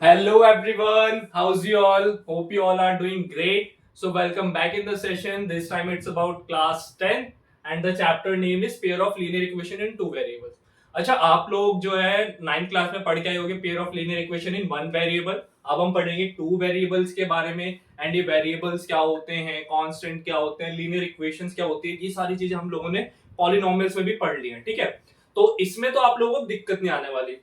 Hello everyone, how's you all? Hope you all are doing great. So welcome back in the session. This time it's about class 10 and the chapter name is pair of linear equation in two variables. अच्छा आप लोग जो है 9th class में पढ़ के आए होंगे pair of linear equation in one variable. अब हम पढ़ेंगे टू वेरिएबल्स के बारे में एंड ये वेरिएबल्स क्या होते हैं, कांस्टेंट क्या होते हैं, लीनियर इक्वेशंस क्या होती है, ये सारी चीजें हम लोगों ने पॉलिनोमियल्स में भी पढ़ ली हैं. ठीक है, तो इसमें तो आप लोगों को दिक्कत नहीं आने वाली.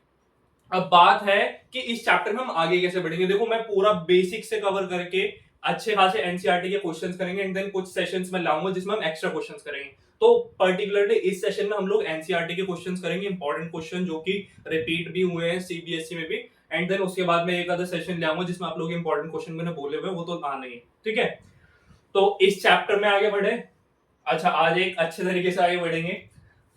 अब बात है कि इस चैप्टर में हम आगे कैसे बढ़ेंगे. देखो मैं पूरा बेसिक से कवर करके अच्छे खासे एनसीईआरटी के क्वेश्चंस करेंगे एंड देन कुछ सेशंस में लाऊंगा जिसमें हम एक्स्ट्रा क्वेश्चंस करेंगे. तो पर्टिकुलरली इस सेशन में हम लोग एनसीईआरटी के क्वेश्चंस करेंगे, इंपॉर्टेंट क्वेश्चन जो कि रिपीट भी हुए हैं सीबीएसई में भी. एंड देन उसके बाद में एक आधा सेशन ले आऊंगा जिसमें आप लोग इंपॉर्टेंट क्वेश्चन मैंने बोले हुए वो तो आने ही. ठीक है, तो इस चैप्टर में आगे बढ़े. अच्छा आज एक अच्छे तरीके से आगे बढ़ेंगे.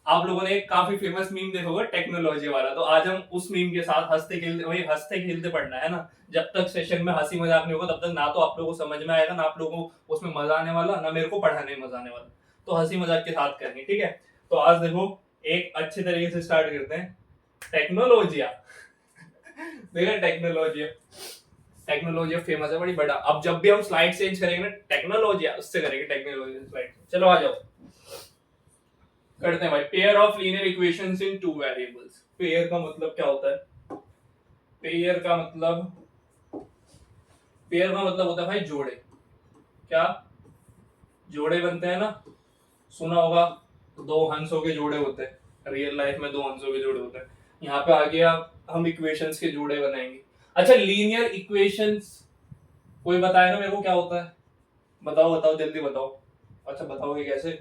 आप लोगों ने एक काफी फेमस मीम देखा होगा टेक्नोलॉजी वाला, तो आज हम उस मीम के साथ हंसते खेलते वही हंसते खेलते पढ़ना है ना. जब तक सेशन में हंसी मजाक नहीं होगा तब तक ना तो आप लोगों को समझ में आएगा, ना आप लोगों को उसमें मजा आने वाला, ना मेरे को पढ़ाने में मजा आने वाला. तो हंसी मजाक के साथ करेंगे. ठीक है, तो आज देखो एक अच्छे तरीके से स्टार्ट करते हैं. टेक्नोलॉजिया देखा टेक्नोलॉजी. टेक्नोलॉजी फेमस है बड़ी बड़ा. अब जब भी हम स्लाइड चेंज करेंगे ना टेक्नोलॉजी उससे करेंगे टेक्नोलॉजी स्लाइड. चलो आ जाओ करते हैं भाई. Pair of linear equations in two variables. Pair का मतलब क्या होता है? पेयर का मतलब पेयर का मतलब होता है भाई जोड़े. क्या जोड़े बनते हैं ना, सुना होगा. दो हंसों के जोड़े होते हैं, रियल लाइफ में दो हंसों के जोड़े होते हैं. यहाँ पे आगे हम इक्वेशंस के जोड़े बनाएंगे. अच्छा लीनियर इक्वेशंस कोई बताएगा मेरे को क्या होता है? बताओ बताओ जल्दी बताओ. अच्छा बताओगे कैसे?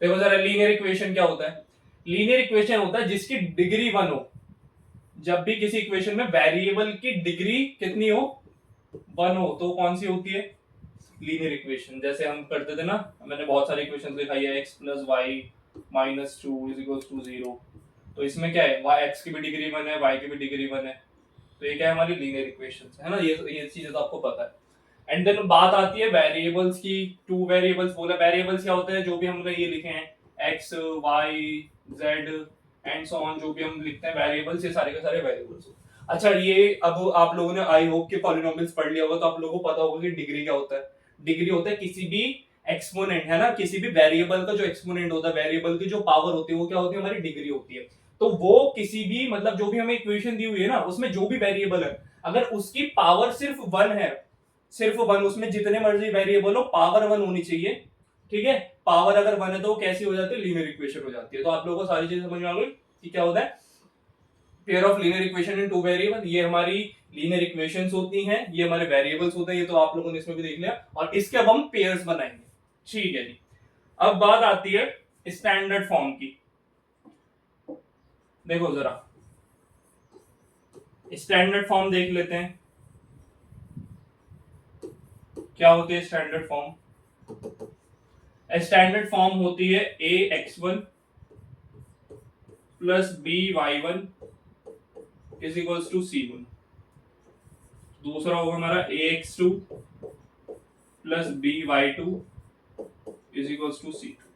देखो जरा लीनियर इक्वेशन क्या होता है. लीनियर इक्वेशन होता है जिसकी डिग्री वन हो. जब भी किसी इक्वेशन में वेरिएबल की डिग्री कितनी हो, वन हो, तो कौन सी होती है? Linear equation. जैसे हम करते थे ना, मैंने बहुत सारे इक्वेशन दिखाई है. X plus y minus two is equal to zero. तो इसमें क्या है, वाई एक्स की भी डिग्री वन है, वाई की भी डिग्री वन है. तो ये क्या है हमारी लीनियर इक्वेशन है ना. ये चीजें तो आपको पता है. एंड देन बात आती है वेरिएबल्स की. टू वेरिएबल्स बोला. वेरिएबल्स क्या होते हैं? जो भी हमने ये लिखे हैं x y z and so on, जो भी हम लिखते हैं वेरिएबल्स, ये सारे के सारे वेरिएबल्स. अच्छा ये अब आप लोगों ने आई होप के पॉलिनोमियल्स पढ़ लिया होगा, तो आप लोगों को पता होगा कि डिग्री क्या होता है. डिग्री होता है किसी भी एक्सपोनेंट है ना, किसी भी वेरिएबल का जो एक्सपोनेंट होता है, वेरिएबल की जो पावर होती है वो क्या होती है? हमारी डिग्री होती है. तो वो किसी भी मतलब जो भी हमें इक्वेशन दी हुई है ना उसमें जो भी वेरिएबल है अगर उसकी पावर सिर्फ वन है, सिर्फ वन, उसमें जितने मर्जी वेरिएबल हो पावर वन होनी चाहिए. ठीक है, पावर अगर वन है तो वो कैसी हो जाती है? लीनियर इक्वेशन हो जाती है. तो आप लोगों को सारी चीजें समझ में आ गई कि क्या होता है pair of linear equation in two variable. ये हमारी लीनियर इक्वेशंस होती हैं, ये हमारे वेरिएबल्स होते हैं. ये तो आप लोगों ने इसमें भी देख लिया. और इसके अब हम पेयर्स बनाएंगे. ठीक है जी. अब बात आती है स्टैंडर्ड फॉर्म की. देखो जरा स्टैंडर्ड फॉर्म देख लेते हैं क्या होती है स्टैंडर्ड फॉर्म. स्टैंडर्ड फॉर्म होती है A X one plus B Y one is equals to C one. दूसरा होगा हमारा A X two plus B Y two is equals to C two.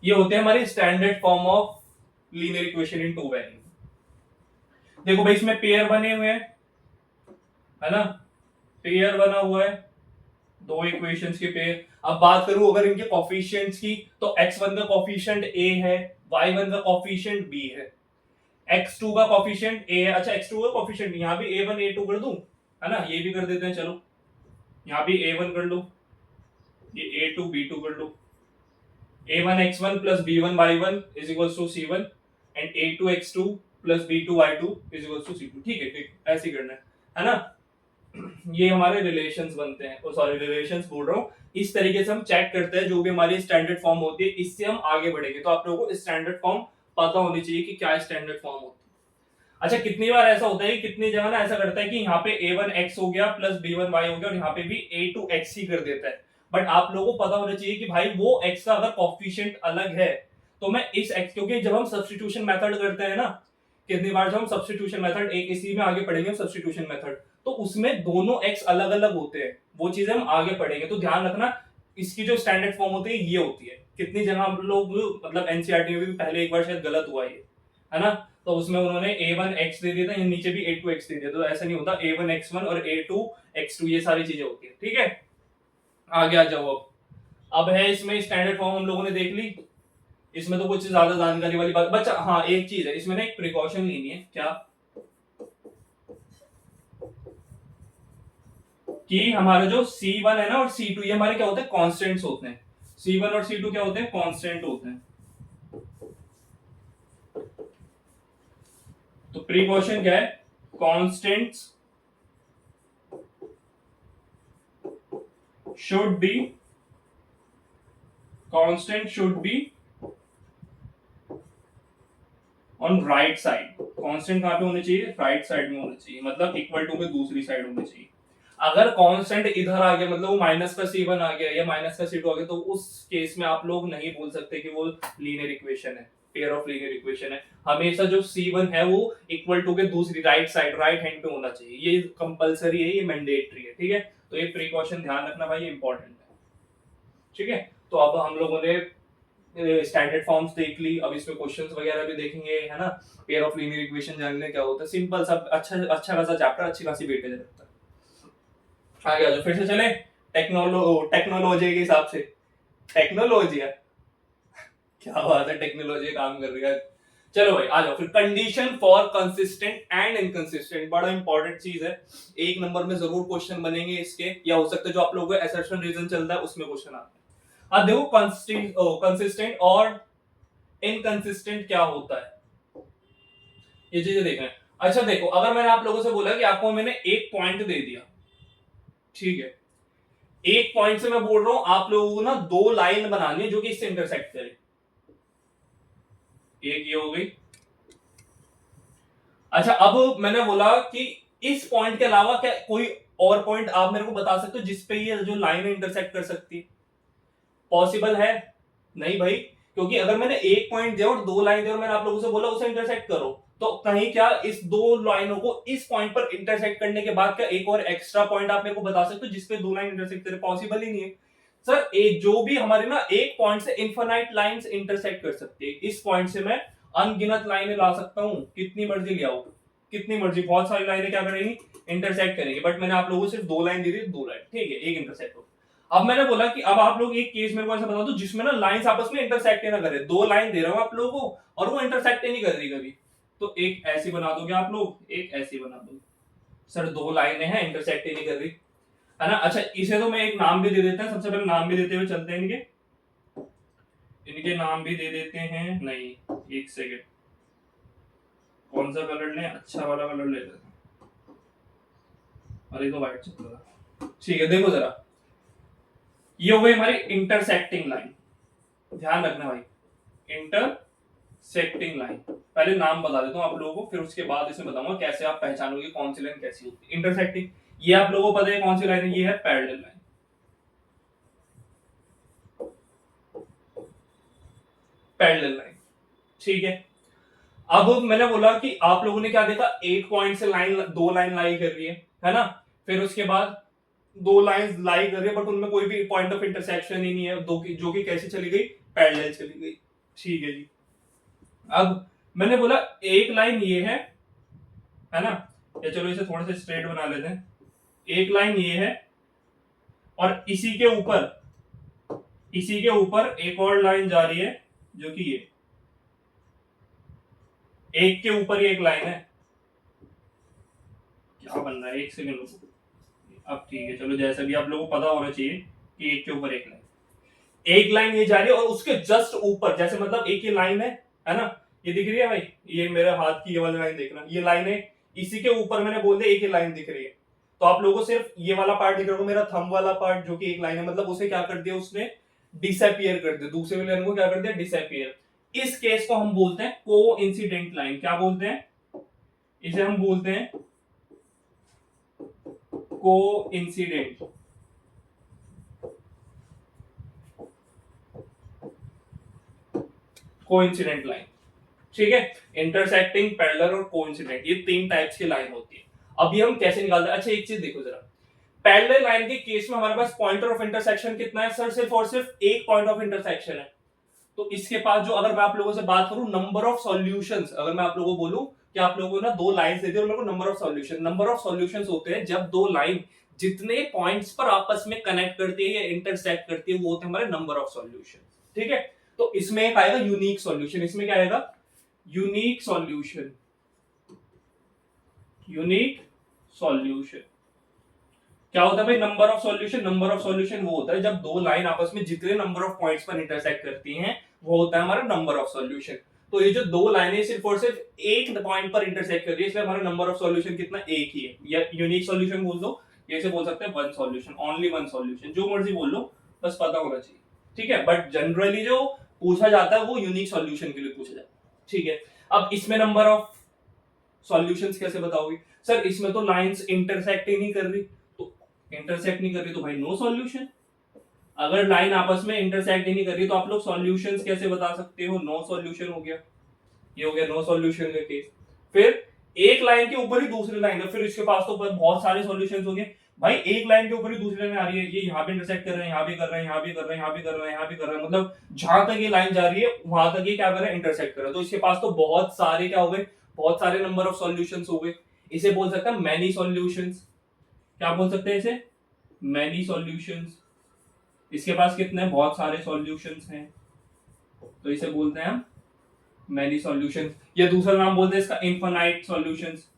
ये होते हैं हमारे standard form of linear equation in two variable. देखो भाई इसमें पेयर बने हुए हैं है ना, पेयर बना हुआ है, दो इक्वेशंस के पेयर. अब बात करूं अगर इनके कोफिशिएंट्स की, तो x1 का कोफिशिएंट a है, y1 का कोफिशिएंट b है, x2 का कोफिशिएंट a है. अच्छा x2 का कोफिशिएंट यहां भी a1 a2 कर दूं है ना, ये भी कर देते हैं. चलो यहां भी a1 कर लो, ये a2 b2 कर लो. a1 x1 plus b1 y1 is equals to c1 and a2 x2 plus b2 y2 is equals to c2. ठीक है, ठीक ऐसे ही करना है ना. ये हमारे रिलेशंस बनते हैं, सॉरी रिलेशंस बोल रहा हूँ. इस तरीके से हम चेक करते हैं जो भी हमारी स्टैंडर्ड फॉर्म होती है, इससे हम आगे बढ़ेंगे. तो आप लोगों को स्टैंडर्ड फॉर्म पता होनी चाहिए कि क्या स्टैंडर्ड फॉर्म होती है. अच्छा कितनी बार ऐसा होता है, कितनी जगह ना ऐसा करता है कि यहाँ पे a1 x हो गया प्लस b1 y हो गया और यहाँ पे भी a2 x ही कर देता है. बट आप लोगों को पता होना चाहिए कि भाई वो x का अगर कॉफिशिएंट अलग है तो मैं इस x, क्योंकि जब हम सब्स्टिट्यूशन मेथड करते हैं ना, कितनी बार जब हम सब्स्टिट्यूशन मेथड, एक इसी में आगे पढ़ेंगे सब्स्टिट्यूशन मेथड, तो उसमें दोनों x अलग अलग होते हैं. वो चीजें हम आगे पढ़ेंगे. तो ध्यान रखना इसकी जो स्टैंडर्ड फॉर्म होती है ये होती है. कितनी जगह हम लोग मतलब एनसीईआरटी में भी पहले एक बार शायद गलत हुआ ये है ना. तो उसमें उन्होंने a1x दे दिया था, नीचे भी a2x दे दिया, तो ऐसा नहीं होता, a1x1 और a2x2 ये सारी चीजें होती है, ठीक है। आगे आ जाओ। अब है इसमें स्टैंडर्ड फॉर्म हम लोगों ने देख ली, इसमें तो कुछ ज्यादा जानकारी वाली बात बच्चा, हाँ एक चीज है इसमें ना, एक प्रिकॉशन लेनी है, क्या कि हमारा जो C1 है ना और C2 ये हमारे क्या होते हैं, कांस्टेंट्स होते हैं। C1 और C2 क्या होते हैं, कांस्टेंट होते हैं। तो प्रिकॉशन क्या है, constants should be, constant should be on right side. Constant कहां पे होने चाहिए, राइट साइड में होने चाहिए, मतलब इक्वल टू के दूसरी साइड होने चाहिए। अगर कांस्टेंट इधर आ गया, मतलब वो माइनस का C1 आ गया या माइनस का C2 आ गया, तो उस केस में आप लोग नहीं बोल सकते कि वो लीनियर इक्वेशन है, पेयर ऑफ लीनियर इक्वेशन है। हमेशा जो C1 है वो इक्वल टू के दूसरी राइट साइड, राइट हैंड पे होना चाहिए, ये कंपलसरी है, ये मैंडेटरी है, ठीक है। तो ये प्रिकॉशन ध्यान रखना भाई, इंपॉर्टेंट है, ठीक है। तो अब हम लोगों ने स्टैंडर्ड फॉर्म्स देख ली, अब इसमें क्वेश्चंस वगैरह भी देखेंगे, है ना। पेयर ऑफ लीनियर इक्वेशन जानने क्या होता है, सिंपल सब, अच्छा खासा चैप्टर, अच्छी खासी वेटेज रखता है। आगे आ जाओ, फिर से चले टेक्नोलॉजी के हिसाब से, टेक्नोलॉजी है क्या बात है, टेक्नोलॉजी काम कर रही है। चलो भाई आ जाओ फिर, condition for consistent and inconsistent, बड़ा इंपॉर्टेंट चीज है, एक नंबर में जरूर क्वेश्चन बनेंगे इसके, या हो सकता है जो आप लोगों को असर्शन रीजन चल रहा है उसमें क्वेश्चन आता है। अब देखो कंसिस्टेंट और इनकंसिस्टेंट क्या होता है, ये चीजें देखना है। अच्छा देखो, अगर मैंने आप लोगों से बोला कि आपको मैंने एक पॉइंट दे दिया, ठीक है, एक पॉइंट से मैं बोल रहा हूं आप लोगों को ना दो लाइन बनानी है जो कि इससे इंटरसेक्ट करे, एक ये हो गई। अच्छा अब मैंने बोला कि इस पॉइंट के अलावा क्या कोई और पॉइंट आप मेरे को बता सकते हो जिसपे ये जो लाइन इंटरसेक्ट कर सकती है, पॉसिबल है? नहीं भाई, क्योंकि अगर मैंने एक पॉइंट दिया और दो लाइन दिया और मैंने आप लोगों से बोला उसे इंटरसेक्ट करो, तो कहीं क्या इस दो लाइनों को इस पॉइंट पर इंटरसेक्ट करने के बाद क्या एक और एक्स्ट्रा पॉइंट आप मेरे को बता सकते हो जिसपे दो लाइन इंटरसेक्ट करे? पॉसिबल ही नहीं है सर। एक जो भी हमारे ना एक पॉइंट से इनफाइनाइट लाइंस इंटरसेक्ट कर सकती है, इस पॉइंट से मैं अनगिनत लाइनें ला सकता हूं, कितनी मर्जी ले आओ, कितनी मर्जी, बहुत सारी लाइनें क्या करेंगी, इंटरसेक्ट करेंगी, बट मैंने आप लोगों को सिर्फ दो लाइन दी थी, दो लाइन, ठीक है, एक इंटरसेक्ट हो। अब मैंने बोला कि अब आप लोग एक केस मेरे को ऐसा बता दो जिसमें ना लाइंस आपस में इंटरसेक्ट ना करे, दो लाइन दे रहा हूं आप लोगों को और वो इंटरसेक्ट नहीं कर रही कभी, तो एक ऐसी बना दोगे आप लोग, एक ऐसी बना दो। सर दो लाइनें हैं इंटरसेक्ट ही नहीं कर रही, है ना। अच्छा इसे तो मैं एक नाम भी दे देता है, सबसे पहले नाम भी देते हुए चलते हैं, इनके इनके नाम भी दे देते हैं, नहीं एक सेकेंड, कौन सा कलर लें, अच्छा वाला कलर ले लेते हैं, अरे तो व्हाइट चल रहा, ठीक है। देखो जरा, ये हो गई हमारी इंटरसेक्टिंग लाइन, ध्यान रखना भाई, इंटरसेक्टिंग लाइन। पहले नाम बता देता हूं आप लोगों को, फिर उसके बाद इसमें बताऊंगा कैसे आप पहचानोगे कौन सी लाइन कैसी होती है। इंटरसेक्टिंग, ये आप लोगों को पता है कौन सी लाइन है, ये है पैरेलल लाइन, पैरेलल लाइन, ठीक है। अब मैंने बोला कि आप लोगों ने क्या देखा, एक पॉइंट से लाइन, दो लाइन लाई कर रही है ना, फिर उसके बाद दो लाइंस लाई कर रही है बट उनमें कोई भी पॉइंट ऑफ इंटरसेक्शन ही नहीं है, दो की जो कि कैसे चली गई, पैरेलल चली गई, ठीक है जी। अब मैंने बोला एक लाइन ये है ना, या चलो इसे थोड़ा सा स्ट्रेट बना लेते हैं, एक लाइन ये है और इसी के ऊपर एक और लाइन जा रही है जो कि ये एक के ऊपर ही एक लाइन है, क्या बन रहा है, एक सेकंड रुको। अब ठीक है, चलो जैसा भी आप लोगों को पता होना चाहिए कि एक के ऊपर एक लाइन ये जा रही है और उसके जस्ट ऊपर, जैसे मतलब एक ये लाइन है ना, ये दिख रही है भाई, ये मेरे हाथ की ये वाली लाइन देखना, ये लाइन है, इसी के ऊपर मैंने बोल दिया एक ही लाइन दिख रही है, तो आप लोगों को सिर्फ ये वाला पार्ट दिख रहा होगा, मेरा थंब वाला पार्ट जो कि एक लाइन है, मतलब उसे क्या कर दिया उसने, डिसअपियर कर दिया, दूसरे वाले लाइन को क्या कर दिया, डिसअपियर। इस केस को हम बोलते हैं कोइंसिडेंट लाइन, क्या बोलते हैं इसे, हम बोलते हैं कोइंसिडेंट, कोइंसिडेंट लाइन, ठीक है। इंटरसेक्टिंग, पैरेलल और कोइंसिडेंट, ये तीन टाइप्स की लाइन होती है। अब ये हम कैसे निकालते हैं, अच्छा एक चीज देखो जरा, पैरेलल लाइन के केस में हमारे पास पॉइंट ऑफ इंटरसेक्शन कितना है सर, सिर्फ और सिर्फ एक पॉइंट ऑफ इंटरसेक्शन है, तो इसके पास जो, अगर मैं आप लोगों से बात करूं नंबर ऑफ सॉल्यूशंस, अगर मैं आप लोगों को बोलूं कि आप लोगों को ना दो लाइंस दे दी और मेरे को नंबर ऑफ सॉल्यूशंस होते हैं जब दो लाइन जितने पॉइंट्स पर आपस में कनेक्ट करती है या इंटरसेक्ट करती है वो होते हैं हमारे नंबर ऑफ सॉल्यूशन। ठीक है, तो इसमें एक आएगा यूनिक सॉल्यूशन। इसमें क्या आएगा? Unique solution. यूनिक सॉल्यूशन क्या होता है भाई? Number of solution. Number of solution वो होता है जब दो लाइन आपस में जितने नंबर ऑफ पॉइंट्स पर इंटरसेक्ट करती हैं वो होता है हमारा नंबर ऑफ सॉल्यूशन। तो ये जो दो लाइनें सिर्फ और सिर्फ एक पॉइंट पर इंटरसेक्ट कर रही है इसलिए हमारा नंबर ऑफ सॉल्यूशन कितना? एक ही है। या यूनिक सॉल्यूशन बोल दो, ऐसे बोल सकते हैं one solution, only one solution, जो मर्जी बोल लो, बस पता होना चाहिए। ठीक है, बट जनरली जो पूछा जाता है वो यूनिक सॉल्यूशन के लिए पूछा जाता है। ठीक है, अब इसमें नंबर ऑफ सॉल्यूशंस कैसे बताओगे? सर इसमें तो लाइंस इंटरसेक्ट ही नहीं कर रही, तो इंटरसेक्ट नहीं कर रही तो भाई नो सॉल्यूशन। अगर लाइन आपस में इंटरसेक्ट ही नहीं कर रही तो आप लोग सॉल्यूशंस कैसे बता सकते हो? नो सॉल्यूशन हो गया, ये हो गया नो सॉल्यूशन का केस। फिर एक लाइन के ऊपर ही दूसरी लाइन है, फिर इसके पास तो बहुत सारे सॉल्यूशंस हो गए। भाई एक लाइन के ऊपर ही दूसरी लाइन आ रही है, ये यहाँ पे इंटरसेक्ट कर रहे हैं, यहाँ भी कर रहे हैं, यहाँ भी कर रहे हैं, यहाँ भी कर रहे हैं, यहाँ भी कर रहे हैं, मतलब जहां तक ये लाइन जा रही है वहां तक ये क्या कर रहा है? इंटरसेक्ट कर रहा है। तो इसके पास तो बहुत सारे क्या हो गए? बहुत सारे नंबर ऑफ सॉल्यूशंस हो गए। इसे बोल सकते हैं मैनी सॉल्यूशंस। क्या बोल सकते हैं इसे? Many solutions. इसके पास कितने? बहुत सारे सॉल्यूशंस हैं, तो इसे बोलते हैं हम मैनी सॉल्यूशंस। या दूसरा नाम बोलते हैं इसका इनफाइनाइट सॉल्यूशंस।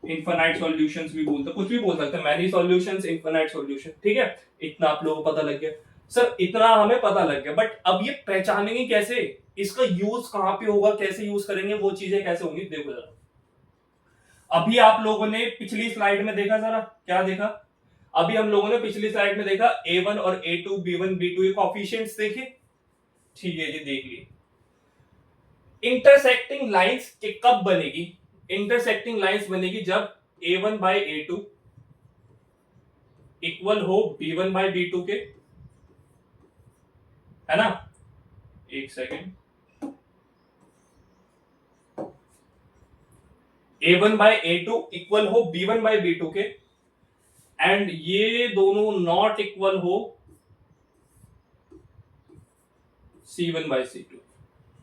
इनफाइनाइट सॉल्यूशंस भी बोलते हैं, कुछ भी बोल सकते हैं, मैनी सॉल्यूशंस, इनफाइनाइट सॉल्यूशन। ठीक है, इतना आप लोगों को पता लग गया। सर इतना हमें पता लग गया, बट अब ये पहचानेंगे कैसे? इसका यूज कहां पे होगा, कैसे यूज करेंगे, वो चीजें कैसे होंगी? देखो जरा, अभी आप लोगों ने पिछली स्लाइड में देखा, जरा क्या देखा? अभी हम लोगों ने पिछली स्लाइड में देखा A1 और A2, B1, B2 ये कोएफिशिएंट्स देखे। ठीक है जी, देख लिए। इंटरसेक्टिंग लाइंस के कब बनेगी? इंटरसेक्टिंग लाइंस बनेगी जब A1 बाय A2 इक्वल हो B1 बाय B2 के, है ना? एक second. A1 by A2 equal हो B1 बाय B2 के, एंड ये दोनों नॉट इक्वल हो C1 बाय C2।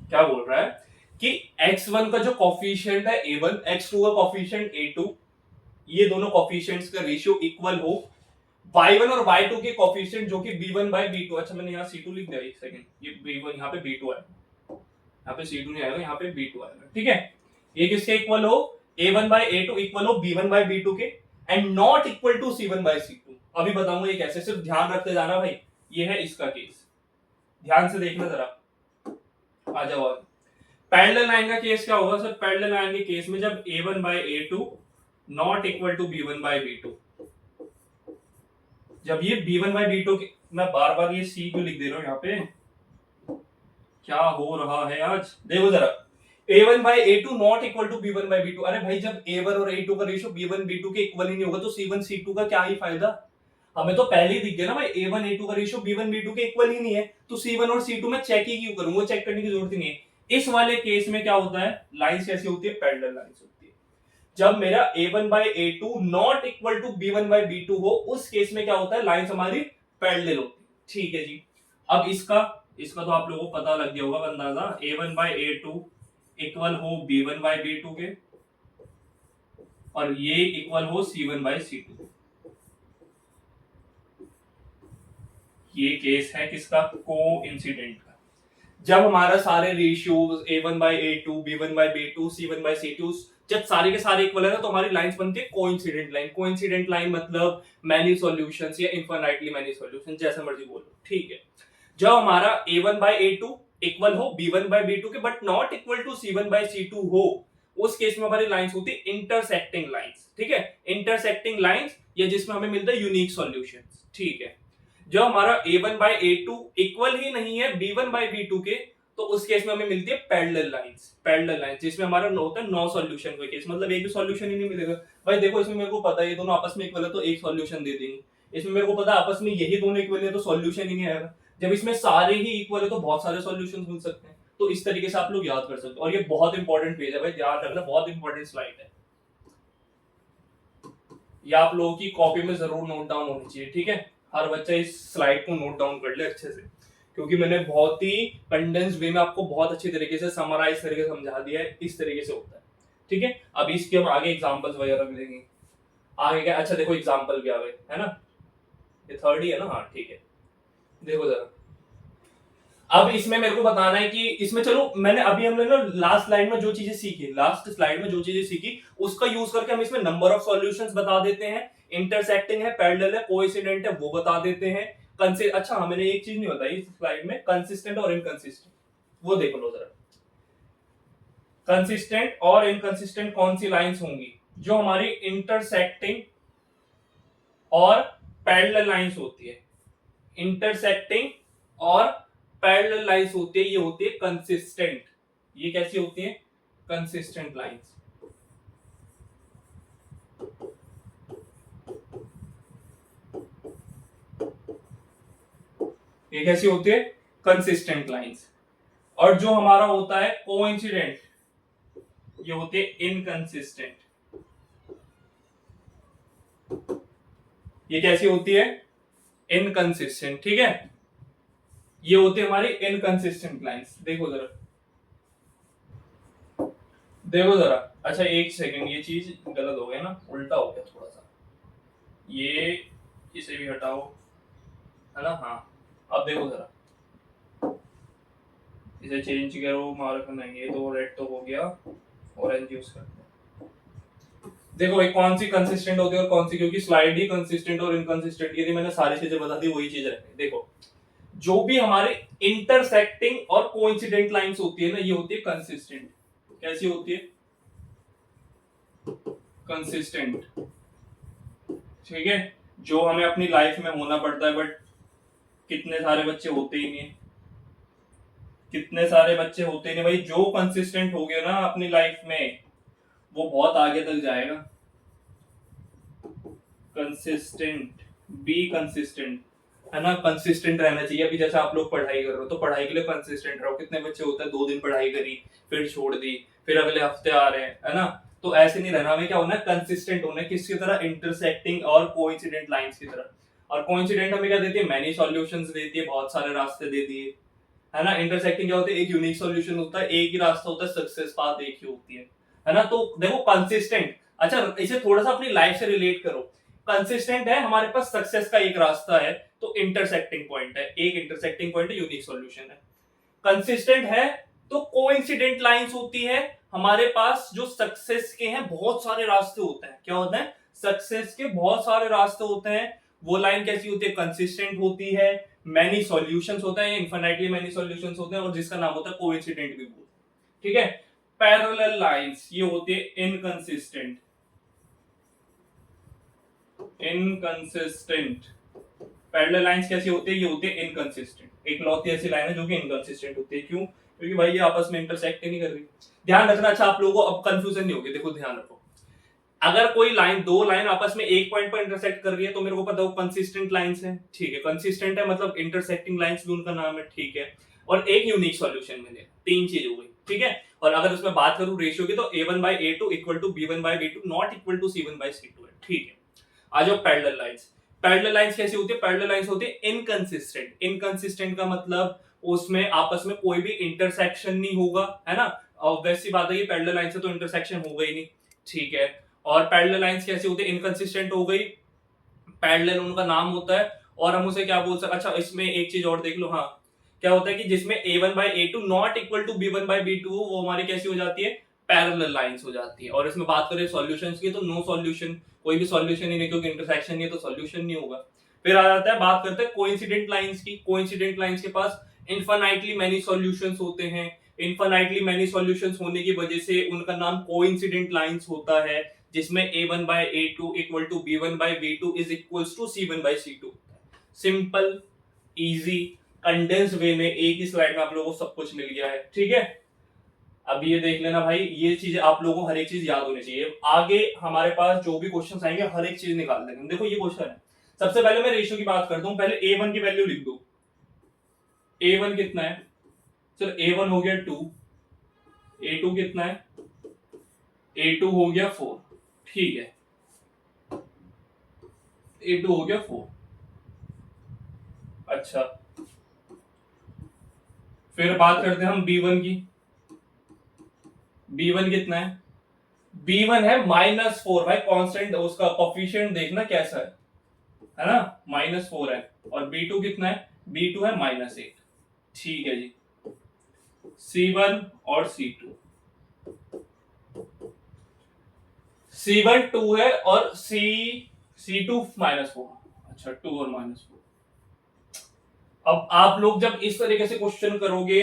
क्या बोल रहा है कि x1 का जो कोफिशिएंट है A1, x2 का कोफिशिएंट A2, ये दोनों कोफिशिएंट्स का रेशियो इक्वल हो y1 और y2 के कोफिशिएंट जो कि B1 बाय B2। अच्छा मैंने यहाँ C2 लिख दिया, एक सेकंड, ये B1 यहाँ पे B2 आएगा, यहाँ पे C2 नहीं आएगा, यहाँ पे B2 आएगा। ठीक है, ये किसके इक्वल हो? A1 बाय A2 इक्वल हो B1 बाय B2 के, and not equal to C1 by C2। अभी बताऊंगा ये कैसे, सिर्फ ध्यान रखते जाना भाई। ये है इसका केस, ध्यान से देखना जरा। आ जाओ, पैरेलल लाइन का केस क्या होगा? सर पैरेलल लाइन के केस में जब A1 by A2 not equal to B1 by B2, जब ये B1 बाय B2 के, मैं बार बार ये C क्यों लिख दे रहा हूं यहाँ पे, क्या हो रहा है आज? देखो जरा, A1 by A2 not equal to B1 by B2। अरे भाई जब A1 और A2 का रेशियो B1 B2 के इक्वल ही नहीं होगा तो C1 C2 का क्या ही फायदा? हमें तो पहले ही दिख गया ना भाई, A1 A2 का रेशियो B1 B2 के इक्वल ही नहीं है, तो C1 और C2 में चेक ही क्यों करूं? वो चेक करने की जरूरत ही नहीं है। इस वाले केस में क्या होता है? लाइंस कैसी होती है? पैरेलल लाइंस होती है। जब मेरा A1 by A2 not equal to B1 by B2 हो, उस केस में क्या होता है? लाइंस हमारी पैरेलल होती है। ठीक है जी, अब इसका तो आप लोगों को पता लग गया होगा अंदाजा। A1 बाय A2 इक्वल हो B1 बाय B2 के, और ये इक्वल हो C1 बाय C2। ये केस है किसका? कोइंसिडेंट का। जब हमारा सारे ratios A1 by A2, B1 by B2, C1 by C2 जब सारे के सारे इक्वल है ना, तो हमारी लाइंस बनती है कोइंसिडेंट लाइन। कोइंसिडेंट लाइन मतलब मैनी सॉल्यूशंस या इनफाइनाइटली मैनी सॉल्यूशंस, जैसा मर्जी बोलो। ठीक है, जब हमारा A1 बाय A2 इक्वल हो B1 बाय B2 के but not equal to C1 by C2 हो, उस केस में हमारी लाइंस होती है इंटरसेक्टिंग लाइंस। ठीक है, इंटरसेक्टिंग लाइंस, या जिसमें हमें मिलता है यूनिक सॉल्यूशंस। ठीक है, जब हमारा A1 बाय A2 इक्वल ही नहीं है B1 बाय B2 के, तो उस केस में हमें मिलती है पैरेलल लाइंस। पैरेलल लाइंस जिसमें हमारा होता है नो सॉल्यूशन का केस, मतलब एक भी सॉल्यूशन ही नहीं मिलेगा। भाई देखो, इसमें मेरे को पता है ये दोनों आपस में इक्वल है तो एक सॉल्यूशन दे देंगे, इसमें मेरे को पता है आपस में यही दोनों इक्वल है तो सॉल्यूशन ही नहीं आएगा। जब इसमें सारे ही इक्वल है तो बहुत सारे सॉल्यूशन मिल सकते हैं। तो इस तरीके से आप लोग याद कर सकते हो, और ये बहुत इंपॉर्टेंट पेज है भाई, ध्यान रखना, बहुत इंपॉर्टेंट स्लाइड है, ये आप लोगों की कॉपी में जरूर नोट डाउन होनी चाहिए। ठीक है, हर बच्चा इस स्लाइड को नोट डाउन कर ले अच्छे से, क्योंकि मैंने बहुत ही कंडेंस वे में आपको बहुत अच्छी तरीके से समराइज करके समझा दिया है, इस तरीके से होता है। ठीक है, अब इसके हम आगे एग्जांपल्स वगैरह भी देंगे। आगे क्या, अच्छा देखो एग्जांपल भी आ गए, है ना, ये थर्ड ही है ना, हाँ ठीक है। देखो जरा, अब इसमें मेरे को बताना है कि इसमें, चलो मैंने अभी हमने ना लास्ट स्लाइड में जो चीजें सीखी, लास्ट स्लाइड में जो चीजें सीखी उसका यूज करके हम इसमें नंबर ऑफ सॉल्यूशंस बता देते हैं, इंटरसेक्टिंग है, पैरेलल है, कोइंसिडेंट है वो बता देते हैं। अच्छा हाँ, मैंने एक चीज नहीं बताई इस स्लाइड में, कंसिस्टेंट और इनकंसिस्टेंट, वो देख लो जरा। कंसिस्टेंट और इनकंसिस्टेंट कौन सी लाइंस होंगी? जो हमारी इंटरसेक्टिंग और पैरेलल लाइंस होती है, इंटरसेक्टिंग और पैरेलल लाइंस होती है, ये होती है कंसिस्टेंट। ये कैसी होती है? Consistent lines. ये कैसी होती है? Consistent lines. और जो हमारा होता है कोइंसिडेंट, ये होती है इनकंसिस्टेंट। ये कैसी होती है? इनकंसिस्टेंट। ठीक है, ये होती है हमारी इनकंसिस्टेंट लाइंस। देखो जरा, देखो जरा, अच्छा एक सेकंड, ये चीज गलत हो गया ना, उल्टा हो गया थोड़ा सा, ये इसे भी हटाओ, है ना, हाँ। अब देखो जरा, इसे चेंज करो, मार्क नहीं, ये तो रेड तो हो गया, ऑरेंज यूज करते हैं। देखो भाई कौन सी कंसिस्टेंट होती है और कौन सी, क्योंकि स्लाइड ही कंसिस्टेंट और इनकंसिस्टेंट, यदि मैंने सारी चीजें बता दी वही चीज रखनी। देखो, जो भी हमारे इंटरसेक्टिंग और कोइंसिडेंट लाइंस होती है ना, ये होती है कंसिस्टेंट। कैसी होती है? कंसिस्टेंट। ठीक है, जो हमें अपनी लाइफ में होना पड़ता है, बट कितने सारे बच्चे होते ही नहीं है, कितने सारे बच्चे होते नहीं भाई। जो कंसिस्टेंट हो गया ना अपनी लाइफ में, वो बहुत आगे तक जाएगा। कंसिस्टेंट, बी कंसिस्टेंट, है ना, कंसिस्टेंट रहना चाहिए। अभी जैसे आप लोग पढ़ाई कर रहे हो, तो पढ़ाई के लिए कंसिस्टेंट रहो। कितने बच्चे होते हैं 2 दिन पढ़ाई करी, फिर छोड़ दी, फिर अगले हफ्ते आ रहे हैं, है ना। तो ऐसे नहीं रहना, हमें क्या होना है? कंसिस्टेंट होना है। किसकी तरह? इंटरसेक्टिंग और कोइंसिडेंट लाइंस की तरह। और कोइंसिडेंट हमें क्या देती है? मैनी सॉल्यूशंस देती है, बहुत सारे रास्ते दे दिए, है ना। इंटरसेक्टिंग क्या होती है? एक यूनिक सॉल्यूशन होता है, एक ही रास्ता होता है, सक्सेस पाथ एक ही होती है ना। तो देखो कंसिस्टेंट, अच्छा इसे थोड़ा सा अपनी लाइफ से रिलेट करो। कंसिस्टेंट है, हमारे पास सक्सेस का एक रास्ता है, तो इंटरसेक्टिंग पॉइंट है, एक इंटरसेक्टिंग पॉइंट है, यूनिक सॉल्यूशन है। कंसिस्टेंट है तो कोइंसिडेंट लाइंस होती है, हमारे पास जो सक्सेस के हैं बहुत सारे रास्ते होते हैं। क्या होते हैं? सक्सेस के बहुत सारे रास्ते होते हैं। वो लाइन कैसी होती है? कंसिस्टेंट होती है। मैनी सॉल्यूशंस होते हैं, इनफिनिटली मैनी सॉल्यूशंस होते हैं, और जिसका नाम होता है कोइंसिडेंट भी बोलते हैं। ठीक है, पैरेलल लाइंस ये होती है इनकंसिस्टेंट। इनकंसिस्टेंट पैरेलल लाइंस कैसी होती है? ये होती है इनकंसिस्टेंट। एक लौती ऐसी लाइन है जो कि इनकंसिस्टेंट होती है। क्यों? क्योंकि भाई ये आपस में इंटरसेक्ट नहीं कर रही। ध्यान रखना, अच्छा आप लोगों को अब कंफ्यूजन नहीं होगी। देखो ध्यान रखो, अगर कोई लाइन, 2 लाइन आपस में एक पॉइंट पर इंटरसेक्ट कर रही है, तो मेरे को पता है वो कंसिस्टेंट लाइंस है। ठीक है, कंसिस्टेंट है मतलब इंटरसेक्टिंग लाइंस भी उनका नाम है। ठीक है, और एक यूनिक सॉल्यूशन मिलेगा, 3 चीज हो गई। ठीक है, और अगर उसमें बात करूं रेशियो की, तो a1/a2 equal to b1/b2 not equal to c1/c2 है। ठीक है, आ जाओ पैरेलल लाइंस। पैरेलल लाइंस कैसी होती है? पैरेलल लाइंस होती है इनकंसिस्टेंट। इनकंसिस्टेंट का मतलब उसमें आपस में कोई भी इंटरसेक्शन नहीं होगा, है ना। ऑब्वियस सी बात है, ये पैरेलल लाइन से तो इंटरसेक्शन होगा ही नहीं। ठीक है, और पैरेलल लाइंस कैसी होती है? इनकंसिस्टेंट हो गई, पैरेलल उनका नाम होता है, और हम उसे क्या बोल सकते? अच्छा इसमें एक चीज और देख लो, हाँ क्या होता है कि जिसमें a1/a2 not equal to b1/b2, वो हमारी कैसी हो जाती है? पैरेलल लाइंस हो जाती है। और इसमें बात करें सॉल्यूशंस की, तो नो सॉल्यूशन, कोई भी सॉल्यूशन ही नहीं, क्योंकि इंटरसेक्शन नहीं है तो सॉल्यूशन नहीं होगा। फिर आ जाता है, बात करते हैं कोइंसिडेंट लाइंस की। कोइंसिडेंट लाइंस के पास इनफिनिटली मेनी सॉल्यूशंस होते हैं। इनफिनिटली मेनी सॉल्यूशंस होने की वजह से उनका नाम कोइंसिडेंट लाइंस होता है, जिसमें a1/a2 equal to b1/b2 is equals to c1/c2। Simple, easy, condense way में एक ही स्लाइड में आप लोगों को सब कुछ मिल गया है। ठीक है, अब ये देख लेना भाई, ये चीज आप लोगों को हर एक चीज याद होनी चाहिए। आगे हमारे पास जो भी क्वेश्चन आएंगे हर एक चीज निकाल देंगे। देखो ये क्वेश्चन है, सबसे पहले मैं रेशियो की बात करता हूं। पहले a1 की वैल्यू लिख दो। a1 कितना है? चलो a1 हो गया 2, a2 कितना है? a2 हो गया 4। ठीक है, a2 हो गया 4। अच्छा, फिर बात करते हैं हम B1 की। B1 कितना है? B1 है -4 भाई, कांस्टेंट उसका कोफिशिएंट देखना कैसा है ना, -4 है। और B2 कितना है? B2 है -8। ठीक है जी। C1 और C2, C1 2 है और C2 -4। अच्छा, 2 और -4। अब आप लोग जब इस तरीके से क्वेश्चन करोगे,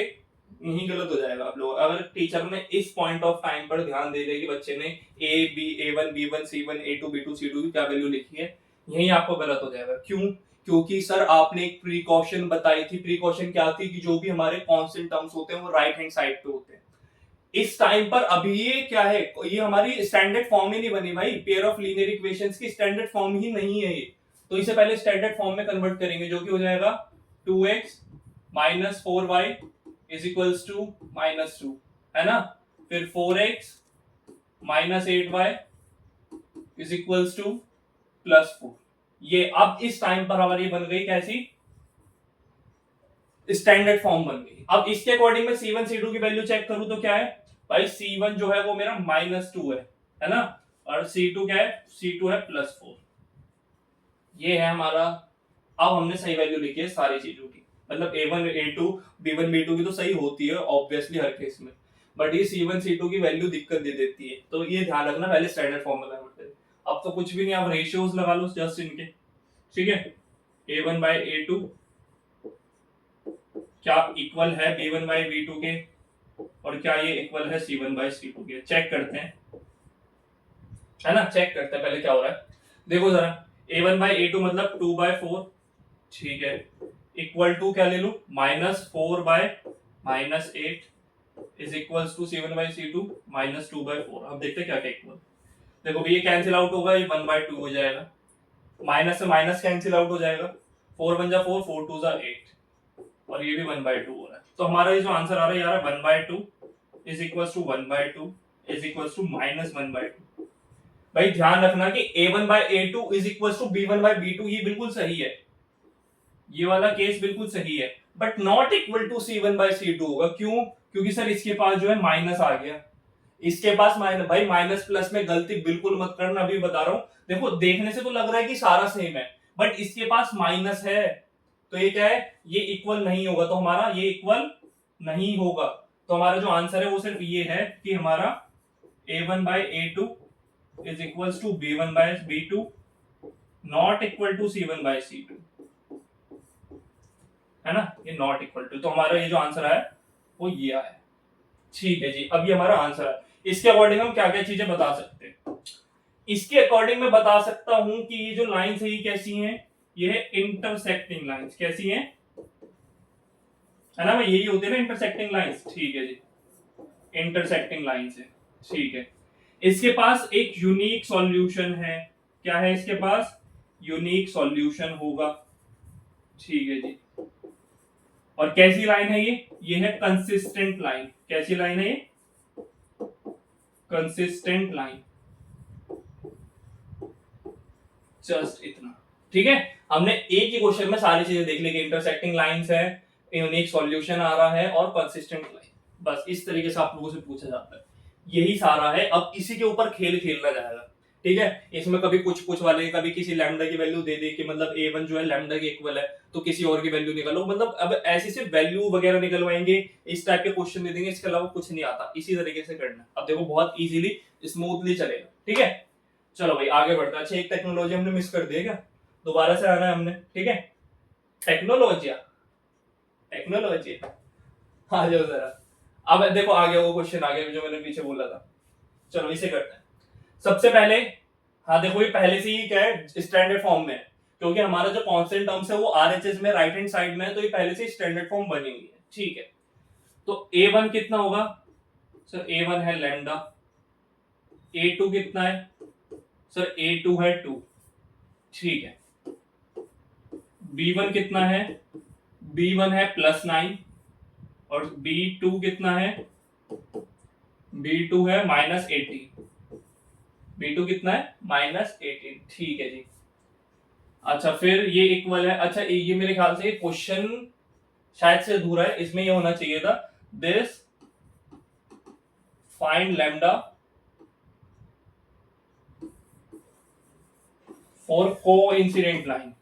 यही गलत हो जाएगा। आप लोग अगर टीचर ने इस पॉइंट ऑफ टाइम पर ध्यान दे दे कि बच्चे ने A1 B1 C1 A2 B2 C2 की क्या वैल्यू लिखी है, यही आपको गलत हो जाएगा। क्यों? क्योंकि सर आपने एक प्रिकॉशन बताई थी। प्रिकॉशन क्या थी कि जो भी हमारे कांस्टेंट टर्म्स होते हैं वो राइट हैंड साइड पे होते हैं। इस टाइम पर अभी ये क्या है, ये हमारी स्टैंडर्ड फॉर्म ही नहीं बनी भाई। पेयर ऑफ लीनियर इक्वेशंस की स्टैंडर्ड फॉर्म ही नहीं है ये। तो इसे पहले स्टैंडर्ड फॉर्म में कन्वर्ट करेंगे, जो कि हो जाएगा 2x minus 4y is equals to -2, है ना। फिर 4x minus 8y is equals to +4। ये अब इस टाइम पर हमारी बन गई कैसी, स्टैंडर्ड फॉर्म बन गई। अब इसके अकॉर्डिंग में C1 C2 की वैल्यू चेक करूं तो क्या है भाई, C1 जो है वो मेरा -2 है ना। और C2 क्या है? C2 है +4। ये है हमारा। अब हमने सही वैल्यू लिखी है सारी चीजों की, मतलब A1 A2 B1 B2 की तो सही होती है ऑब्वियसली हर केस में, बट ये C1 C2 की वैल्यू दिक्कत दे देती है। तो ये ध्यान रखना, पहले स्टैंडर्ड फॉर्म में कन्वर्ट करें। अब तो कुछ भी नहीं, आप रेशियोज लगा लो जस्ट इनके, ठीक है। A1 बाय A2 क्या इक्वल है B1 बाय B2 के, और क्या ये इक्वल है C1 बाय C2 के? चेक करते हैं, है ना। चेक करते हैं पहले क्या हो रहा है। देखो जरा, A1 बाय A2 मतलब 2/4, ठीक है, इक्वल टू क्या ले लूं, -4 by -8 is equals to C1 by C2 -2/4। अब देखते हैं क्या क्या इक्वल। देखो भी ये कैंसिल आउट होगा, ये 1/2 हो जाएगा, माइनस से माइनस कैंसिल आउट हो जाएगा, 4 1 जा 4 4 2 जा 8, और ये भी 1/2 हो रहा है। तो हमारा ये जो आंसर आ रहा है यार 1/2 is equals to 1/2 is equals to -1/2। भाई ध्यान रखना कि A1 by A2 is equals to B1 by B2, ये बिल्कुल सही है, ये वाला केस बिल्कुल सही है, but not equal to C1 by C2 होगा। क्यों? क्योंकि सर इसके पास जो है माइनस आ गया, इसके पास माइनस। भाई माइनस प्लस में गलती बिल्कुल मत करना, अभी बता रहा हूं। देखो देखने से तो लग रहा है कि सारा सेम है, बट इसके पास माइनस है, तो ये क्या है, ये इक्वल नहीं होगा। तो हमारा ये इक्वल नहीं होगा। तो हमारा जो आंसर है वो सिर्फ ये है कि हमारा A1 by A2 is equals to B1 by B2 not equal to C1 by C2, है ना। ये नॉट इक्वल टू, तो हमारा ये जो आंसर है वो ये आया। ठीक है जी, अब ये हमारा आंसर है। इसके अकॉर्डिंग हम क्या क्या चीजें बता सकते हैं। इसके अकॉर्डिंग मैं बता सकता हूं कि ये जो लाइंस है ये कैसी हैं, ये है इंटरसेक्टिंग लाइंस। कैसी हैं, है ना भाई, यही होते हैं ना इंटरसेक्टिंग लाइंस। ठीक है जी, इंटरसेक्टिंग लाइंस है, ठीक है। इसके पास एक यूनिक सॉल्यूशन है। क्या है इसके पास? यूनिक सॉल्यूशन होगा, ठीक है जी। और कैसी लाइन है ये है कंसिस्टेंट लाइन। कैसी लाइन है ये? Consistent line. जस्ट इतना, ठीक है। हमने एक ही क्वेश्चन में सारी चीजें देख ली कि इंटरसेक्टिंग लाइंस है, यूनिक सॉल्यूशन आ रहा है, और कंसिस्टेंट लाइन। बस इस तरीके से आप लोगों से पूछा जाता है, यही सारा है। अब इसी के ऊपर खेल खेलना जाएगा, ठीक है। इसमें कभी कुछ वाले कभी किसी लैम्डा की वैल्यू दे दे कि मतलब A1 जो है लैम्डा के इक्वल है, तो किसी और की वैल्यू निकालो। मतलब अब ऐसे से वैल्यू वगैरह निकलवाएंगे, इस टाइप के क्वेश्चन दे देंगे, इसके अलावा कुछ नहीं आता। इसी तरीके से करना, अब देखो बहुत इजीली स्मूथली चलेगा, ठीक है। चलो भाई आगे बढ़ता है। अच्छा, एक टेक्नोलॉजी हमने मिस कर दी है क्या, दोबारा से आना है हमने, ठीक है। टेक्नोलॉजिया, टेक्नोलॉजी, आ जाओ जरा। अब देखो आ गया वो क्वेश्चन, आ गया जो मैंने पीछे बोला था। चलो इसे करते हैं सबसे पहले। हाँ देखो ये पहले से ही क्या है, स्टैंडर्ड फॉर्म में है, क्योंकि हमारा जो कांस्टेंट टर्म्स है वो आरएचएस में राइट हैंड साइड में है, तो ये पहले से स्टैंडर्ड फॉर्म बनी हुई है, ठीक है। तो A1 कितना होगा सर? A1 है लैम्डा। A2 कितना है सर? A2 है 2, ठीक है। B1 कितना है? B1 है +9, और B2 कितना है? B2 है -18। B2 कितना है? -18, ठीक है जी। अच्छा फिर ये इक्वल है। अच्छा ये मेरे ख्याल से क्वेश्चन शायद से अधूरा है, इसमें ये होना चाहिए था this find lambda for coincident line.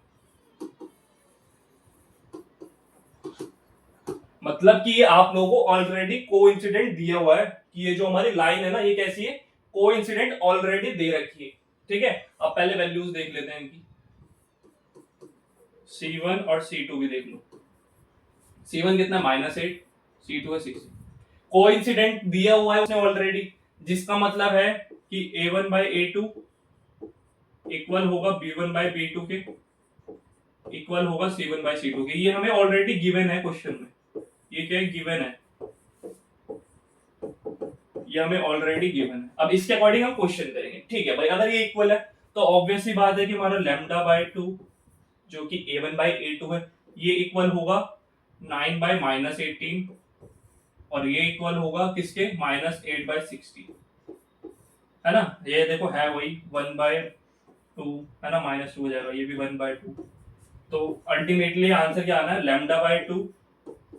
मतलब कि ये आप लोगों को ऑलरेडी कोइंसिडेंट दिया हुआ है कि ये जो हमारी लाइन है ना ये कैसी है, कोइंसिडेंट ऑलरेडी दे रखी है। ठीक है, अब पहले वैल्यूज देख लेते हैं इनकी, C1 और C2 भी देख लो। C1 कितना -8, C2 है 6। कोइंसिडेंट दिया हुआ है उसने ऑलरेडी, जिसका मतलब है कि A1 बाई A2 इक्वल होगा B1 बाई B2 के, इक्वल होगा C1 बाई C2 के। ये हमें ऑलरेडी गिवन है क्वेश्चन में, ये क्या है, गिवन है, ये हमें ऑलरेडी गिवन है। अब इसके अकॉर्डिंग हम क्वेश्चन करेंगे। ठीक है भाई, अगर ये इक्वल है तो ऑब्वियस सी बात है कि हमारा लैम्डा बाई 2 जो कि A1 बाई A2 है ये इक्वल होगा 9 बाई -18 और ये इक्वल होगा किसके, -8 बाई 16, है ना। ये देखो है वही 1 बाई 2 है ना, -2 हो जाएगा, ये भी 1 बाई 2। तो अल्टीमेटली आंसर क्या आना है, lambda by 2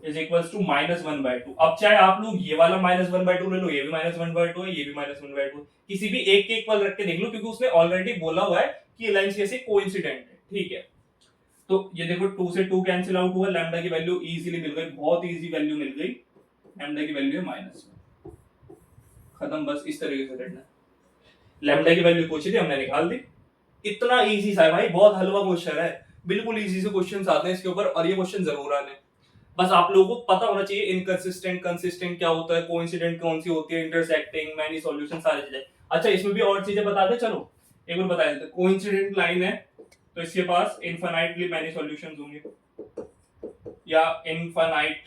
is equals to -1/2। अब चाहे आप लोग ये वाला -1/2 ले लो, ये भी -1/2 है, ये भी -1/2, किसी भी एक के इक्वल रख के देख लो, क्योंकि उसने ऑलरेडी बोला हुआ है कि ये लाइंस कैसे कोइंसिडेंट है। ठीक है, तो ये देखो 2 से 2 कैंसिल आउट हुआ, लैम्डा की वैल्यू इजीली मिल गई, बहुत इजी वैल्यू मिल गई, लैम्डा की वैल्यू है -1। खत्म, बस इस तरीके से करना है। लैम्डा की वैल्यू पूछी थी हमने, निकाल दी। इतना इजी सा है भाई, बहुत हलवा क्वेश्चन है, बिल्कुल इजी से क्वेश्चन आते हैं इसके ऊपर, और ये क्वेश्चन जरूर आने। बस आप लोगों को पता होना चाहिए इनकंसिस्टेंट कंसिस्टेंट क्या होता है, कोइंसिडेंट कौन सी होती है, इंटरसेक्टिंग, मैनी सॉल्यूशन, सारी चीजें। अच्छा इसमें भी और चीजें बता दे, चलो एक बार बता देते। कोइंसिडेंट लाइन है तो इसके पास इनफाइनाइटली मैनी सॉल्यूशंस होंगे, या इनफाइनाइट,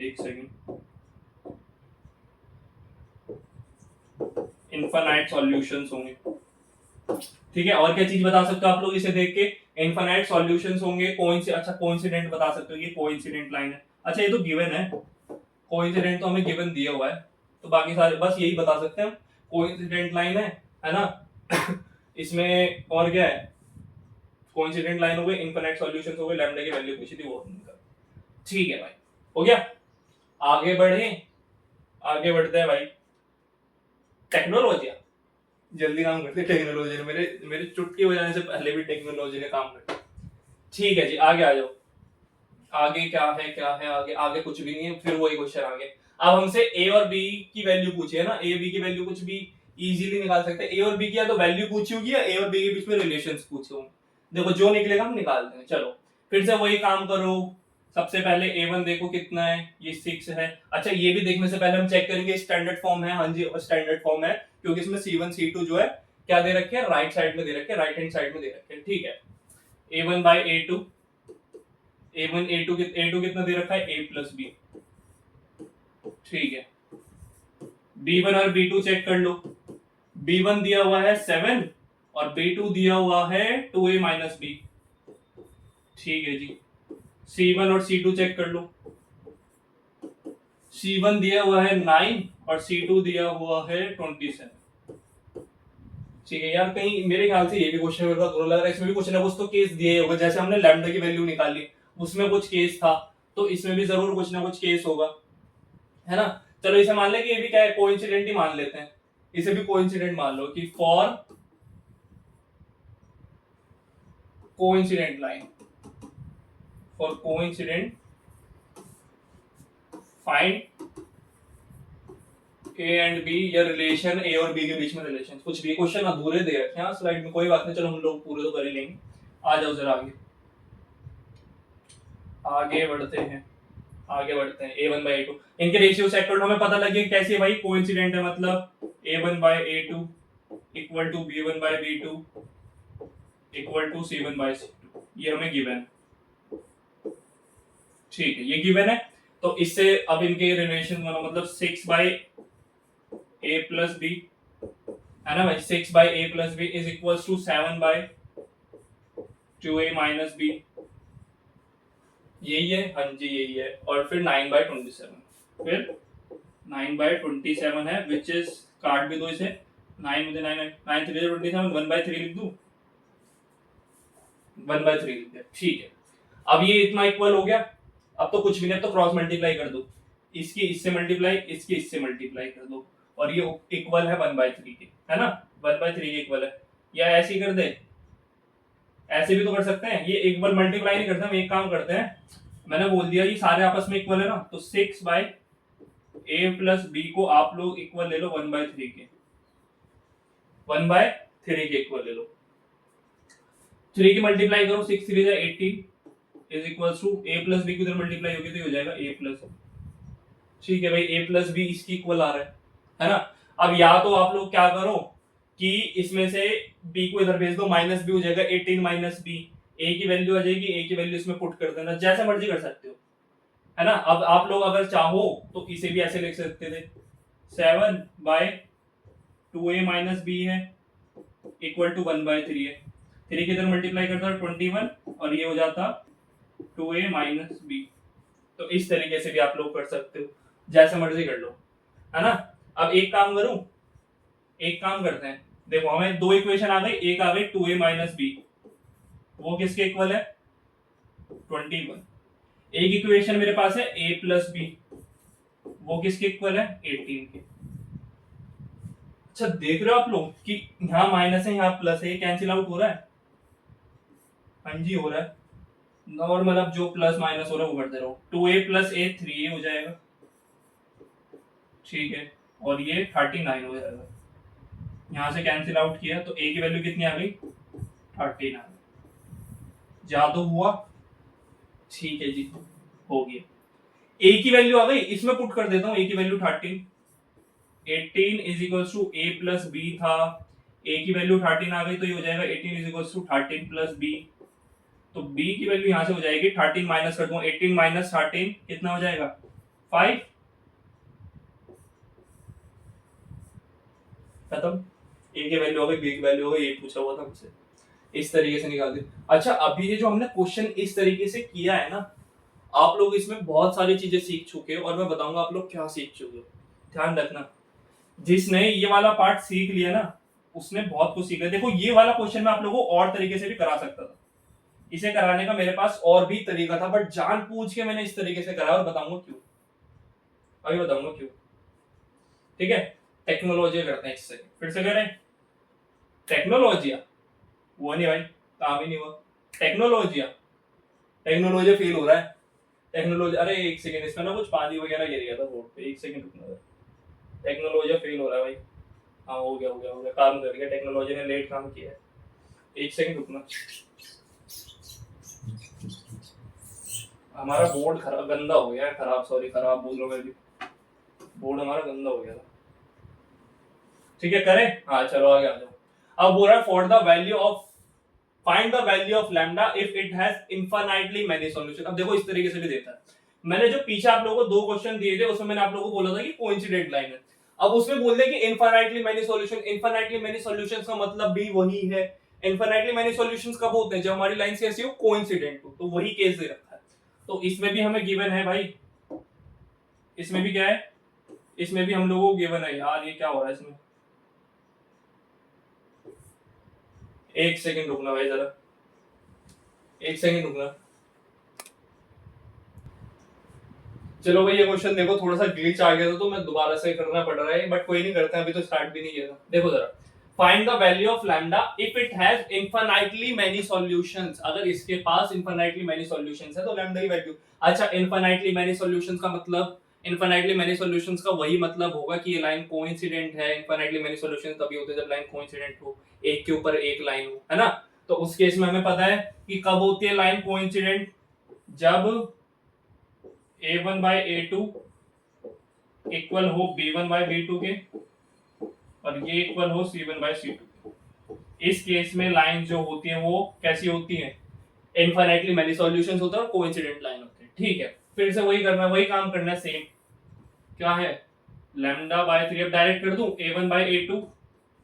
एक सेकंड, इनफाइनाइट सॉल्यूशंस होंगे। ठीक है, और क्या चीज बता सकते हो आप लोग इसे देख के, इनफाइनाइट सॉल्यूशंस होंगे, अच्छा कोइंसिडेंट बता सकते हो, ये कोइंसिडेंट लाइन है। अच्छा ये तो गिवन है, कोइंसिडेंट तो हमें गिवन दिया हुआ है, तो बाकी सारे बस यही बता सकते हैं, कोइंसिडेंट लाइन है ना। इसमें और क्या है, कोइंसिडेंट लाइन हो गई, इनफाइनाइट सॉल्यूशंस हो गए, लैम्डा की वैल्यू पूछी थी वो। ठीक है भाई, हो गया। आगे बढ़े, आगे बढ़ते हैं भाई। टेक्नोलॉजी, जल्दी काम करते टेक्नोलॉजी ने, मेरे मेरे चुटकी बजाने से पहले भी टेक्नोलॉजी ने काम कर। ठीक है जी, आगे आ जाओ। आगे क्या है, क्या है आगे, आगे कुछ भी नहीं है, फिर वही क्वेश्चन आगे। अब हमसे ए और बी की वैल्यू पूछी है ना, ए बी की वैल्यू कुछ भी इजीली निकाल सकते हैं। ए और बी की या तो वैल्यू पूछी होगी या ए और बी के बीच में रिलेशंस पूछे होंगे, देखो जो निकलेगा हम निकाल देंगे। चलो फिर से वही काम करो, सबसे पहले A1 देखो कितना है, ये 6 है। अच्छा ये भी देखने से पहले हम चेक करेंगे स्टैंडर्ड फॉर्म है, हाँ जी स्टैंडर्ड फॉर्म है, क्योंकि इसमें C1 C2 जो है क्या दे रखे हैं, राइट साइड में दे रखे हैं, राइट हैंड साइड में दे रखे हैं। ठीक है, A1 by A2, A1 A2 कितना दे रखा है, A प्लस बी। ठीक है, B1 और B2 चेक कर लो। B1 दिया हुआ है 7 और B2 दिया हुआ है 2A माइनस बी। ठीक है जी, C1 और C2 चेक कर लो। C1 दिया हुआ है 9 और C2 दिया हुआ है 27। ठीक है यार, कहीं मेरे ख्याल से ये भी क्वेश्चन मेरे को लग रहा है इसमें भी कुछ ना कुछ तो केस दिए होगा, जैसे हमने लैम्डा की वैल्यू निकाली उसमें कुछ केस था, तो इसमें भी जरूर कुछ ना कुछ केस होगा, है ना। चलो इसे मान ले कि ये भी क्या है, कोइंसिडेंट ही मान लेते हैं, इसे भी कोइंसिडेंट मान लो कि for coincident line, for coincident find a and b, या रिलेशन ए और बी के बीच में रिलेशन, कुछ भी क्वेश्चन अधूरे दे रखे हैं स्लाइड में, कोई बात नहीं, चलो हम लोग पूरे तो कर ही लेंगे। आ जाओ जरा आगे, आगे बढ़ते हैं, आगे बढ़ते हैं। A1 बाई A2 इनके रेशियो सेट कर लो, हमें पता लग गया कैसे है भाई, कोइंसिडेंट है, मतलब A1 by A2 equal to B1 by B2 equal to C1 by C2, ये हमें गिवन है। ठीक है, ये गिवन है, तो इससे अब इनके रिलेशन बना, मतलब 6 बाई A प्लस बी, है ना भाई, 6 by A plus b is equal to 7 by 2A minus b, यही है, हाँ जी यही है। और फिर 9 बाई 27, फिर 9 बाई 27 है, विच इज काट भी दो इसे, 9 मुझे 9 9 3 27, 1 बाई 3 लिख दूं, 1/3 लिख दिया, ठीक है। अब ये इतना इक्वल हो गया, अब तो कुछ भी नहीं, अब तो क्रॉस मल्टीप्लाई कर दो, इसकी इससे मल्टीप्लाई, इसकी इससे मल्टीप्लाई कर दो, और ये इक्वल है 1/3 के, है ना, 1/3 के इक्वल है। या ऐसे ही कर दे, ऐसे भी तो कर सकते हैं, ये इक्वल मल्टीप्लाई नहीं करते, हम एक काम करते हैं, मैंने बोल दिया ये सारे आपस में इक्वल है ना, तो 6/a प्लस b को आप लोग इक्वल ले लो 1/3 के, 1/3 के इक्वल ले लो। 3 की मल्टीप्लाई करो, 6 3 जा 18 is equals to a plus b की उधर मल्टीप्लाई होगी तो ये हो जाएगा a प्लस, ठीक है भाई, a प्लस b इसकी इक्वल आ रहा है ना। अब या तो आप लोग क्या करो कि इसमें से b को इधर भेज दो, माइनस b हो जाएगा 18 माइनस b, a की वैल्यू आ जाएगी, a की वैल्यू इसमें पुट कर देना, जैसा मर्जी कर सकते हो, है ना। अब आप लोग अगर चाहो तो इसे भी ऐसे लिख सकते थे, 7/2a माइनस b है इक्वल टू 1/3 है, 3 के इधर मल्टीप्लाई करता है 21 और ये हो जाता 2a माइनस b। तो इस तरीके से भी आप लोग कर सकते हो, जैसे मर्जी कर लो, है ना। अब एक काम करूं, एक काम करते हैं, देखो हमें दो इक्वेशन आ गई, एक आ गई 2a माइनस b, वो किसके इक्वल है 21। एक इक्वेशन मेरे पास है a प्लस b, वो किसके इक्वल है 18 के। अच्छा देख रहे हो आप लोग कि यहाँ माइनस है यहाँ प्लस है, ये कैंसिल आउट हो रहा है, हाँ जी हो रहा है नॉर्मल। अब जो प्लस माइनस हो रहा है वो करते रहो, 2a प्लस a 3a हो जाएगा, ठीक है, और ये 39 हो जाएगा, यहाँ से कैंसिल आउट किया तो a की वैल्यू कितनी आ गई 13 आ गई, जादू हुआ, ठीक है जी हो गया। a की वैल्यू आ गई, इसमें पुट कर देता हूँ, a की value 13, 18 is equals to a plus b था, a की वैल्यू 13 आ गई तो ये हो जाएगा 18 is equals to 13 plus b, तो b की वैल्यू यहां से हो जाएगी 13 माइनस कर दूं, 18 माइनस 13 कितना हो जाएगा 5, खत्म। a की वैल्यू हो गई, b की वैल्यू हो गई, ये पूछा हुआ था मुझसे, इस तरीके से निकाल दे। अच्छा अभी ये जो हमने क्वेश्चन इस तरीके से किया है ना, आप लोग इसमें बहुत सारी चीजें सीख चुके हो और मैं बताऊंगा आप लोग क्या सीख चुके हो, ध्यान रखना। जिसने ये वाला पार्ट सीख लिया ना उसने बहुत कुछ सीखा। देखो ये वाला क्वेश्चन मैं आप लोगों को और तरीके से भी करा सकता था, इसे कराने का मेरे पास और भी तरीका था, बट जानबूझ के मैंने इस तरीके से कराया और बताऊंगा क्यों, अभी बताऊंगा क्यों, ठीक है। टेक्नोलॉजी करते हैं इससे, फिर से करें टेक्नोलॉजिया, वो नहीं भाई काम ही नहीं हुआ, टेक्नोलॉजिया, टेक्नोलॉजी फेल हो रहा है, टेक्नोलॉजी, अरे एक सेकंड इसमें ना कुछ पानी वगैरह गिर गया था बोर्ड पे, एक सेकंड रुकना, टेक्नोलॉजी फेल हो रहा है भाई, हाँ हो गया हो गया हो गया, काम कर गया, टेक्नोलॉजी ने लेट काम किया है, एक सेकंड रुकना। हमारा बोर्ड खराब गंदा हो गया है, खराब सॉरी खराब बोल रहा हूँ मैं भी, बोर्ड हमारा गंदा हो गया था, ठीक है करें, हाँ चलो आगे आ जाओ। अब बोल रहा है for the value of, find the value of lambda if it has infinitely many solution. अब देखो इस तरीके से भी देता है, मैंने जो पीछे आप लोगों को दो क्वेश्चन दिए थे उसमें मैंने आप लोगों को बोला था कि कोइंसिडेंट लाइन है, अब उसमें बोल दे कि infinitely many solution, infinitely many solutions का मतलब भी वही है, इनफाइनाइटली मेनी सॉल्यूशंस कब होते हैं जब हमारी लाइन कैसी हो कोइंसिडेंट हो, तो वही केस दे रखा है। तो इसमें भी हमें गिवन है भाई, इसमें भी क्या है, इसमें भी हम लोगों को गिवन है यार, ये क्या हो रहा है इसमें, एक सेकंड रुकना भाई जरा, एक सेकंड रुकना। चलो भाई ये क्वेश्चन देखो थोड़ा सा ग्लिच आ गया था तो मैं दोबारा से करना पड़ रहा है, बट कोई नहीं करते, अभी तो स्टार्ट भी नहीं किया था। देखो जरा, find the value of lambda if it has infinitely many solutions, अगर इसके पास इनफाइनाइटली मेनी सॉल्यूशंस है तो लैम्डा की वैल्यू, अच्छा इनफाइनाइटली मेनी सॉल्यूशंस का मतलब, इनफाइनाइटली मेनी सॉल्यूशंस का वही मतलब होगा कि ये लाइन कोइंसिडेंट है, इनफाइनाइटली मेनी सॉल्यूशंस तभी होते हैं जब लाइन कोइंसिडेंट हो, एक के ऊपर एक लाइन हो, है ना। तो उस केस में हमें पता है कि कब होती है लाइन कोइंसिडेंट, जब a1 by a2 इक्वल हो b1 by b2 के और ये इक्वल हो c1 by c2 के। इस केस में लाइन जो होती है वो कैसी होती है, इनफाइनाइटली मेनी सॉल्यूशंस होते हैं और कोइंसिडेंट लाइन होते हैं, ठीक है। फिर से वही करना है, वही काम करना है सेम, क्या है लैम्डा बाय 3, अब डायरेक्ट कर दूं a1 by a2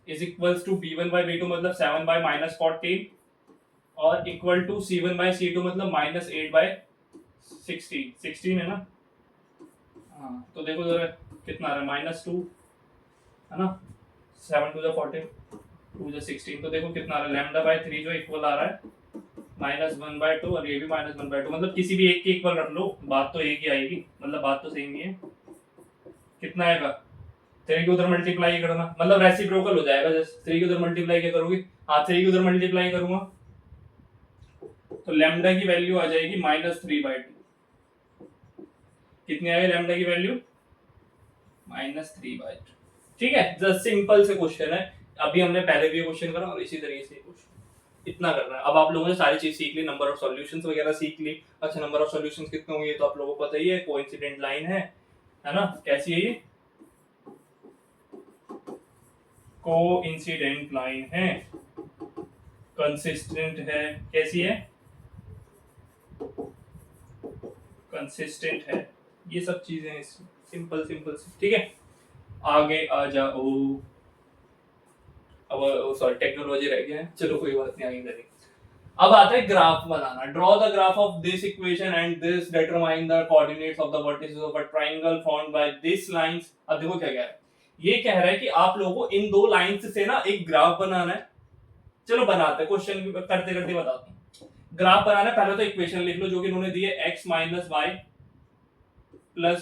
is equals to b1 by b2 मतलब 7 by -14 और equal to c1 by c2 मतलब -8 by 16 है ना, हाँ तो देखो जरा कितना आ रहा है -2 है ना, 7 to the 14 2 to the 16, तो देखो कितना आ रहा है लैम्डा बाय 3 जो इक्वल आ रहा है -1/2 और ये भी -1/2, मतलब किसी भी एक के इक्वल रख लो, बात तो एक ही आएगी, मतलब बात तो सेम ही है। कितना आएगा, 3 की उधर मल्टीप्लाई करना, मतलब रेसिप्रोकल हो जाएगा। जैसे 3 की उधर मल्टीप्लाई क्या करोगे, हाँ 3 की उधर मल्टीप्लाई करूंगा तो लैम्डा की वैल्यू आ जाएगी -3/2। कितनी आएगी लैम्डा की वैल्यू, -3/2। ठीक है, जस्ट सिंपल से क्वेश्चन है, अभी हमने पहले भी ये क्वेश्चन करा और इसी तरीके से क्वेश्चन इतना करना है। अब आप लोगों ने सारी चीज सीख ली, नंबर ऑफ सॉल्यूशंस वगैरह सीख ली। अच्छा, नंबर ऑफ सॉल्यूशंस कितने होंगे तो आप लोगों को पता ही है, कोइंसिडेंट लाइन है ना, कैसी है ये, कोइंसिडेंट लाइन है, कंसिस्टेंट है, कैसी है, कंसिस्टेंट है, ये सब चीजें इसमें सिंपल सिंपल से। ठीक है, आगे आ जाओ। अब सॉरी टेक्नोलॉजी रह गया है, चलो कोई बात नहीं, आगे करेंगे। अब आता है graph banana. Draw the graph of this equation and this determine the coordinates of the vertices of a triangle formed by this lines. अब देखो क्या कह रहा है, ये कह रहा है कि आप लोगों को इन दो लाइंस से ना एक ग्राफ बनाना है। चलो बनाते हैं, क्वेश्चन करते करते बताता हूं। ग्राफ बनाना है, पहले तो इक्वेशन लिख लो जो कि उन्होंने दी है, x - y +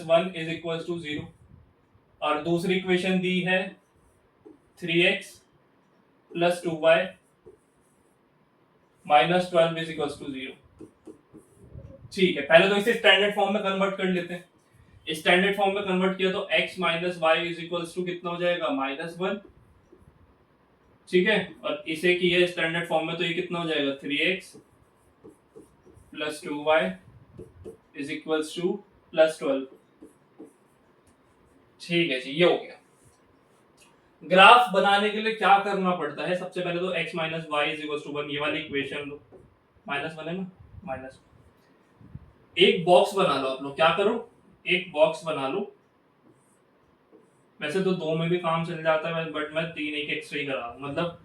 1 = 0, और दूसरी इक्वेशन दी है 3x + 2y - 12 = 0। ठीक है, पहले तो इसे स्टैंडर्ड फॉर्म में कन्वर्ट कर लेते हैं। स्टैंडर्ड फॉर्म में कन्वर्ट किया तो x - y = कितना हो जाएगा, -1। ठीक है, और इसे किया स्टैंडर्ड फॉर्म में तो ये कितना हो जाएगा, 3x + 2y = +12। ठीक है जी, ये हो गया। ग्राफ बनाने के लिए क्या करना पड़ता है, सबसे पहले तो x - y = 1, ये वाली इक्वेशन लो, -1 है ना, माइनस, एक बॉक्स बना लो आप लोग, क्या करो, एक बॉक्स बना लो। वैसे तो दो में भी काम चल जाता है, बट मैं 3 एक एक्स्ट्रा ही करा रहा हूं। मतलब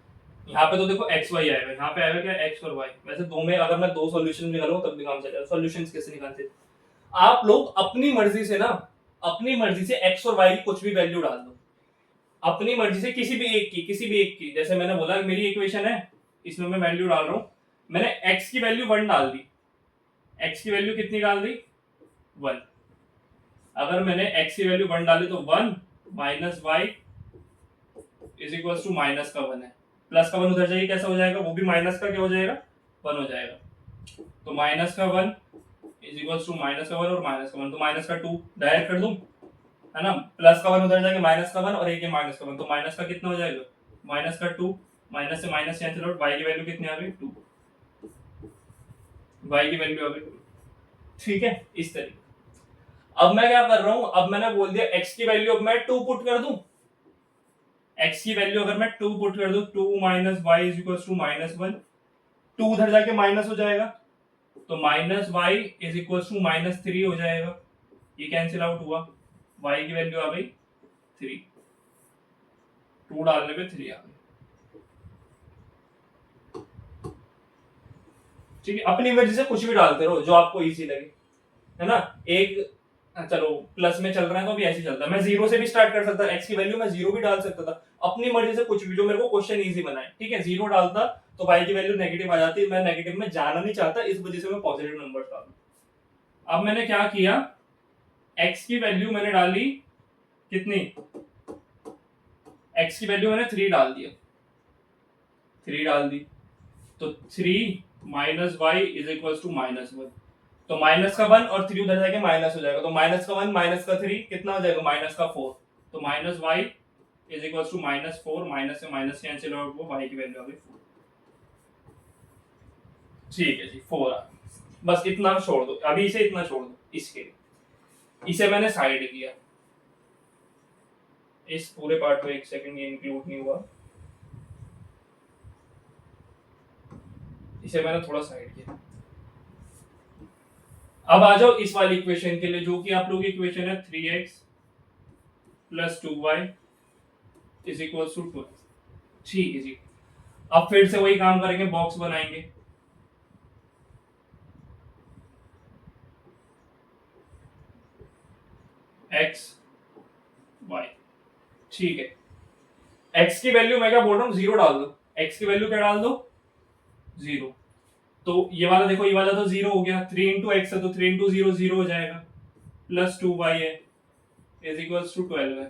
यहाँ पे तो देखो x y आएगा, यहाँ पे आएगा क्या, x और y। वैसे दो में अगर मैं दो सॉल्यूशन निकालूं तब भी काम चलेगा। सॉल्यूशंस कैसे निकालते हैं, आप लोग अपनी मर्जी से ना, अपनी मर्जी से x और y की कुछ भी वैल्यू डाल दो, अपनी मर्जी से किसी भी एक की, किसी भी एक की। जैसे मैंने बोला मेरी इक्वेशन है, इसमें मैं वैल्यू डाल रहा हूं, मैंने x की वैल्यू 1 डाल दी, x की वैल्यू कितनी डाल दी, 1। अगर मैंने x की वैल्यू 1 डाली तो 1 - y = माइनस का 1 है, प्लस का 1 उधर जाइए, कैसा हो जाएगा, वो भी माइनस का क्या हो जाएगा, 1 हो जाएगा। तो माइनस का 1 = माइनस का 1 और माइनस का 1, तो माइनस का 2 डायरेक्ट कर दूं, है ना, प्लस का 1 उधर जाएगा, माइनस का 1 और एक ये माइनस का 1, तो माइनस का कितना हो जाएगा, माइनस का 2, माइनस से माइनस कैंसिल आउट, y की वैल्यू कितनी आ गई, 2, y की वैल्यू आ गई 2। ठीक है, इस तरीके। अब मैं क्या कर रहा हूं, अब मैंने बोल दिया x की वैल्यू अब मैं 2 पुट कर दूं, x की वैल्यू अगर मैं 2 पुट कर दूं, 2 - y = -1, 2 उधर जाके माइनस हो जाएगा, तो -y = -3 हो जाएगा, ये कैंसिल आउट हुआ, y की वैल्यू आ गई 3, 2 डालने पे 3 आ गई। ठीक है, अपनी मर्जी से कुछ भी डालते रहो जो आपको इजी लगे, है ना। एक चलो प्लस में चल रहा है तो अभी ऐसे ही चलता है, मैं 0 से भी स्टार्ट कर सकता, x की वैल्यू मैं 0 भी डाल सकता था, अपनी मर्जी से कुछ भी, जो मेरे को क्वेश्चन इजी बनाए। ठीक है, 0 डालता तो y की वैल्यू नेगेटिव आ जाती, मैं नेगेटिव में जाना नहीं चाहता, इस वजह से मैं पॉजिटिव नंबर डालूं। अब मैंने क्या किया, x की वैल्यू मैंने डाली कितनी, x की वैल्यू मैंने 3 डाल दिया, 3 डाल दी, तो 3 - y = -1, तो माइनस का 1 और 3 उधर जाके माइनस हो जाएगा, तो माइनस का 1 माइनस का 3 कितना हो जाएगा, माइनस का 4, तो -y = -4, माइनस से माइनस कैंसिल आउट, वो y की वैल्यू आ गई 4। ठीक है जी, 4 आ गई। बस इतना छोड़ दो, अभी इसे इतना छोड़ दो, इसके इसे मैंने साइड किया, इस पूरे पार्ट में 1 सेकंड ये इंक्लूड नहीं हुआ, इसे मैंने थोड़ा साइड किया। अब आ जाओ इस वाली इक्वेशन के लिए, जो कि आप लोगों की इक्वेशन है 3x + 2y = 12। ठीक है जी, अब फिर से वही काम करेंगे, बॉक्स बनाएंगे। x y, ठीक है, x की वैल्यू मैं क्या बोल रहा हूँ, 0 डाल दो, x की वैल्यू क्या डाल दो, 0। तो ये वाला देखो, ये वाला तो 0 हो गया, 3 इंटू एक्स है तो 3 इंटू 0 0 हो जाएगा, प्लस 2y है इज इक्वल्स टू 12 है।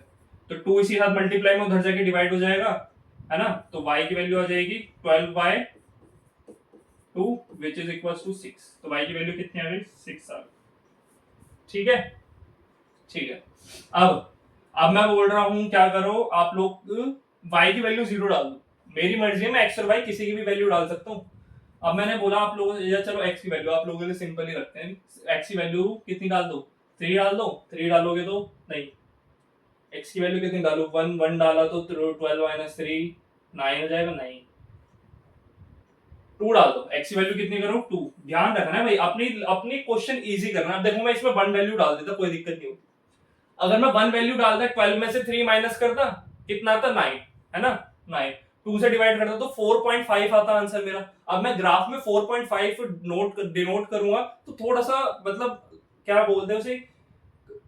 तो 2 इसी साथ मल्टीप्लाई में उधर जाके डिवाइड हो जाएगा, है ना। तो y की वैल्यू आ जाएगी 12/2 विच इज इक्वल्स टू 6। तो y की वैल्यू कितनी आ गई, 6 आ गई। ठीक है, ठीक है। अब मैं बोल रहा हूं क्या करो आप लोग, y की वैल्यू 0 डाल दो, मेरी मर्जी है, मैं x और y किसी की भी वैल्यू डाल सकता हूँ। अब मैंने बोला आप लोगों या चलो x की वैल्यू आप लोगों के लिए सिंपल ही रखते हैं, x की वैल्यू कितनी डाल दो, 3 डाल दो। 3 डालोगे तो नहीं, x की वैल्यू कितनी डालो, 1 1 डाला तो 12 माइनस 3 9 हो जाएगा, नहीं 2 डाल दो। x की वैल्यू कितनी करो, 2। ध्यान रखना है भाई, अपनी अपनी क्वेश्चन इजी करना। अब देखो मैं इसमें 1 वैल्यू डाल देता, कोई दिक्कत नहीं होती। अगर मैं 1 वैल्यू डालता, 12 में से 3 माइनस करता, कितना आता, 9, है ना। 9 2 से डिवाइड करता तो 4.5 आता आंसर मेरा। अब मैं ग्राफ में 4.5 डिनोट करूंगा तो थोड़ा सा मतलब क्या बोलते हैं उसे,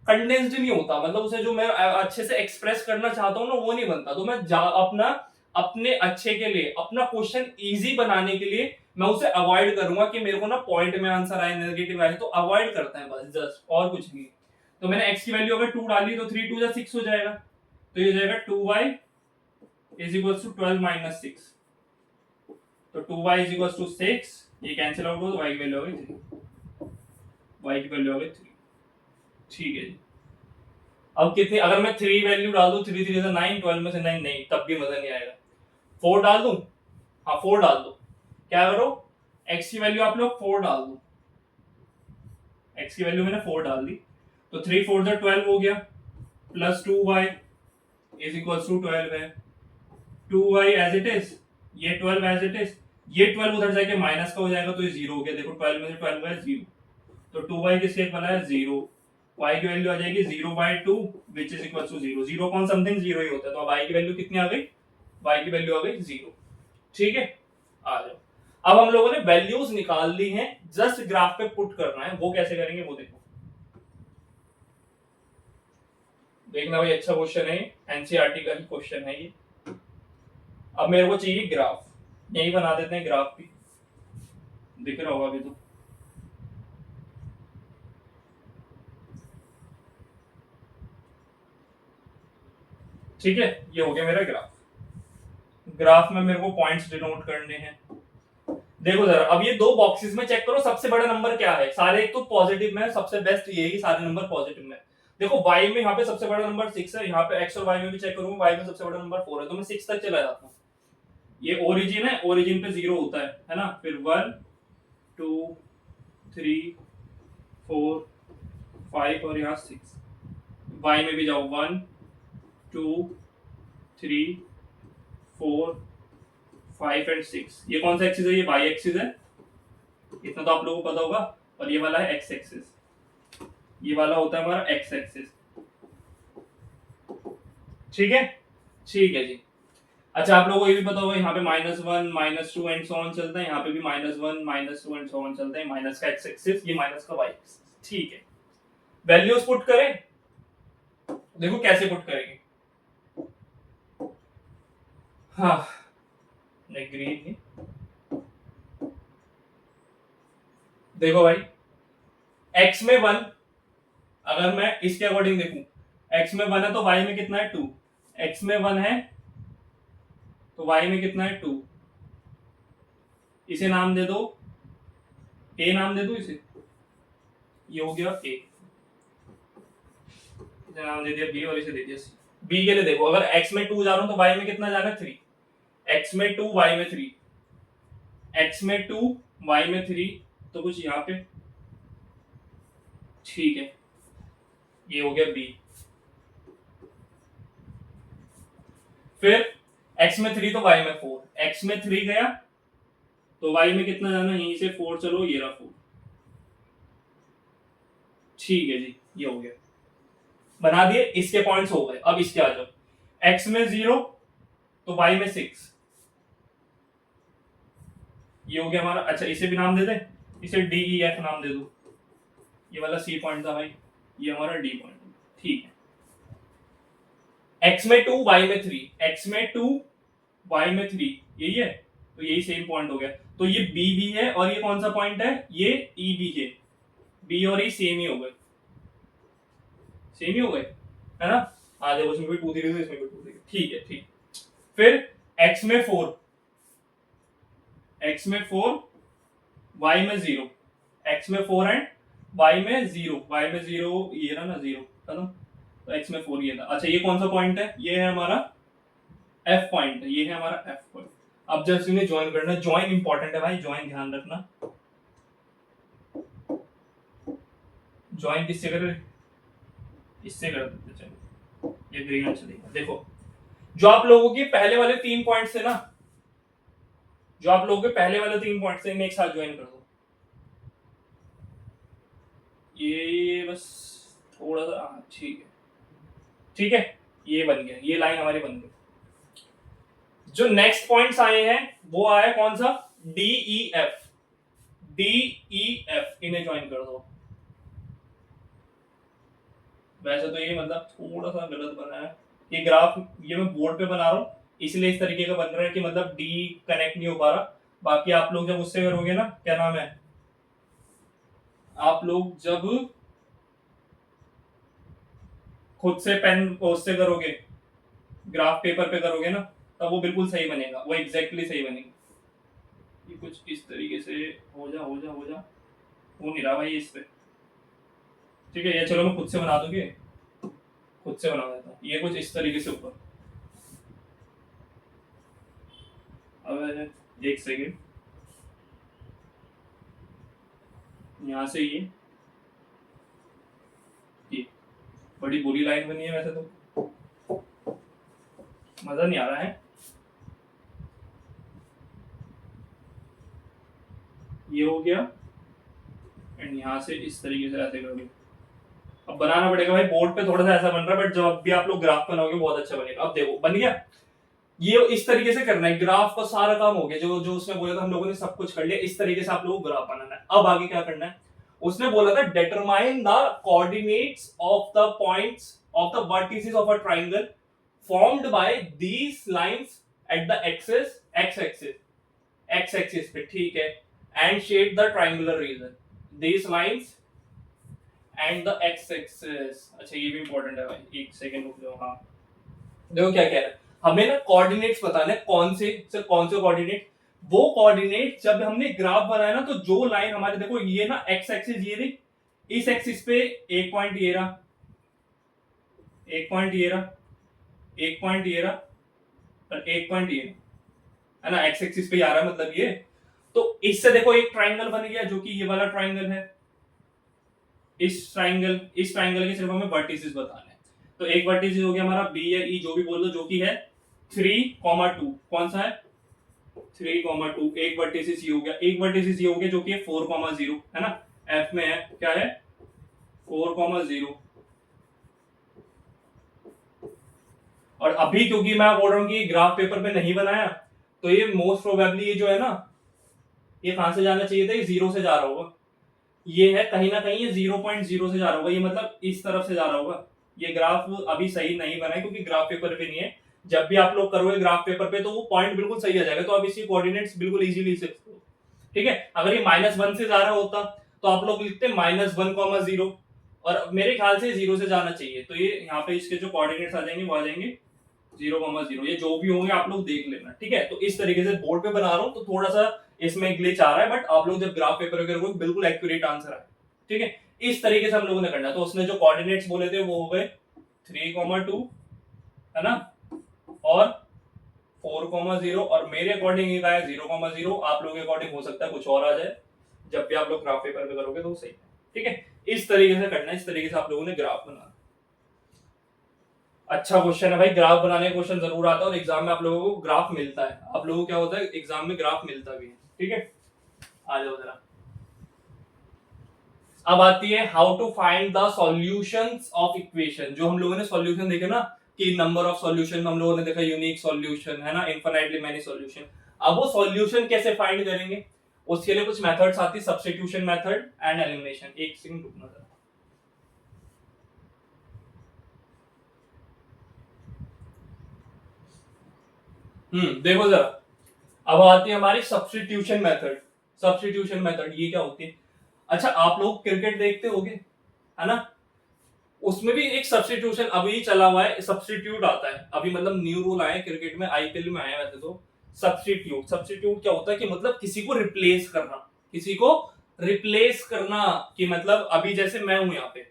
कंडेंस्ड नहीं होता, मतलब उसे जो मैं अच्छे से एक्सप्रेस करना चाहता हूँ ना वो नहीं बनता। तो मैं अपना अपने अच्छे के लिए, अपना क्वेश्चन इजी बनाने के लिए मैं उसे अवॉइड करूंगा कि मेरे को ना पॉइंट में आंसर आए, नेगेटिव आए, तो अवॉइड करता है बस, जस्ट और कुछ नहीं। तो मैंने x की वैल्यू अगर 2 डाली तो 3 2 6 हो जाएगा, तो ये हो जाएगा 2y is equals to 12 minus 6। तो 2y इज इक्वल्स टू 6, ये कैंसिल आउट हो तो y की वैल्यू हो गई 3, y की वैल्यू हो गई 3। ठीक है जी। अब कितनी, अगर मैं 3 वैल्यू डाल दूं, 3 3 से 9, 12 में से 9 नहीं, तब भी मजा नहीं आएगा। 4 डाल दूं, हाँ 4 डाल दो। क्या करो, x की वैल्यू आप लोग 4 डाल दो, x की वैल्यू मैंने 4 डाल दी, तो 3 4 से 12 हो गया, plus 2y is equals to 12 है। 2y एज इट इज, ये 12 एज इट इज, ये 12 उधर जाके माइनस का हो जाएगा तो ये 0 हो गया। देखो 12 में से 12 है 0, तो 2y किसके बना है 0, y की वैल्यू आ जाएगी 0/2 विच इज इक्वल्स टू 0। 0 कौन समथिंग 0 ही होता है, तो अब y की वैल्यू कितनी आ गई, y की वैल्यू आ गई 0। ठीक है, आ जाओ। अब हम लोगों ने वैल्यूज निकाल ली हैं, जस्ट ग्राफ पे पुट करना है। वो कैसे करेंगे वो देखो, देखना भाई, अच्छा क्वेश्चन है, एनसीईआरटी का ही क्वेश्चन है ये। अब मेरे को चाहिए ग्राफ, यही बना देते हैं ग्राफ भी, दिख रहा होगा अभी तो। ठीक है, ये हो गया मेरा ग्राफ। ग्राफ में मेरे को पॉइंट्स डिनोट करने हैं। देखो जरा, अब ये दो बॉक्सेस में चेक करो सबसे बड़ा नंबर क्या है। सारे एक तो पॉजिटिव में, सबसे बेस्ट ये है कि सारे नंबर पॉजिटिव में। देखो y में यहाँ पे सबसे बड़ा नंबर 6 है, यहाँ पे x और y में भी चेक करूंगा, y में सबसे बड़ा नंबर 4 है, तो मैं 6 तक चला जाता हूँ। ये ओरिजिन है, ओरिजिन पे 0 होता है ना। फिर 1 2 3 4 5 और यहाँ 6। y में भी जाओ, 1 2 3 4 5 एंड 6। ये कौन सा एक्सिस है, ये y एक्सिस है, इतना तो आप लोगों को पता होगा। और ये वाला है x एक्सिस, ये वाला होता है हमारा x एक्सिस। ठीक है, ठीक है जी। अच्छा, आप लोगों को ये भी पता होगा, यहाँ पे -1 -2 एंड सो ऑन चलता है, यहाँ पे भी -1 -2 एंड सो ऑन चलता है। माइनस का x एक्सिस, ये माइनस का y एक्सिस। ठीक है, वैल्यूज पुट करें, देखो कैसे पुट करेंगे। हाँ नहीं, ग्रीन नहीं, देखो भाई x में 1, अगर मैं इसके अकॉर्डिंग देखूं, x में 1 है तो y में कितना है 2, x में 1 है तो y में कितना है 2। इसे नाम दे दो a, नाम दे दो इसे, ये हो गया a, इसे नाम दे दिया b और इसे दे दिया c। b के लिए देखो, अगर x में 2 जा रहा हूं तो y में कितना जाना है 3, x में 2 y में 3, x में 2 y में 3, तो कुछ यहाँ पे। ठीक है, ये हो गया b। फिर x में 3 तो y में 4, x में 3 गया तो y में कितना जाना, यहीं से 4 चलो, ये रहा 4। ठीक है जी, ये हो गया, बना दिए, इसके पॉइंट्स हो गए। अब इसके आ जाओ, x में 0 तो y में 6, ये हो गया हमारा। अच्छा, इसे भी नाम दे दे, इसे डी ई एफ नाम दे दो, ये वाला सी पॉइंट था भाई, ये हमारा डी पॉइंट। ठीक है, x में 2 y में 3, x में 2 y में 3, यही है। तो यही सेम पॉइंट हो गया। तो ये बी भी है और ये कौन सा पॉइंट है, ये ई भी है। बी और ई सेम ही हो गए, सेम ही हो गए, है ना। हाँ देखो इसमें भी 2 दिखे, इसमें भी 2 दिखे, ठीक है ठीक। फिर x में 4, x में 4, y में 0, x में 4 एंड y में 0, y में 0 ये रहा ना 0, है ना। तो x में 4 ये था। अच्छा ये कौन सा पॉइंट है, ये है हमारा f पॉइंट है, ये है हमारा f पॉइंट। अब जस्ट इन्हें ज्वाइन करना, ज्वाइन इंपॉर्टेंट है भाई, ज्वाइन ध्यान रखना। ज्वाइन किससे कर, इससे कर देते चलो, ये ग्रीन अच्छा दिखा। देखो जो आप लोगों के पहले वाले 3 पॉइंट से ना, जो आप लोगों के पहले वाले 3 पॉइंट से इन्हें एक साथ ज्वाइन कर दो। ये बस थोड़ा सा, हाँ ठीक है ठीक है, ये बन गया, ये लाइन हमारी बन गई। जो नेक्स्ट पॉइंट्स आए हैं वो आया कौन सा, D E F, D E F, इन्हें ज्वाइन कर दो। वैसे तो ये मतलब थोड़ा सा गलत बना है ये ग्राफ, ये मैं बोर्ड पे बना रहा हूँ इसलिए इस तरीके का बन रहा है कि मतलब डी कनेक्ट नहीं हो पा रहा। बाकी आप लोग जब उससे करोगे ना, क्या नाम है, आप लोग जब खुद से पेन उससे करोगे, ग्राफ पेपर पे करोगे ना, तब वो बिल्कुल सही बनेगा, वो एग्जैक्टली सही बनेगा। ये कुछ इस तरीके से हो जा हो जा हो जा, हो नहीं रहा भाई इस पे, ठीक है। ये चलो मैं खुद से बना दूंगी, खुद से बना देता हूँ, ये कुछ इस तरीके से ऊपर। अब एक सेकेंड, यहाँ से ये बड़ी बुरी लाइन बनी है वैसे तो, मजा नहीं आ रहा है। ये हो गया एंड यहाँ से इस तरीके से ऐसे करोगे। अब बनाना पड़ेगा भाई, बोर्ड पे थोड़ा सा ऐसा बन रहा है बट जब भी आप लोग ग्राफ बनाओगे बहुत अच्छा बनेगा। अब देखो बन गया, ये इस तरीके से करना है, ग्राफ का सारा काम हो गया, जो जो उसने बोला था हम लोगों ने सब कुछ कर लिया। इस तरीके से आप लोगों को ग्राफ बनाना है। अब आगे क्या करना है, उसने बोला था determine the coordinates of the points of the vertices of a triangle formed by these lines at the axis, x axis, x axis पे, ठीक है, and shape the triangular region these lines and the x axis. अच्छा ये भी important है भाई, एक second रुक जाओ। हाँ देखो क्या कह रहा है, हमें ना कोऑर्डिनेट्स बताना है, कौन से सर, कौन से कोऑर्डिनेट, वो कोऑर्डिनेट जब हमने ग्राफ बनाया ना, तो जो लाइन हमारे, देखो ये ना एक्स एक्सिस ये रही, इस एक्सिस पे एक पॉइंट ये रहा, एक पॉइंट ये रहा, एक पॉइंट ये रहा और एक पॉइंट ये, है ना, एक्स एक्सिस पे आ रहा है मतलब ये। तो इससे देखो एक ट्राइंगल बन गया जो कि ये वाला ट्राइंगल है। इस ट्राइंगल के सिर्फ हमें वर्टिसेस बताने हैं। तो एक वर्टिस हो गया हमारा बी या ई जो भी बोल दो, जो कि है 3,2, कौन सा है 3,2। एक वर्टिसेस ये हो गया, एक वर्टिसेस ये हो गया जो कि है 4,0, है ना, एफ में है क्या है 4,0। और अभी क्योंकि मैं बोल रहा हूँ कि ग्राफ पेपर पे नहीं बनाया, तो ये मोस्ट प्रोबेबली ये जो है ना, ये कहां से जाना चाहिए था, ये 0 से जा रहा होगा, ये है कहीं ना कहीं ये 0.0 से जा रहा होगा, ये मतलब इस तरफ से जा रहा होगा। ये ग्राफ अभी सही नहीं बना है क्योंकि ग्राफ पेपर पे नहीं है। जब भी आप लोग करोगे ग्राफ पेपर पे तो वो पॉइंट बिल्कुल सही आ जाएगा, तो आप इसकी कोऑर्डिनेट्स बिल्कुल इजीली लिख सकते हो, ठीक है। अगर ये -1 से जा रहा होता तो आप लोग लिखते -1,0, और मेरे ख्याल से 0 से जाना चाहिए, तो ये यहाँ पे इसके जो कोऑर्डिनेट्स आ जाएंगे वो आ जाएंगे 0,0। ये जो भी होंगे आप लोग देख लेना, ठीक है। तो इस तरीके से बोर्ड पे बना रहा हूँ तो थोड़ा सा इसमें ग्लिच आ रहा है, बट आप लोग जब ग्राफ पेपर करोगे बिल्कुल एक्यूरेट आंसर आए, ठीक है। इस तरीके से हम लोगों ने करना। तो उसने जो कोऑर्डिनेट्स बोले थे वो हो गए 3,2, है ना, और 4,0, और मेरे अकॉर्डिंग ये आया 0,0। आप लोगों के अकॉर्डिंग हो सकता है कुछ और आ जाए, जब भी आप लोग ग्राफ पेपर पे करोगे तो सही है, ठीक है। इस तरीके से करना है, इस तरीके से आप लोगों ने ग्राफ बनाना। अच्छा क्वेश्चन है भाई, ग्राफ बनाने का क्वेश्चन जरूर आता है और एग्जाम में आप लोगों को ग्राफ मिलता है। आप लोगों को क्या होता है एग्जाम में ग्राफ मिलता भी है, ठीक है। आ जाओ जरा, अब आती है how to find the solutions of equation. जो हम लोगों ने सॉल्यूशन देखे ना, कि नंबर ऑफ सॉल्यूशन में हम लोगों ने देखा यूनिक सॉल्यूशन, है ना, इनफिनिटली मेनी सॉल्यूशन। अब वो सॉल्यूशन कैसे फाइंड करेंगे, उसके लिए कुछ मेथड्स आती है, सब्स्टिट्यूशन मेथड एंड एलिमिनेशन। एक सेकंड रुकना जरा। देखो जरा, अब आती है हमारी सब्स्टिट्यूशन मेथड। सब्स्टिट्यूशन मेथड ये क्या होती है? अच्छा, आप लोग क्रिकेट देखते होगे, है ना? उसमें भी एक सब्स्टिट्यूशन अभी चला हुआ है, सब्स्टिट्यूट आता है अभी, मतलब न्यू रूल आए क्रिकेट में, आईपीएल में आए वैसे तो। सब्स्टिट्यूट, सब्स्टिट्यूट क्या होता है कि मतलब किसी को रिप्लेस करना, किसी को रिप्लेस करना, कि मतलब अभी जैसे मैं हूं यहाँ पे,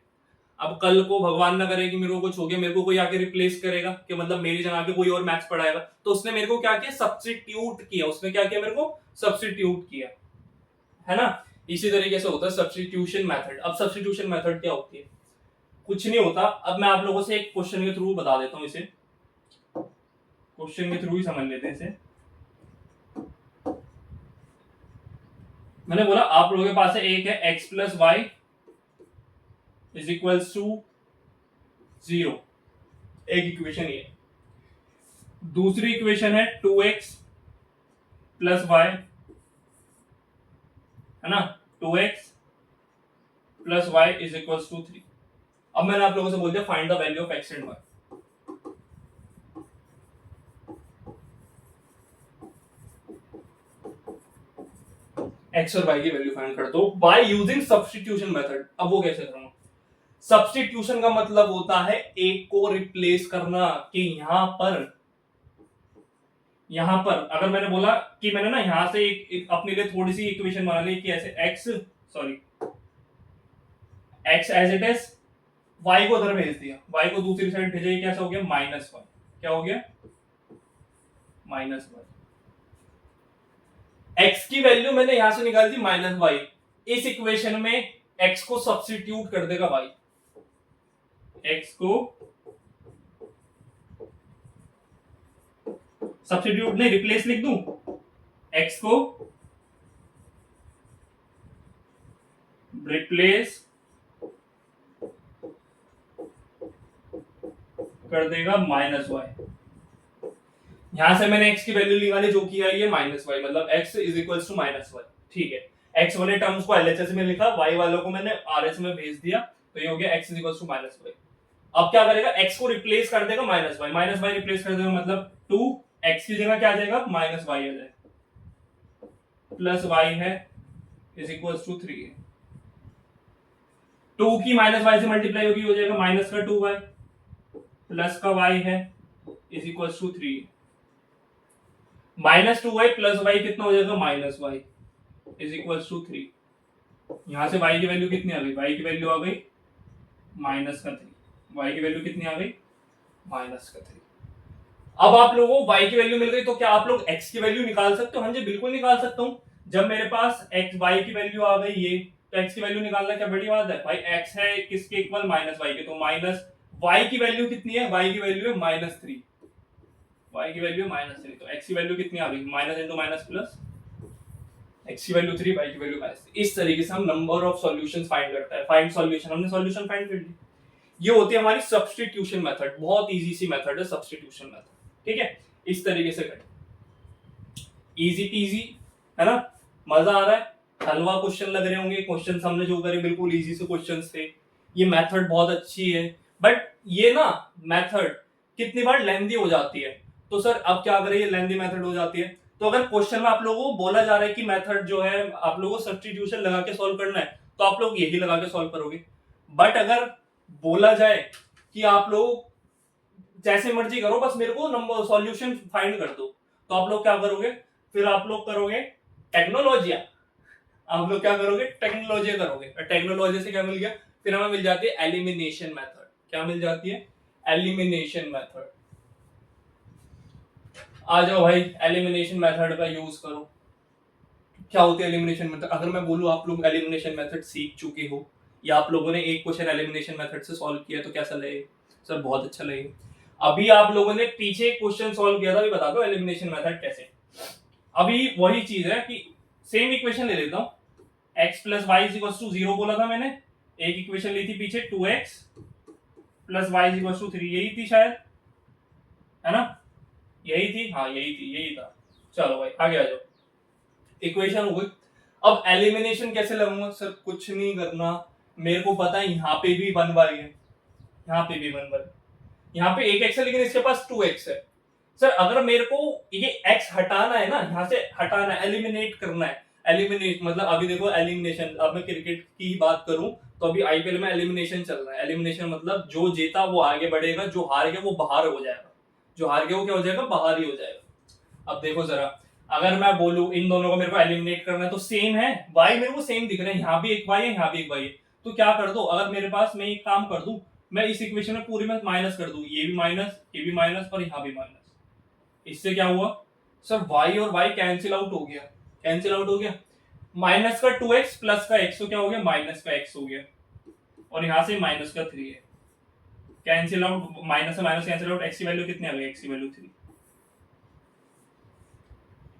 अब कल को भगवान ना करे कि मेरे को कुछ हो गया, मेरे को कोई आके रिप्लेस करेगा, कि मतलब मेरी जगह पे कोई और मैच पढ़ाएगा, तो उसने मेरे को क्या किया? सब्स्टिट्यूट किया। उसने क्या किया? मेरे को सब्स्टिट्यूट किया, है ना? इसी तरीके से होता है सब्स्टिट्यूशन मेथड। अब सब्स्टिट्यूशन मेथड क्या होती है? कुछ नहीं होता। अब मैं आप लोगों से एक क्वेश्चन के थ्रू बता देता हूँ, इसे क्वेश्चन के थ्रू ही समझ लेते हैं इसे। मैंने बोला आप लोगों के पास है, एक है x plus y is equals to 0, एक इक्वेशन ये। दूसरी इक्वेशन है 2x प्लस वाई, है ना? 2x plus y is equals to 3। अब मैंने आप लोगों से बोल दिया find the value of x and y। x और y की वैल्यू फाइंड कर दो बाय यूजिंग सब्स्टिट्यूशन मेथड। अब वो कैसे करूंगा? सब्स्टिट्यूशन का मतलब होता है एक को रिप्लेस करना, कि यहां पर अगर मैंने बोला कि मैंने ना यहां से एक अपने लिए थोड़ी सी इक्वेशन बना ली कि ऐसे x as it is, y को उधर भेज दिया, y को दूसरी साइड भेजा, कैसा हो गया? Minus y. क्या हो गया? Minus y. x की वैल्यू मैंने यहां से निकाल दी माइनस वाई, इस इक्वेशन में x को सब्स्टिट्यूट कर देगा y, x को सब्स्टिट्यूट नहीं, रिप्लेस लिख दूं, x को रिप्लेस कर देगा माइनस वाई। यहां से मैंने x की वैल्यू निकाली जो कि है ये माइनस वाई, मतलब x is equals to minus y. ठीक है, x वाले टर्म्स को एलएचएस में लिखा, y वालों को मैंने आरएच में भेज दिया, तो ये हो गया x is equals to minus y. अब क्या करेगा? x को रिप्लेस कर देगा minus y, minus y replace कर देगा मतलब 2x की जगह क्या आ जाएगा? माइनस वाई आ जाएगा, प्लस वाई है इज इक्वल्स टू 3 है। 2 की माइनस वाई से मल्टीप्लाई होगी, हो जाएगा माइनस का 2y प्लस का y है is equals to 3। Minus 2y plus y कितना हो जाएगा? Minus y is equals to 3। यहां से y की वैल्यू कितनी आ गई? y की वैल्यू आ गई माइनस का 3। y की वैल्यू कितनी आ गई? माइनस का 3। अब आप लोगों को y की वैल्यू मिल गई, तो क्या आप लोग x की वैल्यू निकाल सकते हो? हाँ जी, बिल्कुल निकाल सकता हूं। जब मेरे पास x y की वैल्यू आ गई ये, तो x की वैल्यू निकालना क्या बड़ी बात है भाई? x है किसके इक्वल? माइनस y के, तो माइनस y की वैल्यू कितनी है? y की वैल्यू है माइनस 3, y की वैल्यू माइनस 3, तो x की वैल्यू कितनी आ गई? Minus into minus plus, x की वैल्यू 3, y की वैल्यू माइनस 3। इस तरीके से हम नंबर ऑफ सॉल्यूशंस फाइंड करता है। फाइंड सॉल्यूशन, हमने सॉल्यूशन फाइंड कर ली। ये होती है हमारी सब्स्टिट्यूशन मेथड, बहुत इजी सी मेथड है सब्स्टिट्यूशन मेथड। ठीक है, इस तरीके से करें, इजी पीजी, है ना? मजा आ रहा है? हलवा क्वेश्चन लग रहे होंगे, क्वेश्चन हमने जो करे बिल्कुल इजी से क्वेश्चंस थे। ये मेथड बहुत अच्छी है, बट ये ना मेथड कितनी बार लेंदी हो जाती है। तो सर अब क्या करें, ये लेंदी मेथड हो जाती है, तो अगर क्वेश्चन में आप लोगों को बोला जा रहा है कि मेथड जो है आप लोगों को सब्स्टिट्यूशन लगा के सॉल्व करना है, तो आप लोग यही लगा के सॉल्व करोगे। बट अगर बोला जाए कि आप लोग जैसे मर्जी करो, बस मेरे को नंबर सॉल्यूशन फाइंड कर दो, तो आप लोग क्या करोगे? फिर आप लोग करोगे टेक्नोलॉजिया। आप लोग क्या करोगे? टेक्नोलॉजी करोगे। और टेक्नोलॉजी से क्या मिल गया? फिर हमें मिल जाती है एलिमिनेशन मेथड। क्या मिल जाती है? Elimination method. आ जाओ भाई, एलिमिनेशन मेथड का यूज करो। क्या होती है एलिमिनेशन मेथड? अगर मैं बोलूं आप लोग एलिमिनेशन मेथड सीख चुके हो, या आप लोगों ने एक क्वेश्चन एलिमिनेशन मेथड से सॉल्व किया, तो कैसा लगेगा? सर बहुत अच्छा लगेगा। अभी आप लोगों ने पीछे क्वेश्चन सॉल्व किया था, अभी बता दो एलिमिनेशन मेथड कैसे। अभी वही चीज है कि सेम इक्वेशन ले लेता हूं, x plus y is equals to 0 बोला था मैंने, एक इक्वेशन ली थी पीछे 2x plus y is equals to 3, यही थी शायद, है ना? यही थी, हाँ यही थी, यही था। चलो भाई आगे आ जाओ, इक्वेशन हो गई। अब एलिमिनेशन कैसे लगूंगा? सर कुछ नहीं करना, मेरे को पता है यहाँ पे भी 1 y है, यहाँ पे भी 1 y, यहाँ पे एक x है लेकिन इसके पास 2x है, सर अगर मेरे को ये x हटाना है ना, यहाँ से हटाना है, एलिमिनेट करना है, एलिमिनेट मतलब अभी देखो एलिमिनेशन, अब मैं क्रिकेट की बात करूं तो अभी आईपीएल में एलिमिनेशन चल रहा है। एलिमिनेशन मतलब जो जीता वो आगे बढ़ेगा, जो हार गया वो बाहर हो जाएगा, जो हार गया वो क्या हो जाएगा, बाहर ही हो जाएगा। अब देखो जरा, अगर मैं बोलूं इन दोनों को मेरे को एलिमिनेट करना है तो सेम है, वाई मेरे को सेम दिख रहे हैं, यहाँ भी एक वाई है, यहाँ भी एक वाई है, तो क्या कर दो, अगर मेरे पास मैं एक काम कर दूं, मैं इस इक्वेशन में पूरी में माइनस कर दूं, ये भी माइनस, ये भी माइनस और यहाँ भी माइनस। इससे क्या हुआ सर, y और y कैंसिल आउट हो गया, कैंसिल आउट हो गया, माइनस का 2x प्लस का x, तो क्या हो गया, माइनस का x हो गया, और यहां से माइनस का 3 है, कैंसिल आउट, माइनस से माइनस कैंसिल आउट, x की वैल्यू कितनी आ गई, x की वैल्यू 3।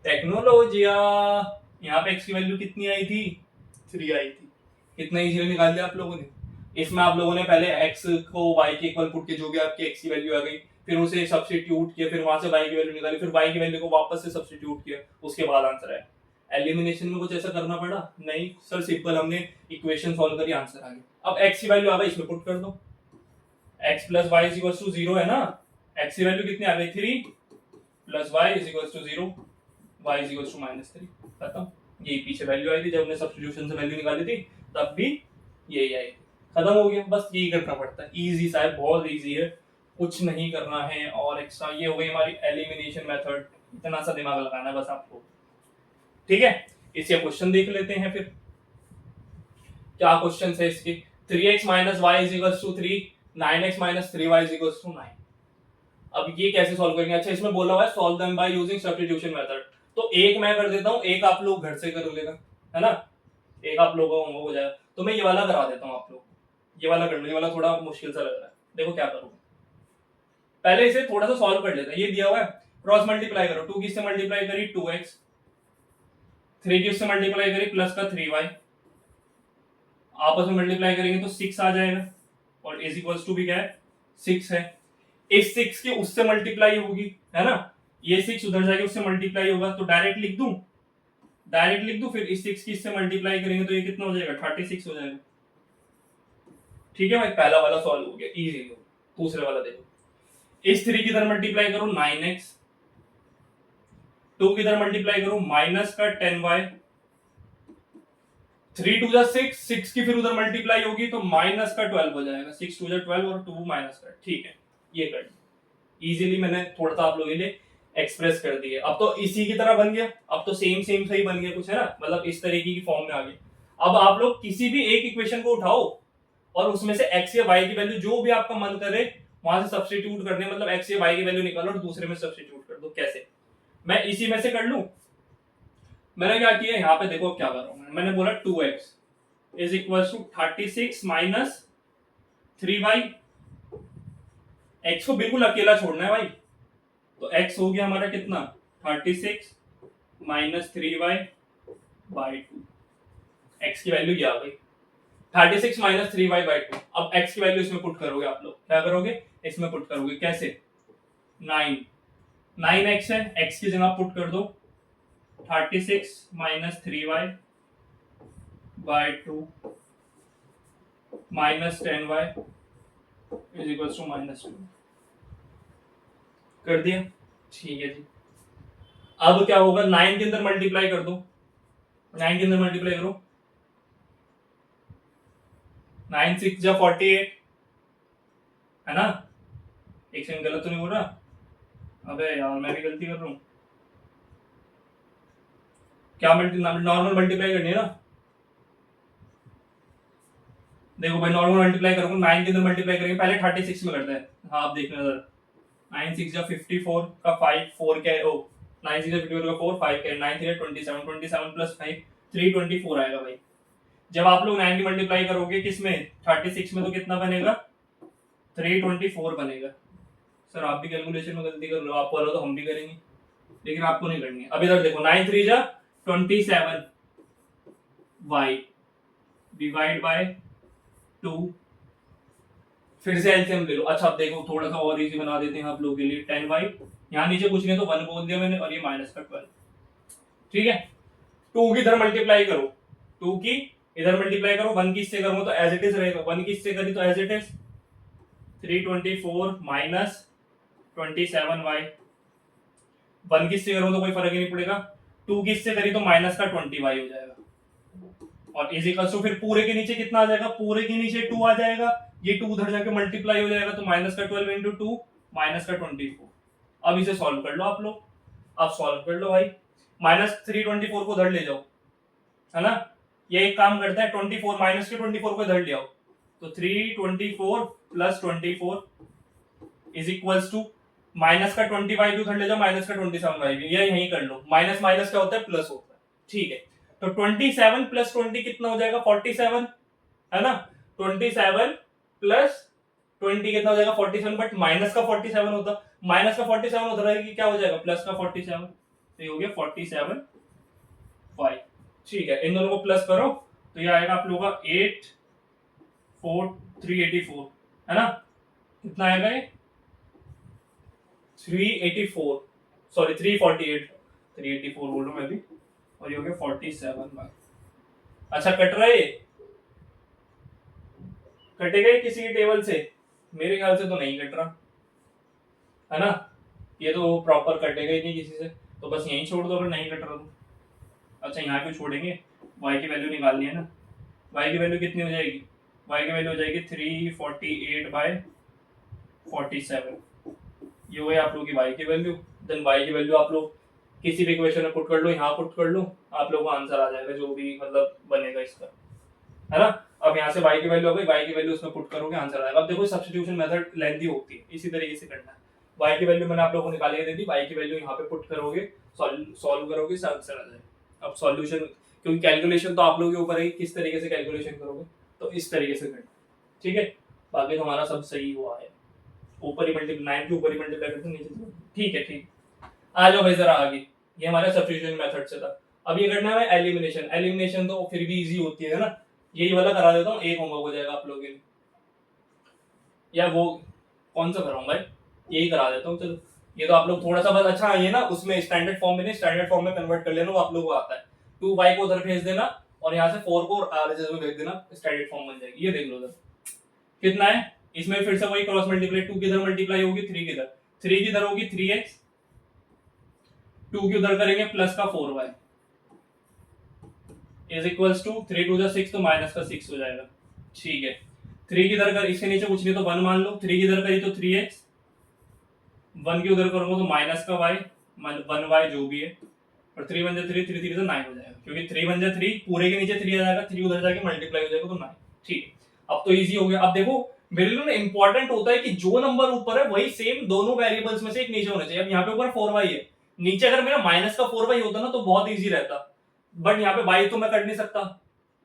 टेक्नोलॉजिया, यहाँ पे x की वैल्यू कितनी आई थी, 3 आई थी। कितना इजीली निकाल लिया आप लोगों ने। इसमें आप लोगों ने पहले x को y के इक्वल पुट के, जो भी आपकी x की वैल्यू आ गई, फिर उसे सब्स्टिट्यूट किया, फिर वहां से y की वैल्यू निकाली, फिर y की वैल्यू को वापस से सब्स्टिट्यूट किया, उसके बाद आंसर आया। एलिमिनेशन में कुछ ऐसा करना पड़ा नहीं सर, सिंपल हमने इक्वेशन सॉल्व करी, आंसर आ गया। अब x की वैल्यू आ गई, इसमें पुट कर दो, x plus y is equal to 0 है ना, x की वैल्यू कितनी आ गई, 3 plus y is equal to 0, y is equal to -3, खत्म। यही पीछे वैल्यू आई थी जब हमने सब्स्टिट्यूशन से वैल्यू निकाली थी, तब भी यही आई, खत्म हो गया। बस यही करना पड़ता है, इजी सा है, बहुत इजी है, कुछ नहीं करना है और एक्स्ट्रा। ये हो गई हमारी एलिमिनेशन मेथड, इतना सा दिमाग लगाना है बस आपको, ठीक है। इसके क्वेश्चन देख लेते हैं फिर, क्या क्वेश्चन है इसके। 3x minus y is equal to 3, 9x minus 3y is equal to 9। अब ये कैसे सॉल्व करेंगे, अच्छा इसमें बोला हुआ है solve them by using substitution method, तो एक मैं कर देता हूँ, एक आप लोग घर से कर लेगा, है ना, एक आप लोगों को हो जाएगा, तो मैं ये वाला करा देता हूँ आप लोग, ये वाला कर लो, ये वाला थोड़ा मुश्किल सा लग रहा है। देखो क्या करूँ, पहले इसे थोड़ा सा सॉल्व कर लेते हैं। ये दिया हुआ है, क्रॉस मल्टीप्लाई करो, 2 किससे मल्टीप्लाई करी, 2x, 3 किससे मल्टीप्लाई करी, प्लस का 3y, आपस में मल्टीप्लाई करेंगे तो 6 आ जाएगा, और इज इक्वल्स टू भी क्या है, 6 है। इस 6 की उससे मल्टीप्लाई होगी, है ना, ये 6 उधर जाके उससे मल्टीप्लाई होगा, तो डायरेक्ट लिख दूं, डायरेक्ट लिख दूं, फिर इस 6 की इससे मल्टीप्लाई करेंगे तो ये कितना हो जाएगा, 36 हो जाएगा। ठीक है भाई, पहला वाला सॉल्व हो गया, इजी हो। दूसरे वाला देखो, इस 3 की इधर मल्टीप्लाई करो 9x, 2 की इधर मल्टीप्लाई करो माइनस का 10y, 3 2 जा 6, 6 की फिर उधर मल्टीप्लाई होगी तो माइनस का 12 हो जाएगा, 6 2 जा 12 और 2 माइनस का, ठीक है। ये कर इजीली मैंने थोड़ा सा आप लोगों के लिए एक्सप्रेस कर दिए। अब तो इसी की तरह बन गया, अब तो सेम सेम सही बन गया कुछ, है ना, मतलब इस तरीके की फॉर्म में आ गया। अब आप लोग किसी भी एक इक्वेशन को उठाओ और उसमें से x या y की वैल्यू जो भी आपका मन करे वहां से सब्स्टिट्यूट करने, मतलब x या y की वैल्यू निकालो और दूसरे में सब्स्टिट्यूट कर दो। कैसे, मैं इसी में से कर लूं, मैंने क्या किया यहाँ पे देखो क्या कर रहा हूं, मैंने बोला 2x is equal to 36 minus 3y, x को बिल्कुल अकेला छोड़ना है भाई, तो x हो गया हमारा कितना, 36 माइनस 3y बाई 2, x की वैल्यू क्या आ गई, 36 माइनस 3y बाई 2। अब x की वैल्यू इसमें पुट करोगे, आप लोग क्या करोगे, इसमें पुट करोगे, कैसे, 9x है, x की जगह पुट कर दो 36 minus 3y by 2 minus 10y is equal to -2, कर दिया, ठीक है जी। अब क्या होगा, 9 के अंदर मल्टीप्लाई कर दो, 9 के अंदर मल्टीप्लाई करो, 9 6 जा 48, है ना, एक सेकंड गलत तो नहीं बोल रहा, अबे यार मैं भी गलती कर रहा हूँ, क्या नॉर्मल मल्टीप्लाई करनी है ना, देखो भाई नॉर्मल मल्टीप्लाई करोगे, 9 के अंदर मल्टीप्लाई करेंगे, पहले 36 में करते हैं, हाँ आप देखना जरा, 9 6 जा 54 का 5 4 क्या है, ओ 9 6 जा 54 का 4 5 क्या है, 9 3 27 27 प्लस 5 324 आएगा भाई। जब आप लोग 9 की मल्टीप्लाई करोगे किसमें, 36 में, तो कितना बनेगा, 324 बनेगा। सर आप भी कैलकुलेशन में गलती कर लो, आप बोलो तो हम भी करेंगे, लेकिन आपको नहीं करनी है। अब इधर देखो 9 3 जा 27 y डिवाइड बाय 2, फिर से एलसीएम ले लो। अच्छा अब देखो थोड़ा सा और इजी बना देते हैं आप लोगों के लिए, 10y, यहाँ नीचे कुछ नहीं तो 1 बोल दिया मैंने, और ये माइनस का 12, ठीक है। 2 की इधर मल्टीप्लाई करो, 2 की इधर मल्टीप्लाई करो, 1 की इससे करूंगा तो एज इट इज रहेगा, 1 की इससे करी तो as it is 324 minus 27y 1 किससे करो तो कोई फर्क ही नहीं पड़ेगा, 2 किससे करी तो माइनस का 20y हो जाएगा, और इज इक्वल टू फिर पूरे के नीचे कितना आ जाएगा, पूरे के नीचे 2 आ जाएगा, ये 2 उधर जाके मल्टीप्लाई हो जाएगा, तो माइनस का 12 इंटू 2 माइनस का 24। अब इसे सॉल्व कर लो आप लोग, अब सॉल्व कर लो भाई, माइनस 324 को उधर ले जाओ, है ना, ये एक काम करता है 24 माइनस के 24 को इधर ले आओ, तो 324 plus 24 is equals to minus का 20y भी उधर ले जाओ, माइनस का 27y भी, ये यहीं कर लो, माइनस माइनस क्या होता है प्लस होता है, ठीक है, तो 27 प्लस 20 कितना हो जाएगा 47, है ना, 27 प्लस 20 कितना हो जाएगा 47, बट माइनस का 47 होता, माइनस का 47 उधर रहेगा क्या हो जाएगा प्लस का 47, तो ये हो गया 47 y, ठीक है, इन दोनों को प्लस करो तो ये आएगा आप लोगों का 384, है ना, कितना आएगा ये 384, सॉरी 348, 384 बोल रहा हूं मैं भी, और ये हो गया 47y। अच्छा कट रहा है, कटेगा ये किसी की टेबल से, मेरे ख्याल से तो नहीं कट रहा, है ना, ये तो प्रॉपर कटेगा ही नहीं किसी से, तो बस यहीं छोड़ दो अगर नहीं कट रहा तो। अच्छा यहाँ क्यों छोड़ेंगे, y की वैल्यू निकालनी है ना, y की वैल्यू कितनी हो जाएगी, y की वैल्यू हो जाएगी 348/47, ये हो गई आप लोगों की y की वैल्यू, देन y की वैल्यू आप लोग किसी भी इक्वेशन में पुट कर लो, यहाँ पुट कर लो, आप लोगों को आंसर आ जाएगा जो भी मतलब बनेगा इसका, है ना। अब यहाँ से y की वैल्यू हो गई, y की वैल्यू उसमें पुट करोगे आंसर आएगा। अब देखो सब्स्टिट्यूशन मेथड लेंथी होती है, इसी तरीके से करना है, y की वैल्यू मैंने आप लोगों को निकाल के दे दी, y की वैल्यू यहाँ पे पुट करोगे, सॉल्व करोगे, आंसर आ जाएगा। अब सॉल्यूशन क्योंकि कैलकुलेशन तो आप लोगों के ऊपर है किस तरीके से कैलकुलेशन करोगे, तो इस तरीके से करना, ठीक है, बाकी हमारा सब सही हुआ है, ऊपर ही मल्टीप्लाई 9 के ऊपर ही मल्टीप्लाई करते नीचे, ठीक है, ठीक, आ जाओ भाई जरा आगे, ये हमारा सब्स्टिट्यूशन मेथड से था। अब ये करना है एलिमिनेशन, एलिमिनेशन तो फिर भी इजी होती है ना, यही वाला करा देता हूँ, एक होमवर्क हो जाएगा आप लोगों के लिए, या वो कौन सा कराऊं भाई, यही करा देता हूँ, चलो ये तो आप लोग थोड़ा सा बस, अच्छा ये ना उसमें स्टैंडर्ड फॉर्म में नहीं, स्टैंडर्ड फॉर्म में कन्वर्ट कर लेना, वो आप लोगों को आता है, 2y को उधर भेज देना और यहाँ से 4 को RHS में भेज देना, स्टैंडर्ड फॉर्म बन जाएगी, ये देख लो उधर कितना है, इसमें फिर से वही क्रॉस मल्टीप्लाई, 2 किधर मल्टीप्लाई होगी 3 किधर, 3 किधर होगी 3x, 2 की उधर करेंगे प्लस का 4y इज इक्वल्स टू 3 2 6 तो माइनस का 6 हो जाएगा, ठीक है, 3 की इधर कर, इसके नीचे कुछ नहीं तो 1 मान लो, 3 की इधर करी तो 3x, 1 की उधर करूंगा तो माइनस का y 1y जो भी है, और 3 1 3 3 3 तो 9 हो जाएगा, क्योंकि 3 1 3 पूरे के नीचे 3 आ जाएगा, 3 उधर जाके मल्टीप्लाई हो जाएगा तो 9, ठीक है, अब तो इजी हो गया। अब देखो मेरे लिए ना इंपॉर्टेंट होता है कि जो नंबर ऊपर है वही सेम दोनों वेरिएबल्स में से एक नीचे होना चाहिए। अब यहाँ पे ऊपर 4y है, नीचे अगर मेरा माइनस का 4y होता ना तो बहुत इजी रहता, बट यहाँ पे y तो मैं कर नहीं सकता,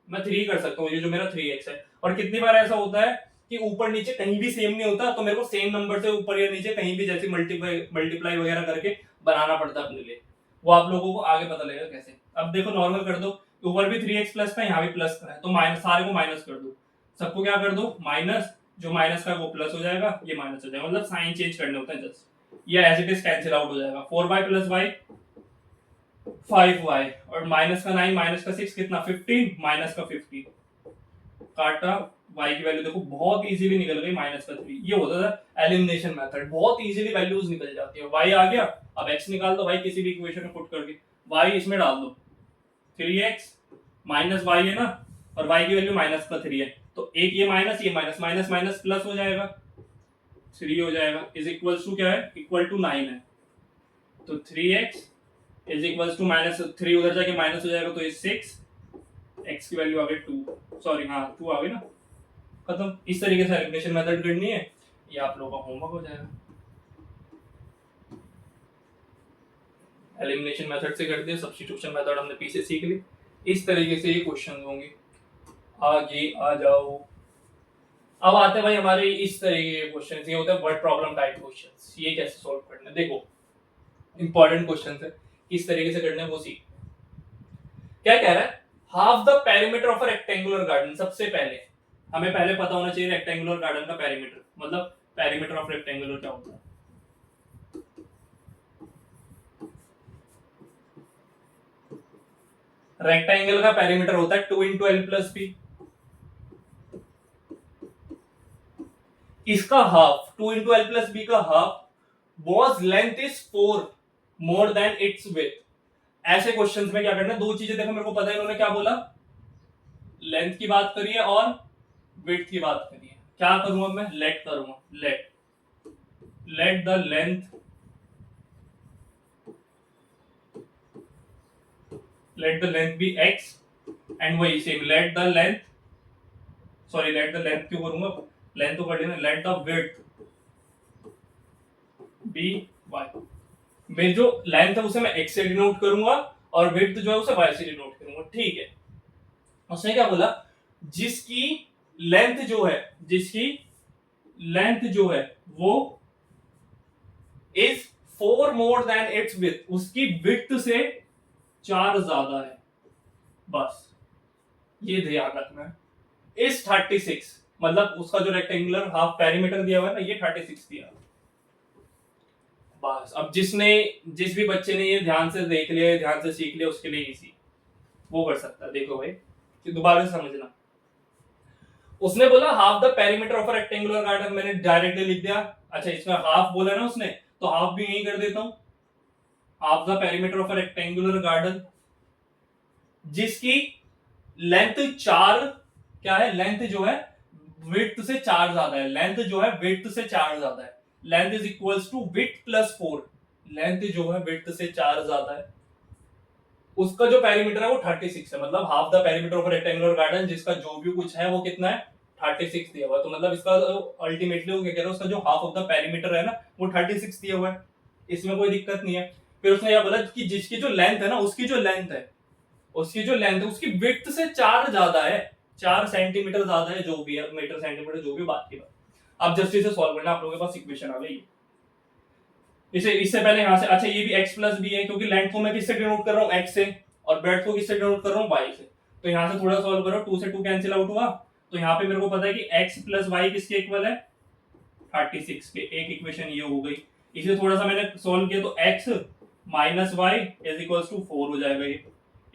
मैं 3 कर सकता हूँ, ये जो मेरा 3x है, और कितनी बार ऐसा होता है कि ऊपर नीचे कहीं भी सेम नहीं होता, तो मेरे को सेम नंबर से ऊपर या नीचे कहीं भी जैसे मल्टीप्लाई वगैरह करके बनाना पड़ता है अपने लिए, वो आप लोगों को आगे पता लगेगा कैसे। अब देखो नॉर्मल कर दो, ऊपर भी 3x प्लस था, यहाँ भी प्लस का है, तो माइनस, सारे को माइनस कर दो, सबको क्या कर दो माइनस, जो माइनस का वो प्लस हो जाएगा, ये माइनस हो जाएगा, मतलब साइन चेंज करने होते हैं जस्ट, ये as it is cancel out हो जाएगा, 4y प्लस y 5y, और माइनस का 9 माइनस का 6 कितना 15, माइनस का 50 काटा, y की वैल्यू देखो बहुत इजीली निकल गई माइनस का 3, ये होता था एलिमिनेशन मेथड, बहुत इजीली वैल्यूज निकल जाती है। y आ गया, अब x निकाल दो, y किसी भी इक्वेशन में पुट करके y इसमें डाल दो, 3x माइनस y है ना, और y की वैल्यू माइनस का 3 है, तो एक ये माइनस माइनस माइनस प्लस हो जाएगा, 3 हो जाएगा, इज इक्वल टू क्या है, इक्वल टू 9 है, तो 3x is equal to minus 3 उधर जाके माइनस हो जाएगा, तो ये 6, x की वैल्यू आ गई 2, सॉरी हाँ 2 आ गई ना, खत्म। इस तरीके से एलिमिनेशन मेथड करनी है, ये आप लोगों का होमवर्क हो जाएगा। एलिमिनेशन मेथड से कर दिया, सब्स्टिट्यूशन मेथड हमने पीछे सीख ली, इस तरीके से ये क्वेश्चन होंगे। आगे आ जाओ, अब आते हैं भाई हमारे इस तरीके के क्वेश्चन, ये होता है वर्ड प्रॉब्लम टाइप क्वेश्चंस, ये कैसे सॉल्व करना है, देखो इंपॉर्टेंट क्वेश्चन है, किस तरीके से करना है वो सीख। क्या कह रहा है, half the perimeter of a rectangular garden, सबसे पहले हमें पहले पता होना चाहिए रेक्टेंगुलर गार्डन का पेरीमीटर, मतलब पेरीमीटर ऑफ रेक्टेंगुलर क्या होता है। रेक्टेंगल का पेरीमीटर होता है 2 इंटू एल प्लस बी, इसका half 2 into L plus B का half, boss length is 4, more than its width. ऐसे क्वेश्चंस में क्या करना है, दो चीजें देखो मेरे को पता है इन्होंने क्या बोला, लेंथ की बात करी है और विड्थ की बात करी है। क्या करूंगा मैं, लेट करूंगा, let the length, let the length be X and वही same let the length, sorry let the length क्यों करूंगा, लेंथ तो कर लेना, let the width be Y. मेरी जो लेंथ है उसे मैं एक्स से डिनोट करूंगा और विड्थ जो है उसे वाई से डिनोट करूंगा, ठीक है। उसने क्या बोला, जिसकी लेंथ जो है, जिसकी लेंथ जो है वो is 4 more than it's width, उसकी विड्थ से 4 ज्यादा है, बस ये ध्यान रखना है। इस 36 मतलब उसका जो रेक्टेंगुलर हाफ पेरीमीटर दिया हुआ है ना, ये 36 दिया। बस अब जिस भी बच्चे ने ये ध्यान से देख लिया, ध्यान से सीख लिया, उसके लिए इजी वो कर सकता है। देखो भाई दोबारा से समझना, उसने बोला half the perimeter of a rectangular garden, मैंने डायरेक्टली लिख दिया। अच्छा इसमें हाफ बोला ना उसने, तो हाफ भी यही कर देता हूं, half the perimeter of a rectangular garden जिसकी लेंथ 4, क्या है, लेंथ जो है विड्थ से 4 ज्यादा है, लेंथ जो है विड्थ से 4 ज्यादा है, length is equals to width plus 4, length जो है विड्थ से 4 ज्यादा है, उसका जो पेरीमीटर है वो 36 है, मतलब half the perimeter of rectangular garden जिसका जो भी कुछ है वो कितना है, 36 दिया हुआ है। तो मतलब इसका अल्टीमेटली वो क्या कह रहा है, उसका जो हाफ ऑफ द पेरीमीटर है ना वो 36 दिया हुआ है, इसमें कोई दिक्कत नहीं है। फिर उसने यह बोला कि जिसकी जो लेंथ है ना, उसकी जो लेंथ है, उसकी जो लेंथ है उसकी विड्थ से 4 ज्यादा है, 4 सेंटीमीटर ज्यादा है, जो भी है मीटर सेंटीमीटर जो भी बात की बात। अब जस्ट इसे सॉल्व करना, आप लोगों के पास इक्वेशन आ गई। इसे इससे पहले यहां से, अच्छा ये भी x प्लस बी है क्योंकि लेंथ को मैं किससे डिनोट कर रहा हूँ, x से, और ब्रेड्थ को किससे डिनोट कर रहा हूँ, y से। तो यहां से थोड़ा सॉल्व करो, 2 से 2 कैंसिल आउट हुआ, तो यहाँ पे मेरे को पता है कि x प्लस वाई किसके इक्वल है, 36 के। एक इक्वेशन ये हो गई। इसे थोड़ा सा मैंने सॉल्व किया तो x minus y is equal to 4 हो जाएगा, ये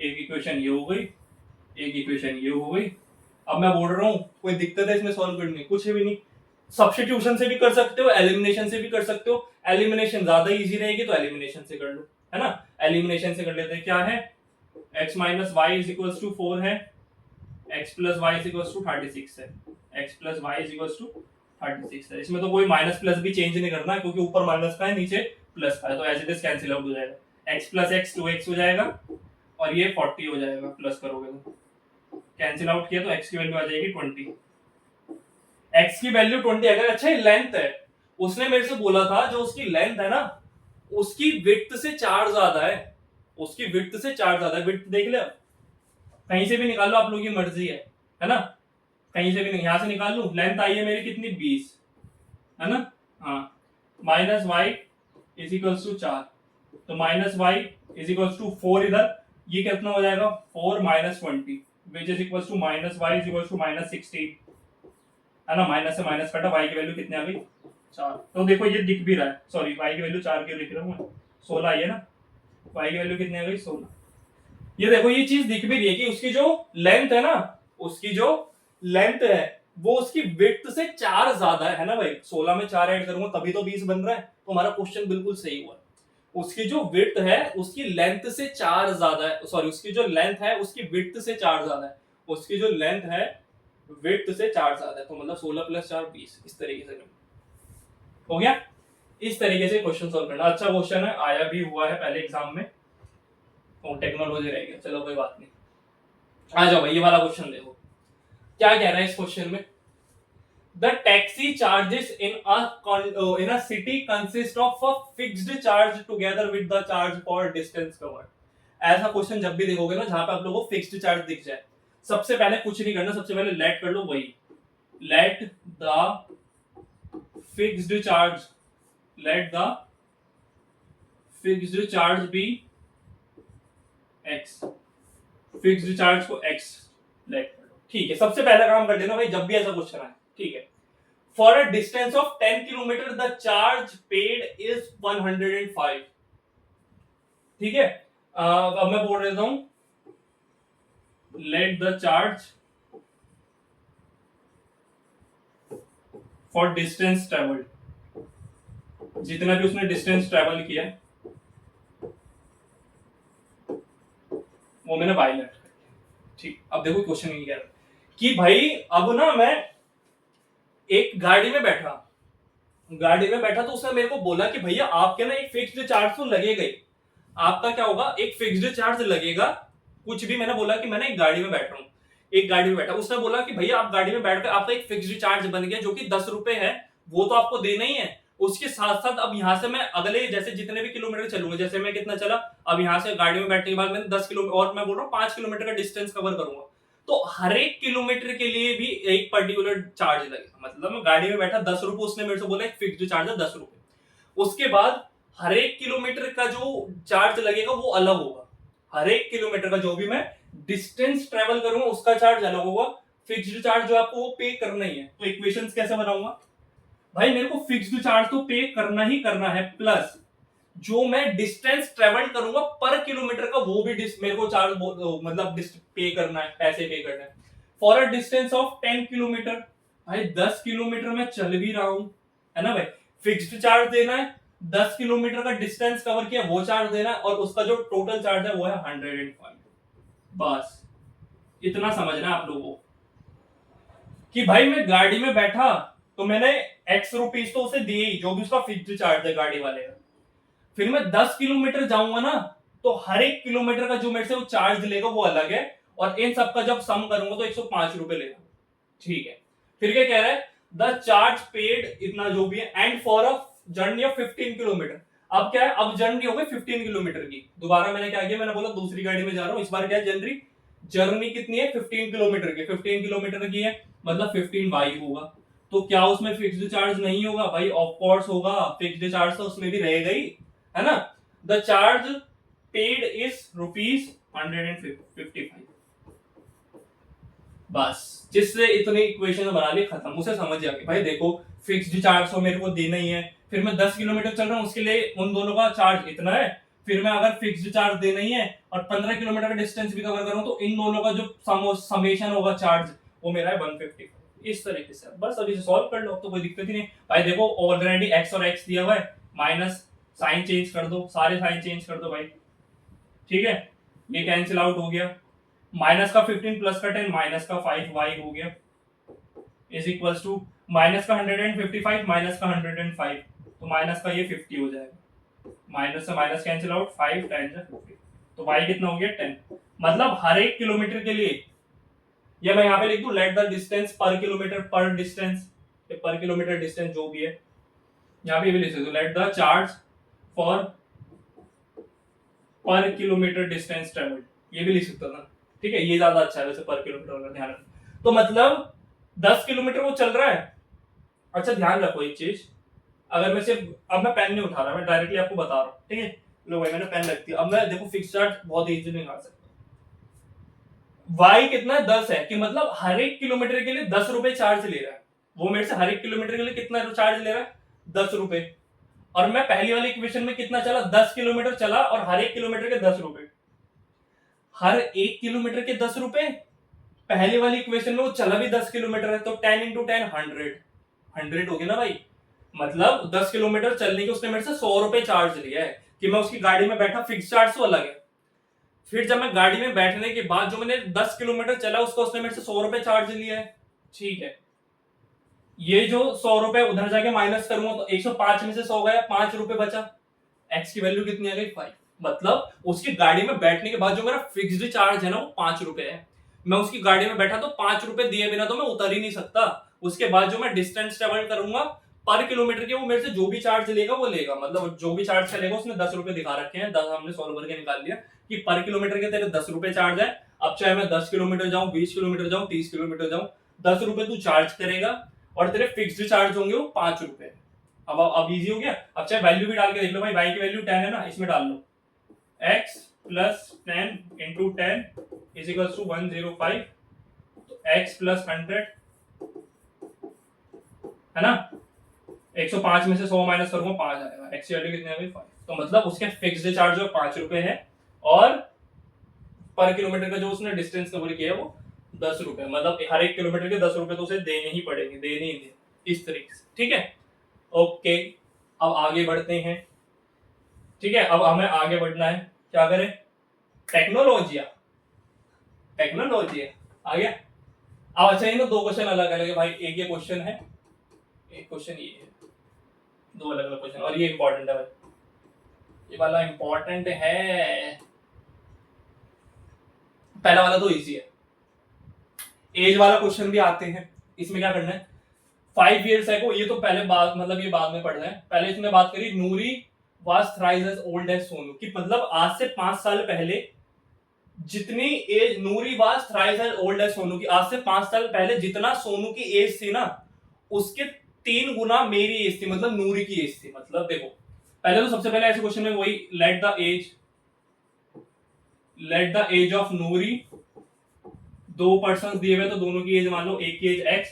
एक इक्वेशन ये हो गई, एक इक्वेशन ये हो गई। अब मैं बोल रहा हूँ कोई दिक्कत है इसमें सॉल्व करने, कुछ भी नहीं। सब्स्टिट्यूशन से भी कर सकते हो, एलिमिनेशन से भी कर सकते हो, एलिमिनेशन ज्यादा इजी रहेगी तो एलिमिनेशन से कर लो, है ना। एलिमिनेशन से कर लेते हैं, क्या है, x minus y is equal to 4 है, x plus y is equal to 36 है, x plus y is equal to 36 है। इसमें तो कोई माइनस प्लस भी चेंज नहीं करना क्योंकि ऊपर माइनस का है नीचे प्लस का है, तो as it is cancel out हो जाएगा, x प्लस एक्स 2x हो जाएगा और ये 40 हो जाएगा, प्लस करोगे तो कैंसिल आउट किया तो x की वैल्यू आ जाएगी 20, x की वैल्यू 20। अगर अच्छा लेंथ है, उसने मेरे से बोला था जो उसकी लेंथ है ना उसकी विड्थ से 4 ज्यादा है, उसकी विड्थ से 4 ज्यादा है। विड्थ देख ले, कहीं से भी निकाल लो, आप लोगों की मर्जी है ना, कहीं से भी नहीं, यहां से निकाल लूं। लेंथ आई है मेरी कितनी, 20, है ना, हाँ। Minus y is equal to 4, तो minus y is equal to 4, इधर ये कितना हो जाएगा, 4 minus 20 which is equal to minus y is equal to minus 16, है ना। माइनस से माइनस कटा, y की वैल्यू कितनी आ गई, 4। तो देखो ये दिख भी रहा है, सॉरी y की वैल्यू 4 क्यों लिख रहा हूं मैं, 16 आई है ना, y की वैल्यू कितनी आ गई, 16। ये देखो ये चीज दिख भी रही है कि उसकी जो लेंथ है ना, उसकी जो लेंथ है वो उसकी विड्थ से 4 ज्यादा है ना भाई। 16 में 4 ऐड करूंगा तभी तो 20 बन रहा है, तो हमारा क्वेश्चन बिल्कुल सही हुआ। उसकी जो विड्थ है उसकी लेंथ से 4 ज्यादा है, सॉरी उसकी जो लेंथ है उसकी विड्थ से 4 ज्यादा है, उसकी जो लेंथ है विड्थ से 4 ज्यादा है, तो मतलब 16 प्लस 4 20, इस तरीके से हो गया। इस तरीके से क्वेश्चन सॉल्व करना, अच्छा क्वेश्चन है, आया भी हुआ है पहले एग्जाम में, तो टेक्नोलॉजी रह गया, चलो कोई बात नहीं। आ जाओ भाई ये वाला क्वेश्चन देखो, क्या कह रहा है इस क्वेश्चन में, the taxi charges in a city consist of a fixed charge together with the charge for distance covered. ऐसा क्वेश्चन जब भी देखोगे ना जहां पे आप लोगों को फिक्स्ड चार्ज दिख जाए, सबसे पहले कुछ नहीं करना, सबसे पहले लेट कर लो, वही let the fixed charge, let the fixed charge be x, fixed charge को एक्स लेट कर लो, ठीक है। सबसे पहला काम कर देना भाई जब भी ऐसा क्वेश्चन आए, ठीक है। For a distance of 10 kilometre the charge paid is 105, ठीक है। अब मैं बोल देता हूं, let the charge for distance travelled, जितना भी उसने डिस्टेंस ट्रेवल किया है वो मैंने वाई लेफ्ट कर दिया। ठीक, अब देखो क्वेश्चन ये कह रहा है कि भाई अब ना मैं एक गाड़ी में बैठा तो उसने मेरे को बोला कि भैया आपके ना एक फिक्स्ड चार्ज तो लगेगा ही। आपका क्या होगा, एक फिक्स्ड चार्ज लगेगा। कुछ भी मैंने बोला कि मैंने एक गाड़ी में बैठ रहा हूँ, एक गाड़ी में बैठा, उसने बोला कि भैया आप गाड़ी में बैठ कर आपका एक फिक्स्ड चार्ज बन गया जो कि 10 रुपए है, वो तो आपको देना ही है। उसके साथ साथ अब यहाँ से मैं अगले जैसे जितने भी किलोमीटर चलूंगा, जैसे मैं कितना चला, अब यहाँ से गाड़ी में बैठने के बाद मैंने 10 किलोमीटर और मैं बोल रहा हूँ 5 किलोमीटर का डिस्टेंस कवर करूंगा, तो हर एक किलोमीटर के लिए भी एक पर्टिकुलर चार्ज लगेगा। मतलब मैं गाड़ी में बैठा 10 रुपए, उसने मेरे से बोला एक फिक्स्ड चार्ज है 10 रुपए। उसके बाद हर एक किलोमीटर का जो चार्ज लगेगा वो अलग होगा। हर एक किलोमीटर का जो भी मैं डिस्टेंस ट्रेवल करूंगा उसका चार्ज अलग होगा। फिक्स्ड चार्ज जो आपको वो पे करना ही है। तो इक्वेशंस कैसे बनाऊंगा भाई, मेरे को फिक्स्ड चार्ज तो पे करना ही करना है, प्लस जो मैं डिस्टेंस ट्रेवल करूंगा पर किलोमीटर का वो भी मेरे को चार्ज मतलब पे करना है, पैसे पे करना है। For a distance of 10 kilometre, भाई 10 किलोमीटर में चल भी रहा हूं, है ना भाई, फिक्स्ड चार्ज देना है। 10 किलोमीटर का डिस्टेंस कवर किया वो चार्ज देना है, और उसका जो टोटल चार्ज है वो है 105। बस इतना समझना है आप लोगों को कि भाई मैं गाड़ी में बैठा तो मैंने एक्स रुपीज तो उसे दिए ही, जो भी उसका फिक्स्ड चार्ज है गाड़ी वाले का। फिर मैं 10 किलोमीटर जाऊंगा ना, तो हर एक किलोमीटर का जो मेरे से वो चार्ज लेगा वो अलग है, और इन सबका जब सम करूंगा तो 105 रुपए लेगा। ठीक है, फिर क्या कह रहा है, द चार्ज पेड इतना जो भी है, and for a journey of 15 kilometre. अब क्या है, अब जर्नी हो गई 15 किलोमीटर की। दोबारा मैंने क्या किया, मैंने बोला दूसरी गाड़ी में जा रहा हूं, इस बार क्या है, जर्नी कितनी है 15 किलोमीटर की, 15 किलोमीटर की है, मतलब 15 वाई होगा। तो क्या उसमें फिक्स्ड चार्ज नहीं होगा भाई, ऑफ कोर्स होगा, फिक्स्ड चार्ज तो उसमें भी रहेगा ही, है ना। The charge paid is ₹155। बस जिससे इतनी इक्वेशन बना ली, खत्म। उसे समझ गया कि भाई देखो फिक्स्ड चार्ज तो मेरे को देना ही है, फिर मैं 10 किलोमीटर चल रहा हूँ उसके लिए उन दोनों का चार्ज इतना है, फिर मैं अगर फिक्स्ड चार्ज देना ही है और 15 किलोमीटर का डिस्टेंस भी कवर करूँ तो इन दोनों का जो समेशन होगा चार्ज वो मेरा है 155। इस तरीके से बस अभी से सॉल्व कर लो, तो कोई दिक्कत ही नहीं भाई। देखो ऑलरेडी एक्स और एक्स दिया हुआ है, माइनस साइन चेंज कर दो, सारे साइन चेंज कर दो भाई। ठीक है, ये कैंसिल आउट हो गया, माइनस का 15 प्लस का 10 माइनस का 5y हो गया, इज इक्वल्स टू माइनस का 155 माइनस का 105, तो माइनस का ये 50 हो जाएगा, माइनस से माइनस कैंसिल आउट, 5 10 50, तो y कितना हो गया 10। मतलब हर एक किलोमीटर के लिए, या मैं यहाँ पे लिख दूं लेट द डिस्टेंस पर किलोमीटर, पर डिस्टेंस, पर किलोमीटर डिस्टेंस जो भी है, यहाँ पे भी लिख सकते हो लेट द चार्ज फॉर पर किलोमीटर डिस्टेंस ट्रेवल्ड, ये भी लिख सकता था। ठीक है, ये ज्यादा अच्छा है वैसे पर किलोमीटर का ध्यान रखना। तो मतलब 10 किलोमीटर वो चल रहा है। अच्छा ध्यान रखो एक चीज, अगर मैं सिर्फ, अब मैं पेन नहीं उठा रहा, मैं डायरेक्टली आपको बता रहा हूँ। ठीक है, लो भाई मैंने पेन रख दिया। अब मैं देखो फिक्स चार्ज बहुत इजीली निकाल सकता हूँ। वाई कितना 10 है, कि मतलब हर एक किलोमीटर के लिए 10 रुपए चार्ज ले रहा है। वो मेरे से हर एक किलोमीटर के लिए कितना चार्ज ले रहा है, 10 रुपए। और मैं पहली वाली इक्वेशन में कितना चला, 10 किलोमीटर चला, और हर एक किलोमीटर के 10 रुपए, हर एक किलोमीटर के 10 रुपए। पहले वाली इक्वेशन में वो चला भी 10 किलोमीटर है, तो 10 इंटू 10 100 हो गया ना भाई। मतलब 10 किलोमीटर चलने के उसने मेरे से 100 रुपए चार्ज लिया है, कि मैं उसकी गाड़ी में बैठा, फिक्स चार्ज तो अलग है। फिर जब मैं गाड़ी में बैठने के बाद जो मैंने 10 किलोमीटर चला उसको उसने मेरे से 100 रुपए चार्ज लिया है। ठीक है, ये जो 100 रुपए उधर जाके माइनस करूंगा तो 105 में से 100 गया, 5 रुपए बचा, एक्स की वैल्यू कितनी आ गई 5। मतलब उसकी गाड़ी में बैठने के बाद जो मेरा फिक्स्ड चार्ज है ना वो 5 रुपए है। मैं उसकी गाड़ी में बैठा तो 5 रुपए दिए बिना तो मैं उतर ही नहीं सकता। उसके बाद जो मैं डिस्टेंस ट्रेवल करूंगा पर किलोमीटर के, वो मेरे से जो भी चार्ज लेगा वो लेगा। मतलब जो भी चार्ज चलेगा उसने 10 रुपए दिखा रखे हैं, 10 हमने सॉल्व करके निकाल लिया कि पर किलोमीटर के तेरे 10 रुपए चार्ज है। अब चाहे मैं 10 किलोमीटर जाऊं, 20 किलोमीटर जाऊं, 30 किलोमीटर जाऊं, 10 रुपए तू चार्ज करेगा, और तेरे फिक्स्ड चार्ज होंगे वो 5 रुपए। अब इजी हो गया। अब चाहे वैल्यू भी डाल के देख लो भाई, y की वैल्यू 10 है ना, इसमें डाल लो x plus 10 into 10 is equal to 105, तो x प्लस 100 है ना, 105 में से 100 माइनस करूंगा 5 आएगा, x की वैल्यू कितनी आ गई 5। तो मतलब उसके फिक्स्ड चार्ज जो 5 रुपए है, और पर किलोमीटर का जो उसने डिस्टेंस कवर किया है वो 10 रुपए। मतलब हर एक किलोमीटर के 10 रुपए तो उसे देने ही पड़ेंगे, देने ही देने, इस तरीके से। ठीक है, ओके, अब आगे बढ़ते हैं। ठीक है, अब हमें आगे बढ़ना है, क्या करें, टेक्नोलॉजिया। टेक्नोलॉजी है, आ गया। अब अच्छा, इन दो क्वेश्चन अलग अलग है भाई, एक ये क्वेश्चन है, एक क्वेश्चन ये है, दो अलग अलग क्वेश्चन, और ये इंपॉर्टेंट है भाई, ये वाला इंपॉर्टेंट है। पहला वाला तो इजी है, एज वाला क्वेश्चन भी आते हैं। इसमें क्या करना है, 5 years ago, ये तो पहले बात, मतलब ये बाद में पढ़ रहे हैं, पहले इसमें बात करी Noori was thrice as old as Sonu, कि मतलब आज से 5 साल पहले जितनी age, Noori was thrice as old as Sonu, की आज से 5 साल पहले जितना सोनू की एज थी ना, उसके 3 गुना मेरी एज थी, मतलब नूरी की एज थी। मतलब देखो, पहले तो सबसे पहले ऐसे क्वेश्चन में वही लेट द एज ऑफ नूरी, दो पर्सन दिए हुए तो दोनों की एज मान लो, एक की age x,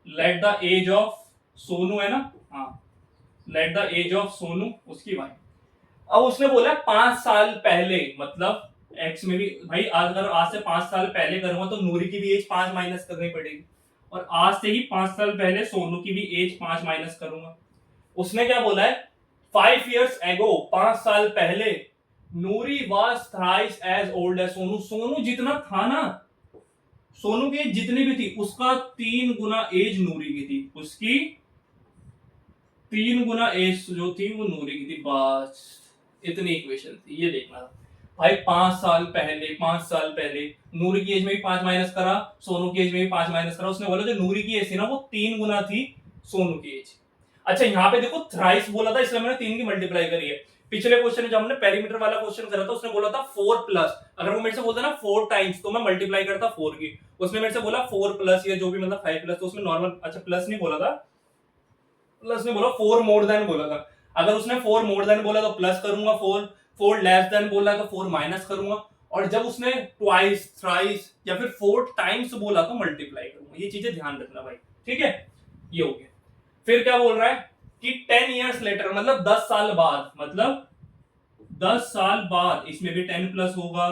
let the age of Sonu है ना, हाँ, let the age of Sonu, उसकी वाई। अब उसने बोला 5 साल पहले, मतलब एक्स में भी भाई, अगर आज से 5 साल पहले करूंगा तो नूरी की भी एज 5 माइनस करनी पड़ेगी, और आज से ही 5 साल पहले सोनू की भी एज 5 माइनस करूंगा। उसने क्या बोला है, 5 years ago, 5 साल पहले, Noori was thrice as old as Sonu, Sonu जितना था ना, सोनू की एज जितनी भी थी उसका 3 गुना एज नूरी की थी, उसकी 3 गुना एज जो थी वो नूरी की थी, बस इतनी इक्वेशन थी। ये देखना भाई, 5 साल पहले नूरी की एज में भी 5 माइनस करा, सोनू की एज में भी 5 माइनस करा, उसने बोला जो नूरी की एज थी ना वो 3 गुना थी सोनू की एज। अच्छा, यहाँ पे देखो थ्राइस बोला था, इसलिए मैंने 3 की मल्टीप्लाई करी है। पिछले क्वेश्चन में जब हमने पेरीमीटर वाला क्वेश्चन करा था, उसने बोला था 4 प्लस, अगर वो मेरे से बोलता ना 4 टाइम्स, तो मैं मल्टीप्लाई करता 4 की। उसने मेरे से बोला 4 प्लस या जो भी, मतलब 5 प्लस, तो उसमें नॉर्मल, अच्छा प्लस नहीं बोला था, प्लस नहीं बोला, 4 मोर देन बोला था। अगर उसने 4 मोर देन बोला तो प्लस करूंगा, 4 लेस देन बोला तो 4 माइनस करूंगा, और जब उसने ट्वाइस, थ्राइस या फिर 4 टाइम्स बोला तो मल्टीप्लाई करूंगा। ये चीजें ध्यान रखना भाई, ठीक है। ये हो गया। फिर क्या बोल रहा है कि 10 years later, मतलब 10 साल बाद, मतलब 10 साल बाद, इसमें भी 10 प्लस होगा,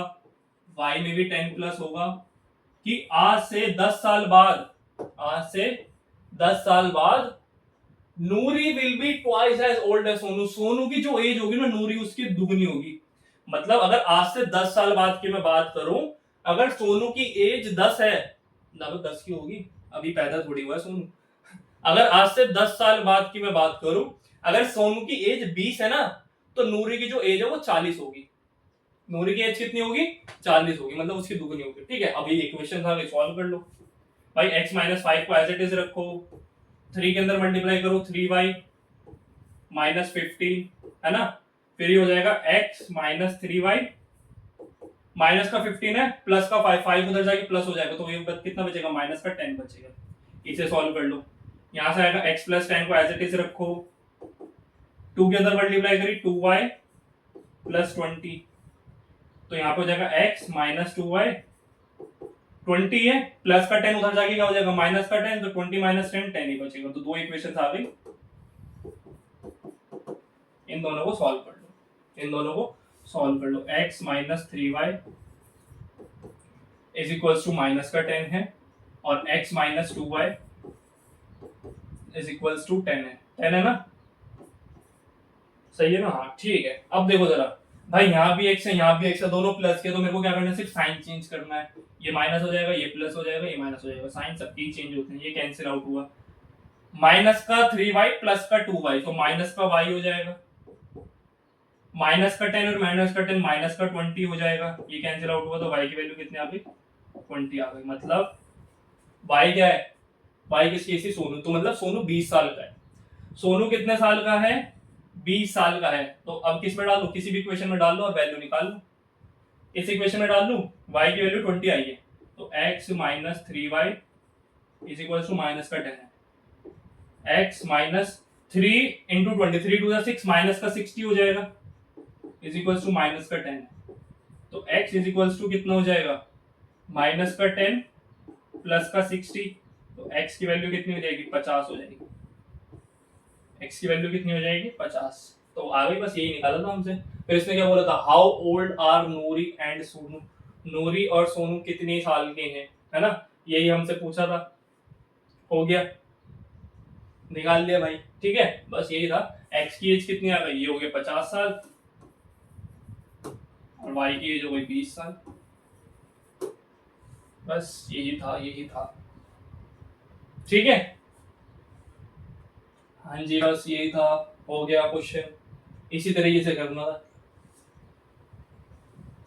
y में भी 10 प्लस होगा, कि आज से 10 साल बाद, आज से 10 साल बाद Noori will be twice as old as Sonu, Sonu की जो एज होगी ना नूरी उसकी दुगनी होगी। मतलब अगर आज से 10 साल बाद की मैं बात करूं, अगर सोनू की एज 10 है, लगभग 10 की होगी, अभी पैदा थोड़ी हुआ है सोनू, अगर आज से 10 साल बाद की मैं बात करूं, अगर सोनू की एज 20 है ना, तो नूरी की जो एज है वो 40 होगी। नूरी की एज कितनी होगी, 40 होगी, मतलब उसकी दुगनी होगी, ठीक है। अभी इक्वेशन था, सॉल्व कर लो भाई। x माइनस 5 को एज इट इज रखो, 3 के अंदर मल्टीप्लाई करो, 3y माइनस 15 है ना, फिर ये हो जाएगा x माइनस 3y, माइनस का 15 है, प्लस का 5 उधर जाके प्लस हो जाएगा, तो ये कितना बचेगा, माइनस का 10 बचेगा। इसे सॉल्व कर लो, यहां से आएगा x प्लस 10 को एज इट इज रखो, 2 के अंदर मल्टीप्लाई करी 2y प्लस 20, तो यहाँ पे हो जाएगा x माइनस 2y, 20 है, प्लस का 10 उधर जाके क्या हो जाएगा, माइनस का 10, तो 20 माइनस 10 10 ही बचेगा। तो दो इक्वेशन आ गई, इन दोनों को सॉल्व कर लो, इन दोनों को सॉल्व कर लो। x minus 3y is equals to minus का 10 है, और x minus 2y is equals to 10 है, 10 है ना, सही है ना, हाँ ठीक है। अब देखो जरा भाई, यहाँ भी x है, यहाँ भी x है, दोनों प्लस के, तो मेरे को क्या करना है, सिर्फ साइन चेंज करना है। ये माइनस हो जाएगा, ये प्लस हो जाएगा, ये माइनस हो जाएगा, साइन सबकी चेंज होते हैं, ये कैंसिल आउट हुआ। माइनस का 3y प्लस का 2y, तो माइनस का y हो जाएगा, माइनस का 10 और माइनस का 10 माइनस का 20 हो जाएगा, ये कैंसिल आउट हुआ, तो y की वैल्यू कितनी आ गई, 20 आ गई। मतलब y क्या है, y किसकी थी, सोनू, तो मतलब सोनू 20 साल का है। सोनू कितने साल का है, 20 साल का है। तो अब किस में डालो, किसी भी इक्वेशन में डाल लो और वैल्यू निकाल लो। इस इक्वेशन में डाल लूं, y की वैल्यू 20 आई है, तो x minus 3y is equal to minus का 10 है, x minus 3 into 20, 3 two 6, minus का 60 हो जाएगा, इज इक्वल टू माइनस का 10 है। तो x इज इक्वल टू कितना हो जाएगा, माइनस का 10 प्लस का 60, तो x की वैल्यू कितनी हो जाएगी, 50 हो जाएगी। x की वैल्यू कितनी हो जाएगी, 50। तो आ गई, बस यही निकाला था हमसे। फिर इसने क्या बोला था, how old are Noori and Sonu, Noori और सोनू कितने साल के हैं, है ना, यही हमसे पूछा था। हो गया, निकाल लिया भाई, ठीक है, बस यही था। x की एज कितनी आ गई, ये हो गया 50 साल, और y की एज हो गई 20 साल। बस यही था। ठीक है, हाँ जी, बस यही था, हो गया क्वेश्चन, इसी तरीके से करना था।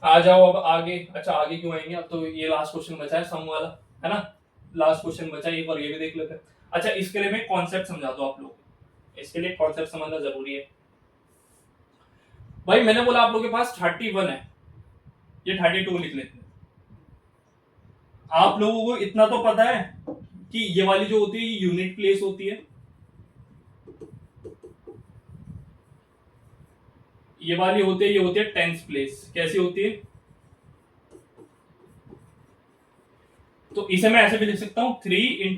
आ जाओ अब आगे। अच्छा, आगे क्यों आएंगे, अब तो ये लास्ट क्वेश्चन बचा है सम वाला, है ना। लास्ट क्वेश्चन बचा है, एक बार ये भी देख लेते हैं। अच्छा, इसके लिए मैं कॉन्सेप्ट समझा दो आप लोग, इसके लिए कॉन्सेप्ट समझना जरूरी है। भाई मैंने बोला आप लोगों के पास 31 है, ये 32 लिख लेते हैं। आप लोगों को इतना तो पता है कि ये वाली जो होती है ये यूनिट प्लेस होती है, ये वाली होती है, ये होती है टेंस प्लेस। कैसी होती है, तो इसे मैं ऐसे भी लिख सकता हूं 3 ×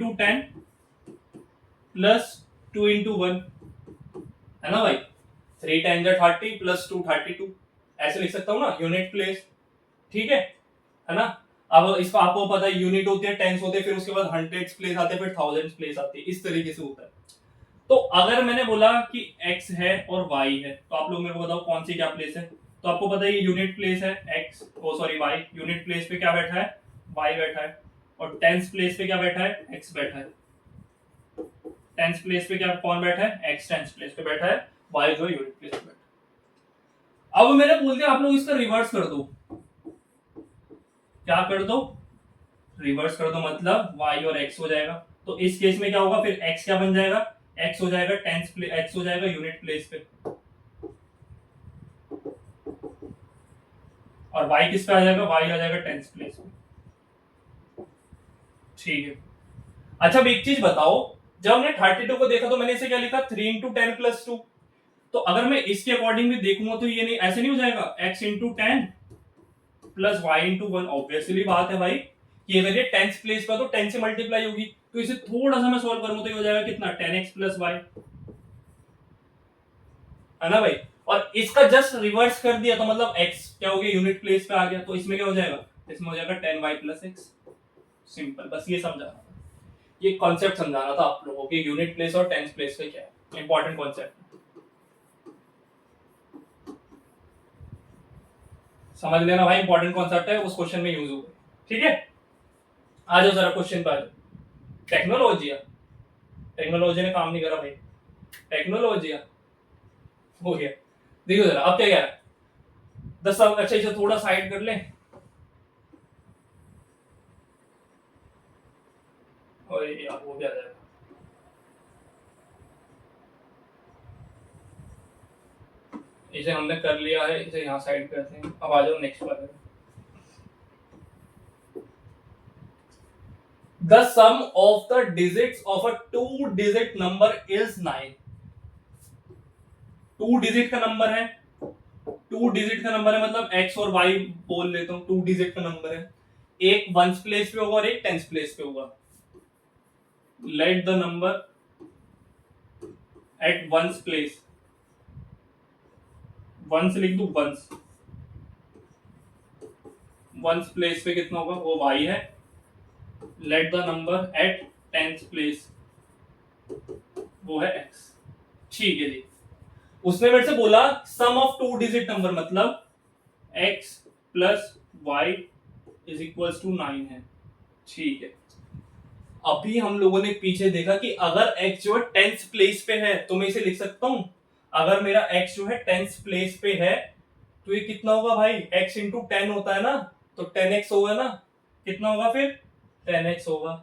10 + 2 × 1, है ना भाई। 3 × 10 = 30 + 2 32, ऐसे लिख सकता हूं ना, यूनिट प्लेस। ठीक है ना। अब इसका आपको पता है यूनिट होती है, टेंस होते हैं, फिर उसके बाद हंड्रेड्स प्लेस आते हैं, फिर थाउजेंड्स प्लेस आती है, इस तरीके से होता है। तो अगर मैंने बोला कि x है और y है, तो आप लोग मेरे को बताओ कौन सी क्या प्लेस है। तो आपको पता है ये यूनिट प्लेस है x, ओ सॉरी y, यूनिट प्लेस पे क्या बैठा है, y बैठा है, और टेंस प्लेस पे क्या बैठा है, x बैठा है। टेंस प्लेस पे क्या कौन बैठा है, x टेंस प्लेस पे बैठा है, y जो यूनिट प्लेस पे बैठा है। अब मैंने बोल दिया आप लोग इसका रिवर्स कर दो, क्या कर दो, रिवर्स कर दो, मतलब y और x हो जाएगा। तो इस केस में क्या होगा, फिर x क्या बन जाएगा, x हो जाएगा टेंस प्लेस, x हो जाएगा यूनिट प्लेस पे, और y किस पे आ जाएगा, y आ जाएगा टेंस प्लेस पे। ठीक है। अच्छा, अब एक चीज बताओ, जब हमने 32 को देखा तो मैंने इसे क्या लिखा, 3 × 10 + 2। तो अगर मैं इसके अकॉर्डिंग भी देखूंगा तो ये नहीं, ऐसे नहीं हो जाएगा, x × 10 + y × 1। ऑब्वियसली बात है भाई, ये अगर ये टेंस प्लेस पर तो 10 से मल्टीप्लाई होगी, तो इसे थोड़ा सा मैं सॉल्व करूंगा तो ये हो जाएगा कितना, 10x + y, है ना भाई। और इसका जस्ट रिवर्स कर दिया तो मतलब x क्या हो गया, यूनिट प्लेस पे आ गया, तो इसमें क्या हो जाएगा, इसमें हो जाएगा 10y + x। सिंपल, बस ये समझाना था, ये कॉन्सेप्ट समझाना था आप लोगों को, यूनिट प्लेस और टेंस प्लेस पे क्या है, इंपॉर्टेंट कॉन्सेप्ट समझ लेना भाई, इंपॉर्टेंट कॉन्सेप्ट है, उस क्वेश्चन में यूज होगा। ठीक है, आ जाओ जरा क्वेश्चन पे आ जाओ। टेक्नोलॉजी टेक्नोलॉजी ने काम नहीं करा भाई, टेक्नोलॉजी हो गया। देखो जरा अब क्या कह रहा है, 10 साल। अच्छा, इसे थोड़ा साइड कर ले, और यार वो भी आ जाएगा। इसे हमने कर लिया है, इसे यहाँ साइड करते हैं। अब आ जाओ नेक्स्ट वाले। The sum of the digits of a 2-digit number is 9। 2 digit का नंबर है, 2 डिजिट का नंबर है, मतलब x और y बोल लेता हूँ, 2 डिजिट का नंबर है। एक वंस प्लेस पे होगा और एक टेंस प्लेस पे होगा। Let the number at ones place, ones लिख दू, वंस प्लेस पे कितना होगा, वो y है। Let the number at tenth place, वो है x। ठीक है जी, उसने मेरे से बोला सम ऑफ 2 डिजिट नंबर, मतलब x + y = 9 है। ठीक है, अभी हम लोगों ने पीछे देखा कि अगर x जो है टेंथ प्लेस पे है तो मैं इसे लिख सकता हूं, अगर मेरा x जो है टेंथ प्लेस पे है तो ये कितना होगा भाई, x × 10 होता है ना, तो 10x होगा ना, कितना होगा फिर 10x होगा।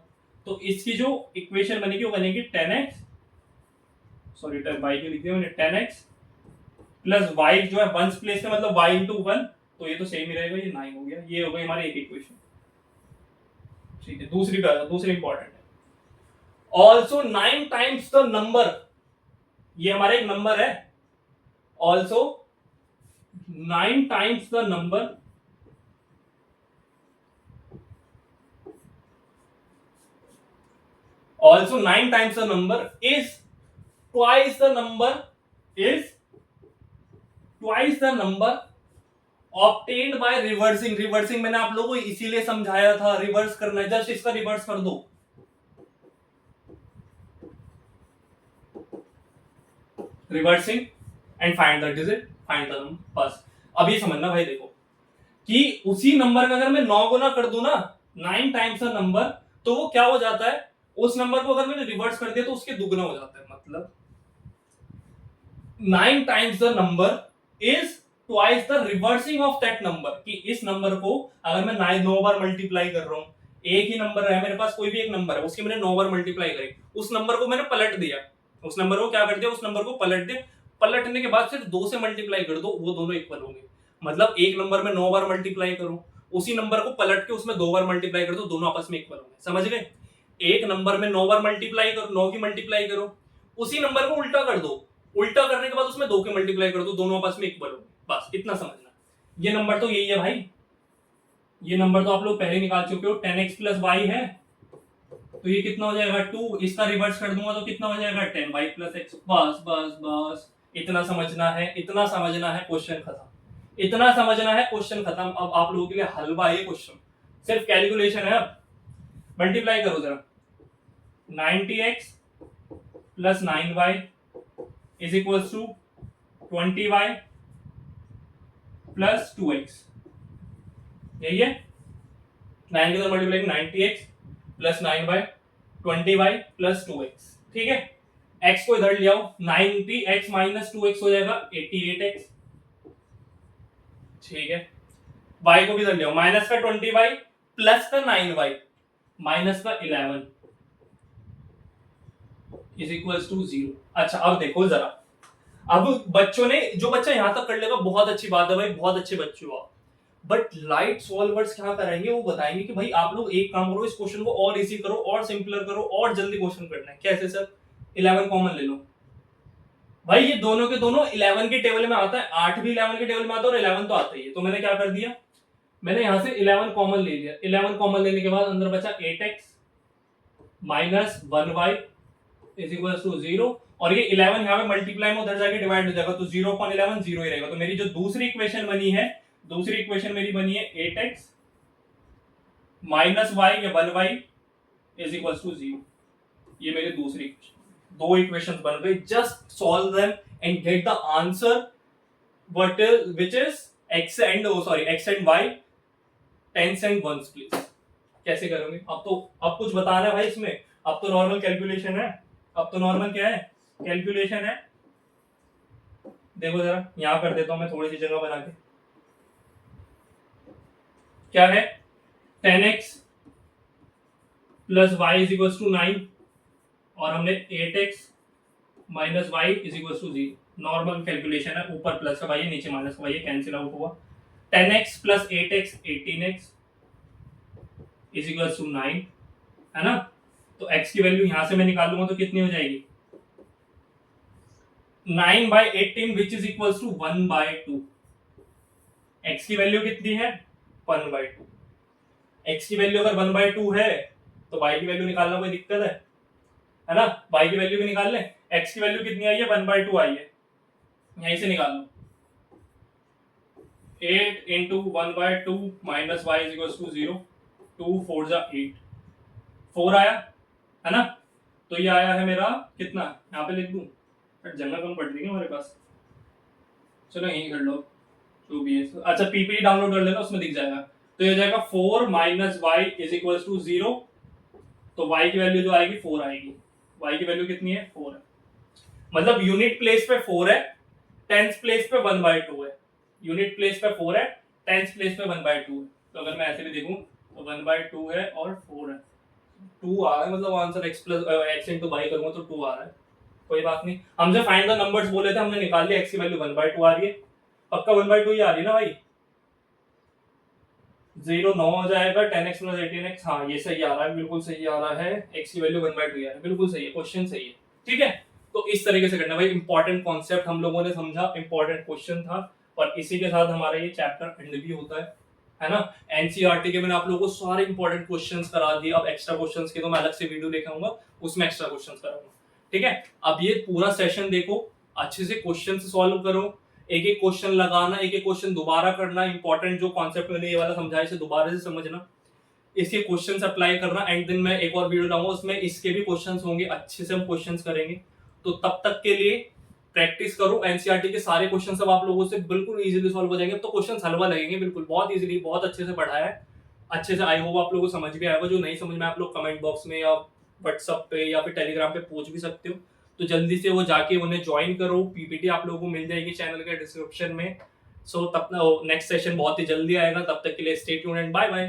तो इसकी जो इक्वेशन बनेगी वो बनेगी 10x, सॉरी y की लिख दिया मैंने, 10x + y जो है वंस प्लेस में, मतलब y × 1, तो ये तो सेम ही रहेगा, ये 9 हो गया। ये हो गई हमारी एक इक्वेशन। ठीक है, दूसरी इंपॉर्टेंट है, ऑल्सो 9 टाइम्स द नंबर, ये हमारा एक नंबर है, also 9 times the number also 9 times the number is twice the number obtained by reversing। Reversing मैंने आप लोगों को इसीलिए समझाया था, रिवर्स करना है, जस्ट इसका रिवर्स कर दो, reversing and find the digit, find the number, बस। अब ये समझना भाई, देखो कि उसी नंबर का अगर मैं 9 गुना कर दूं ना, 9 टाइम्स अ नंबर, तो वो क्या हो जाता है, उस नंबर को अगर मैंने रिवर्स कर दिया तो उसके दुगना हो जाता है। मतलब 9 times the number is twice the reversing of that number, कि इस नंबर को अगर मैं 9 बार मल्टीप्लाई कर रहा हूं, एक ही नंबर है मेरे पास, कोई भी एक नंबर है, उसकी मैंने 9 बार मल्टीप्लाई करी, उस नंबर को मैंने पलट दिया, उस नंबर को क्या कर दिया, उस नंबर को पलट दिया, पलटने के बाद सिर्फ 2 से मल्टीप्लाई कर दो, वो दोनों इक्वल होंगे। मतलब एक नंबर में 9 बार मल्टीप्लाई करूं, उसी नंबर को पलट के उसमें 2 बार मल्टीप्लाई कर दो, दोनों आपस में इक्वल होंगे। समझ गए? एक नंबर में 9 बार मल्टीप्लाई करो, 9 की मल्टीप्लाई करो, उसी नंबर को उल्टा कर दो, उल्टा करने के बाद उसमें 2 के मल्टीप्लाई कर दो, दोनों आपस में इक्वल होंगे। बस इतना समझना। ये नंबर तो यही है भाई, ये नंबर तो आप लोग पहले निकाल चुके हो, 10x प्लस वाई है, तो ये कितना हो जाएगा 2, इसका रिवर्स कर दूंगा तो कितना हो जाएगा 10y प्लस एक्स। बस बस बस, इतना समझना है, इतना समझना है, क्वेश्चन खत्म। इतना समझना है, क्वेश्चन खत्म। अब आप लोगों के लिए हलवा ये क्वेश्चन, सिर्फ कैलकुलेशन है। अब मल्टीप्लाई करो जरा, 90x plus 9y is equal to 20y plus 2x, यही है। 9 के साथ multiply 90x plus 9y 20y plus 2x, ठीक है। x को इधर ले आओ, 90x माइनस 2x हो जाएगा 88x, ठीक है। y को भी इधर ले आओ, माइनस का 20y प्लस का 9y माइनस का 11 इज इक्वल टू 0। अच्छा अब देखो जरा, अब बच्चों ने, जो बच्चा यहां तक कर लेगा बहुत अच्छी बात है भाई, बहुत अच्छे बच्चे हो आप। बट लाइट सॉल्वर्स क्या कराएंगे, वो बताएंगे कि भाई आप लोग एक काम करो, इस क्वेश्चन को और इजी करो, और सिंपलर करो, और जल्दी क्वेश्चन करना है। कैसे सर? 11 कॉमन ले लो भाई, ये दोनों के दोनों 11 के टेबल में आता है, 8 भी 11 के टेबल में आता है और 11 तो आता ही है। तो मैंने क्या कर दिया, मैंने यहां से 11 कॉमन ले लिया। 11 कॉमन लेने के बाद अंदर बचा 8x minus 1y is equal to 0, और ये 11 यहाँ पे मल्टीप्लाई में उधर जाके डिवाइड हो जाएगा, तो 0/11 0 ही रहेगा। तो मेरी जो दूसरी इक्वेशन बनी है, दूसरी इक्वेशन मेरी बनी है 8x माइनस वाई या 1y इज इक्वल टू 0। ये मेरी दूसरी इक्वेशन, दो इक्वेशंस बन गई। Just solve them and get the answer what is which is x and x and y 10s and 1s please. कैसे करोगे? अब कुछ बताना है भाई इसमें, अब तो नॉर्मल कैलकुलेशन है, अब तो नॉर्मल क्या है, कैलकुलेशन है। देखो जरा यहां कर देता हूं मैं थोड़ी सी जगह बना के, क्या है 10x plus y is equal to 9, और हमने 8x minus y is equal to 0। Normal calculation है, ऊपर प्लस का वाई है, नीचे माइनस का वाई है, कैंसिल आउट हुआ। 10x plus 8x 18x is equal to 9, है ना। तो x की वैल्यू यहां से मैं निकालूंगा तो कितनी हो जाएगी, 9/18 which is equal to 1/2। x की वैल्यू कितनी है 1/2। x की वैल्यू अगर 1/2 है तो y की वैल्यू निकालना कोई दिक्कत है ना। y की वैल्यू भी निकाल लें। x की वैल्यू कितनी आई है 1/2 आई है, यहीं से निकाल लो। 8 into 1/2 minus y is equal to 0, 2 4 जा 8, 4 आया है ना। तो ये आया है मेरा कितना, यहाँ पे लिख दूं, जगह कम पड़ रही है हमारे पास, चलो यहीं कर लो जो भी है। अच्छा पीपीटी डाउनलोड कर लेना, उसमें दिख जाएगा। तो ये हो जाएगा 4 minus y is equal to 0, तो y की वैल्यू जो आएगी 4 आएगी। y की वैल्यू कितनी है 4 है, मतलब यूनिट प्लेस पे 4 है, टेंथ प्लेस पे 1/2 है। यूनिट प्लेस पे 4 है, टेंथ प्लेस पे 1/2 है। तो अगर मैं ऐसे भी देखूं तो 1/2 है और 4 है, 2 आ रहा है, मतलब answer x plus x into y करूंगा तो 2 आ रहा है। कोई बात नहीं, हमसे फाइंड द नंबर्स बोले थे, हमने निकाल लिया। x की वैल्यू 1/2 आ रही है, पक्का 1/2 ही आ रही है ना भाई। 0 9 हो जाएगा, 10x प्लस 18x, हाँ ये सही आ रहा है, बिल्कुल सही आ रहा है। x की वैल्यू 1/2 आ रहा है, बिल्कुल सही है, क्वेश्चन सही है, ठीक है। तो इस तरीके से करना भाई, इंपॉर्टेंट कॉन्सेप्ट हम लोगों ने समझा, इंपॉर्टेंट क्वेश्चन था, और इसी के साथ हमारा ये चैप्टर एंड भी होता है ना। एनसीईआरटी के मैंने आप लोगों को सारे इंपॉर्टेंट क्वेश्चंस करा दिए। अब एक्स्ट्रा क्वेश्चंस के तो मैं अलग से वीडियो लेकर आऊंगा, उसमें एक्स्ट्रा क्वेश्चंस कराऊंगा, ठीक है। अब ये पूरा सेशन देखो, अच्छे से क्वेश्चन सॉल्व करो, एक एक क्वेश्चन लगाना, एक एक क्वेश्चन दोबारा करना, इंपॉर्टेंट जो कॉन्सेप्ट मैंने ये वाला समझाया इसे दोबारा से समझना, इसके क्वेश्चंस अप्लाई करना। एंड दिन मैं एक और वीडियो लाऊंगा, उसमें इसके भी क्वेश्चंस होंगे, अच्छे से हम क्वेश्चंस करेंगे। तो तब तक के लिए प्रैक्टिस करो, एनसीईआरटी के सारे क्वेश्चन सब आप लोगों से बिल्कुल इजीली सॉल्व हो जाएंगे। अब तो क्वेश्चन हलवा लगेंगे, बिल्कुल बहुत इजीली, बहुत अच्छे से पढ़ाया है। अच्छे से आई होप आप लोगों को समझ भी आएगा। जो नहीं समझ में आप लोग कमेंट बॉक्स में या व्हाट्सअप पे या फिर टेलीग्राम पे पूछ भी सकते हो। तो जल्दी से वो जाके उन्हें ज्वाइन करो। पीपीटी आप लोगों को मिल जाएगी चैनल के डिस्क्रिप्शन में। सो तब नेक्स्ट सेशन बहुत ही जल्दी आएगा। तब तक के लिए stay tuned and bye bye.